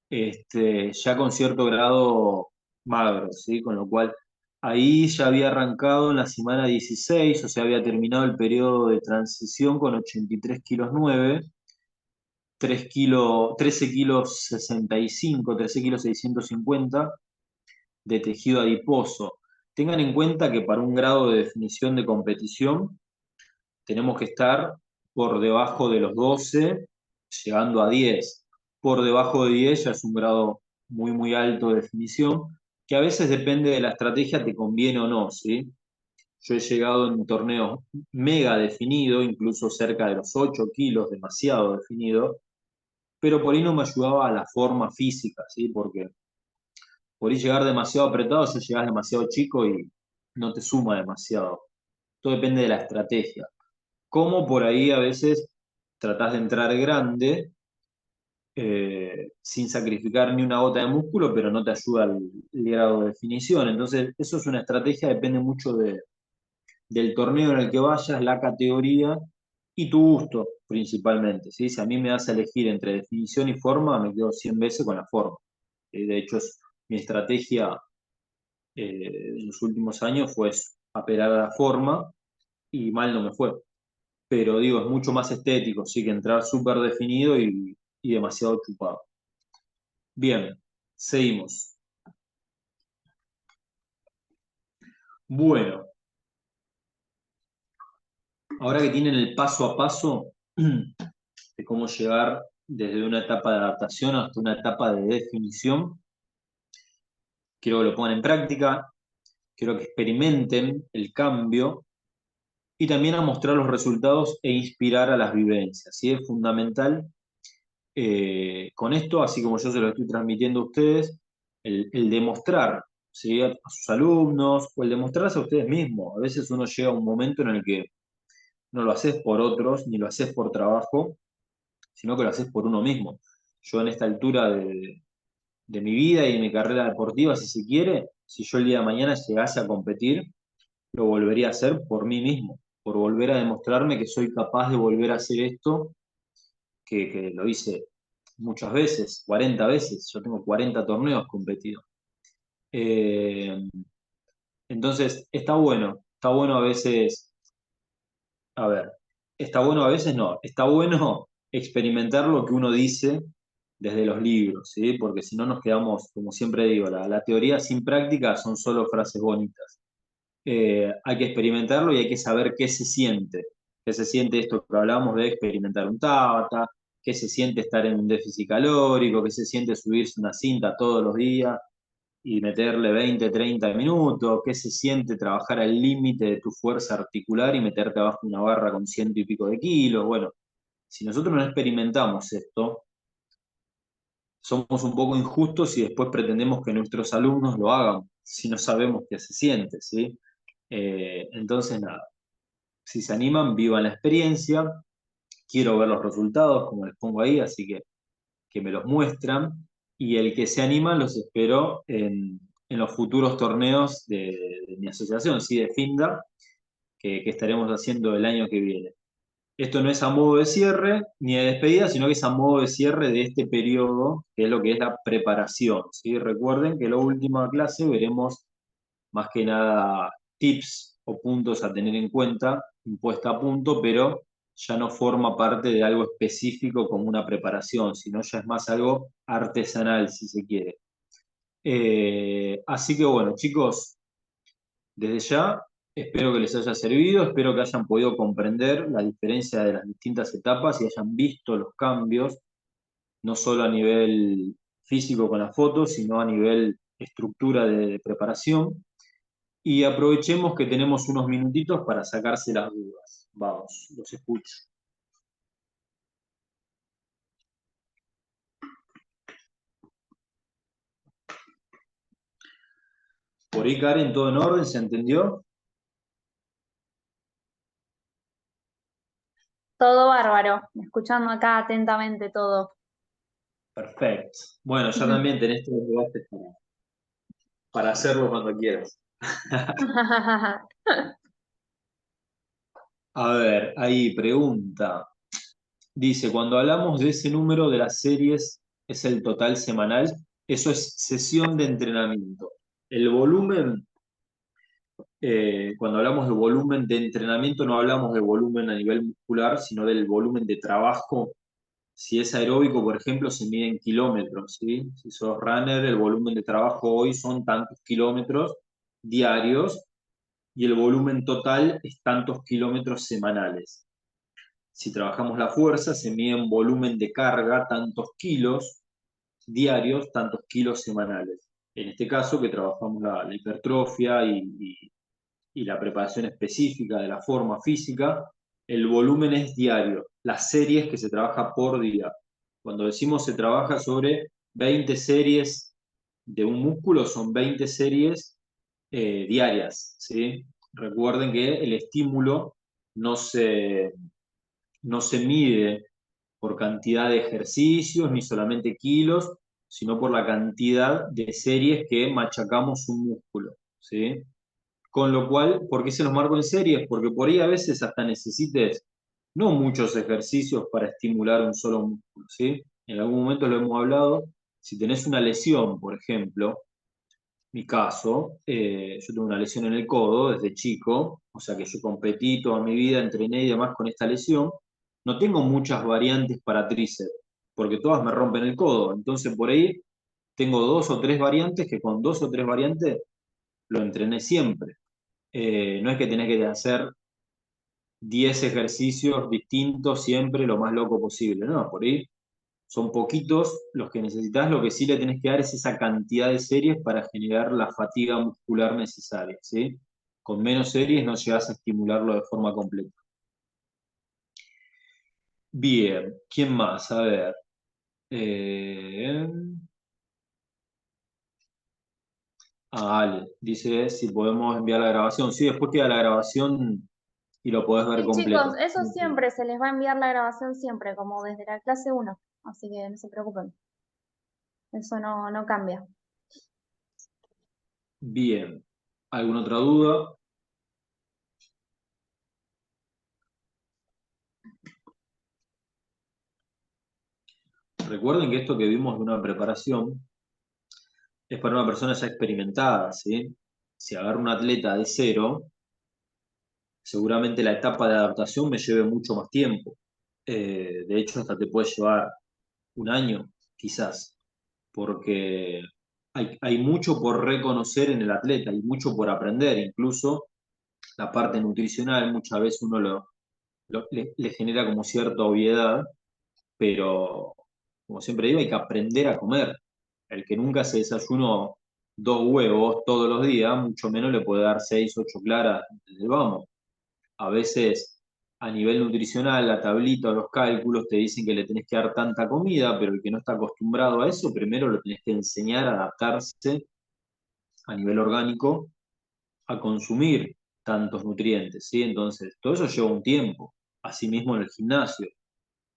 ya con cierto grado magro, ¿sí? Con lo cual ahí ya había arrancado en la semana 16, o sea, había terminado el periodo de transición con 83 kilos 9, 3 kilos, 13 kilos 65, 13 kilos 650 de tejido adiposo. Tengan en cuenta que para un grado de definición de competición tenemos que estar por debajo de los 12, llegando a 10. Por debajo de 10 ya es un grado muy, muy alto de definición, que a veces depende de la estrategia, te conviene o no, ¿sí? Yo he llegado en torneos mega definido, incluso cerca de los 8 kilos, demasiado definido, pero por ahí no me ayudaba a la forma física, ¿sí? Porque por ahí llegar demasiado apretado, si llegas demasiado chico y no te suma demasiado. Todo depende de la estrategia. Como por ahí a veces tratás de entrar grande sin sacrificar ni una gota de músculo, pero no te ayuda el grado de definición. Entonces, eso es una estrategia, depende mucho del torneo en el que vayas, la categoría y tu gusto principalmente, ¿sí? Si a mí me das a elegir entre definición y forma, me quedo 100 veces con la forma. De hecho, es mi estrategia en los últimos años fue apelar a la forma y mal no me fue. Pero digo, es mucho más estético, sí, que entrar súper definido y demasiado chupado. Bien, seguimos. Bueno, ahora que tienen el paso a paso de cómo llegar desde una etapa de adaptación hasta una etapa de definición, quiero que lo pongan en práctica, quiero que experimenten el cambio y también a mostrar los resultados e inspirar a las vivencias. ¿Sí? Es fundamental con esto, así como yo se lo estoy transmitiendo a ustedes, el demostrar, ¿sí? A sus alumnos o el demostrarse a ustedes mismos. A veces uno llega a un momento en el que no lo haces por otros ni lo haces por trabajo, sino que lo haces por uno mismo. Yo en esta altura de mi vida y de mi carrera deportiva, si se quiere, si yo el día de mañana llegase a competir, lo volvería a hacer por mí mismo, por volver a demostrarme que soy capaz de volver a hacer esto, que lo hice muchas veces, 40 veces, yo tengo 40 torneos competidos. Eh, entonces, está bueno a veces, a ver, está bueno a veces no, está bueno experimentar lo que uno dice desde los libros, ¿sí? Porque si no nos quedamos, como siempre digo, la teoría sin práctica son solo frases bonitas. Hay que experimentarlo y hay que saber qué se siente esto que hablamos de experimentar un Tabata, qué se siente estar en un déficit calórico, qué se siente subirse una cinta todos los días y meterle 20, 30 minutos, qué se siente trabajar al límite de tu fuerza articular y meterte abajo una barra con ciento y pico de kilos. Bueno, si nosotros no experimentamos esto, somos un poco injustos y después pretendemos que nuestros alumnos lo hagan si no sabemos qué se siente, ¿sí? Entonces, nada, si se animan, vivan la experiencia. Quiero ver los resultados, como les pongo ahí, así que me los muestran. Y el que se anima, los espero en los futuros torneos de mi asociación, ¿sí? De FINDA, que estaremos haciendo el año que viene. Esto no es a modo de cierre ni de despedida, sino que es a modo de cierre de este periodo, que es lo que es la preparación, ¿sí? Recuerden que en la última clase veremos más que nada tips o puntos a tener en cuenta, impuesta a punto, pero ya no forma parte de algo específico como una preparación, sino ya es más algo artesanal, si se quiere. Así que bueno, chicos, desde ya espero que les haya servido, espero que hayan podido comprender la diferencia de las distintas etapas y hayan visto los cambios, no solo a nivel físico con las fotos, sino a nivel estructura de preparación. Y aprovechemos que tenemos unos minutitos para sacarse las dudas. Vamos, los escucho. Por ahí, Karen, todo en orden, ¿se entendió? Todo bárbaro, escuchando acá atentamente todo. Perfecto. Bueno, ya también tenés todos los debates para hacerlo cuando quieras. A ver, ahí pregunta. Dice, cuando hablamos de ese número de las series, es el total semanal, eso es sesión de entrenamiento. El volumen, cuando hablamos de volumen de entrenamiento, no hablamos de volumen a nivel muscular, sino del volumen de trabajo. Si es aeróbico, por ejemplo, se mide en kilómetros, ¿sí? Si sos runner, el volumen de trabajo hoy son tantos kilómetros diarios y el volumen total es tantos kilómetros semanales. Si trabajamos la fuerza, se mide en volumen de carga, tantos kilos diarios, tantos kilos semanales. En este caso, que trabajamos la hipertrofia y la preparación específica de la forma física, el volumen es diario, las series que se trabaja por día. Cuando decimos se trabaja sobre 20 series de un músculo, son 20 series diarias, ¿sí? Recuerden que el estímulo no se, no se mide por cantidad de ejercicios ni solamente kilos, sino por la cantidad de series que machacamos un músculo, ¿sí? Con lo cual, ¿por qué se los marco en series? Porque por ahí a veces hasta necesites no muchos ejercicios para estimular un solo músculo, ¿sí? En algún momento lo hemos hablado. Si tenés una lesión, por ejemplo, mi caso, yo tuve una lesión en el codo desde chico, o sea que yo competí toda mi vida, entrené y demás con esta lesión. No tengo muchas variantes para tríceps, porque todas me rompen el codo. Entonces por ahí tengo dos o tres variantes que con dos o tres variantes lo entrené siempre. No es que tenés que hacer 10 ejercicios distintos siempre lo más loco posible, no, por ahí son poquitos los que necesitas, lo que sí le tenés que dar es esa cantidad de series para generar la fatiga muscular necesaria, ¿sí? Con menos series no llegas a estimularlo de forma completa. Bien, ¿quién más? A ver. Eh... Ale, dice si podemos enviar la grabación. Sí, después queda la grabación y lo podés ver Sí, chicos, completo. eso siempre, se les va a enviar la grabación siempre, como desde la clase 1, así que no se preocupen, eso no cambia. Bien, ¿alguna otra duda? Recuerden que esto que vimos de una preparación es para una persona ya experimentada, ¿sí? Si agarro un atleta de cero, seguramente la etapa de adaptación me lleve mucho más tiempo. De hecho, hasta te puede llevar un año, quizás, porque hay mucho por reconocer en el atleta, hay mucho por aprender, incluso la parte nutricional muchas veces uno le genera como cierta obviedad, pero como siempre digo, hay que aprender a comer. El que nunca se desayunó 2 huevos todos los días, mucho menos le puede dar 6, 8 claras desde el vamos. A veces, a nivel nutricional, la tablita o los cálculos te dicen que le tenés que dar tanta comida, pero el que no está acostumbrado a eso, primero lo tenés que enseñar a adaptarse a nivel orgánico a consumir tantos nutrientes, ¿sí? Entonces, todo eso lleva un tiempo. Asimismo en el gimnasio.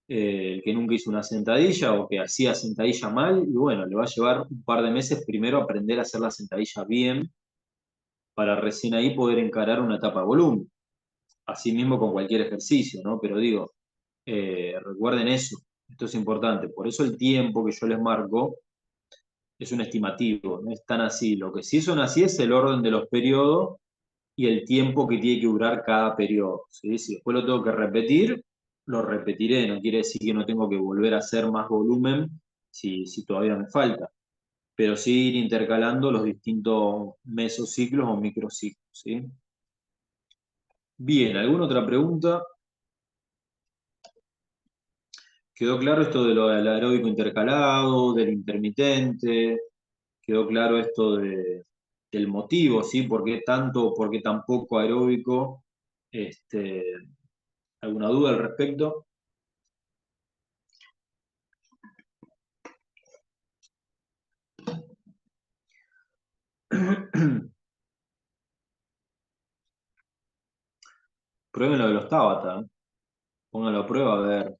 El que nunca hizo una sentadilla o que hacía sentadilla mal, y bueno, le va a llevar un par de meses primero aprender a hacer la sentadilla bien, para recién ahí poder encarar una etapa de volumen. así mismo con cualquier ejercicio, ¿no? Pero digo, recuerden eso, esto es importante. Por eso el tiempo que yo les marco es un estimativo, no es tan así. Lo que sí son así es el orden de los periodos y el tiempo que tiene que durar cada periodo, ¿sí? Si después lo tengo que repetir, lo repetiré, no quiere decir que no tengo que volver a hacer más volumen si todavía me falta, pero sí ir intercalando los distintos mesociclos o microciclos, ¿sí? Bien, ¿alguna otra pregunta? ¿Quedó claro esto de lo del aeróbico intercalado, del intermitente? ¿Quedó claro esto del motivo, ¿sí? ¿Por qué tanto, por qué tan poco aeróbico? Este, ¿alguna duda al respecto? Prueben lo de los Tabata, ¿eh? Pónganlo a prueba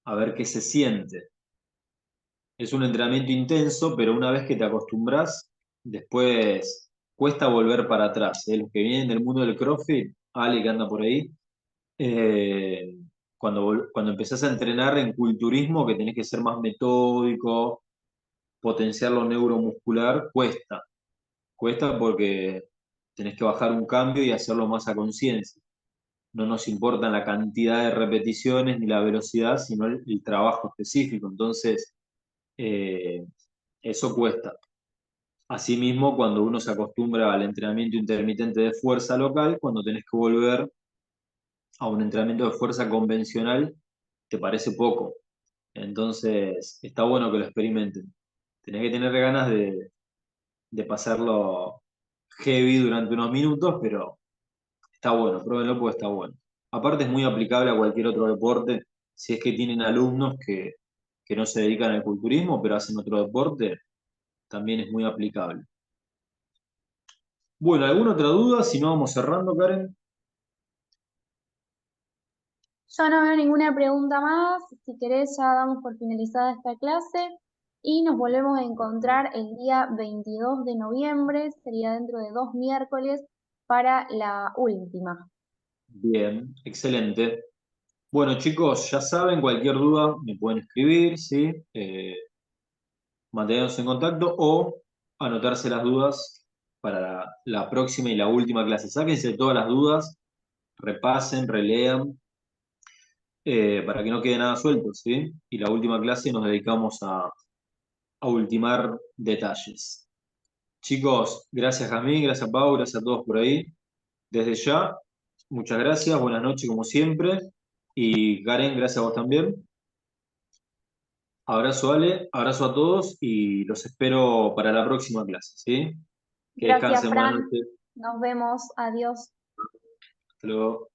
a ver qué se siente. Es un entrenamiento intenso, pero una vez que te acostumbras, después cuesta volver para atrás, ¿eh? Los que vienen del mundo del CrossFit, Ale que anda por ahí, eh, cuando empezás a entrenar en culturismo, que tenés que ser más metódico, potenciar lo neuromuscular, cuesta porque tenés que bajar un cambio y hacerlo más a conciencia. No nos importa la cantidad de repeticiones ni la velocidad, sino el trabajo específico. Entonces, eh, eso cuesta. Asimismo, cuando uno se acostumbra al entrenamiento intermitente de fuerza local, cuando tenés que volver a un entrenamiento de fuerza convencional, te parece poco. Entonces, está bueno que lo experimenten. Tenés que tener ganas de pasarlo heavy durante unos minutos, pero está bueno, pruébenlo porque está bueno. Aparte es muy aplicable a cualquier otro deporte, si es que tienen alumnos que no se dedican al culturismo, pero hacen otro deporte, también es muy aplicable. Bueno, ¿alguna otra duda? Si no, vamos cerrando, Karen. Yo no veo ninguna pregunta más. Si querés, ya damos por finalizada esta clase y nos volvemos a encontrar el día 22 de noviembre, sería dentro de 2 miércoles, para la última. Bien, excelente. Bueno, chicos, ya saben, cualquier duda me pueden escribir, ¿sí? Mantenernos en contacto o anotarse las dudas para la próxima y la última clase. Sáquense todas las dudas, repasen, relean, para que no quede nada suelto, ¿sí? Y la última clase nos dedicamos a ultimar detalles. Chicos, gracias Jamín, gracias Pau, gracias a todos por ahí. Desde ya, muchas gracias, buenas noches como siempre. Y Karen, gracias a vos también. Abrazo Ale, abrazo a todos y los espero para la próxima clase, ¿sí? Que Gracias, descansen, buenas Fran. noches. Nos vemos. Adiós. Hasta luego.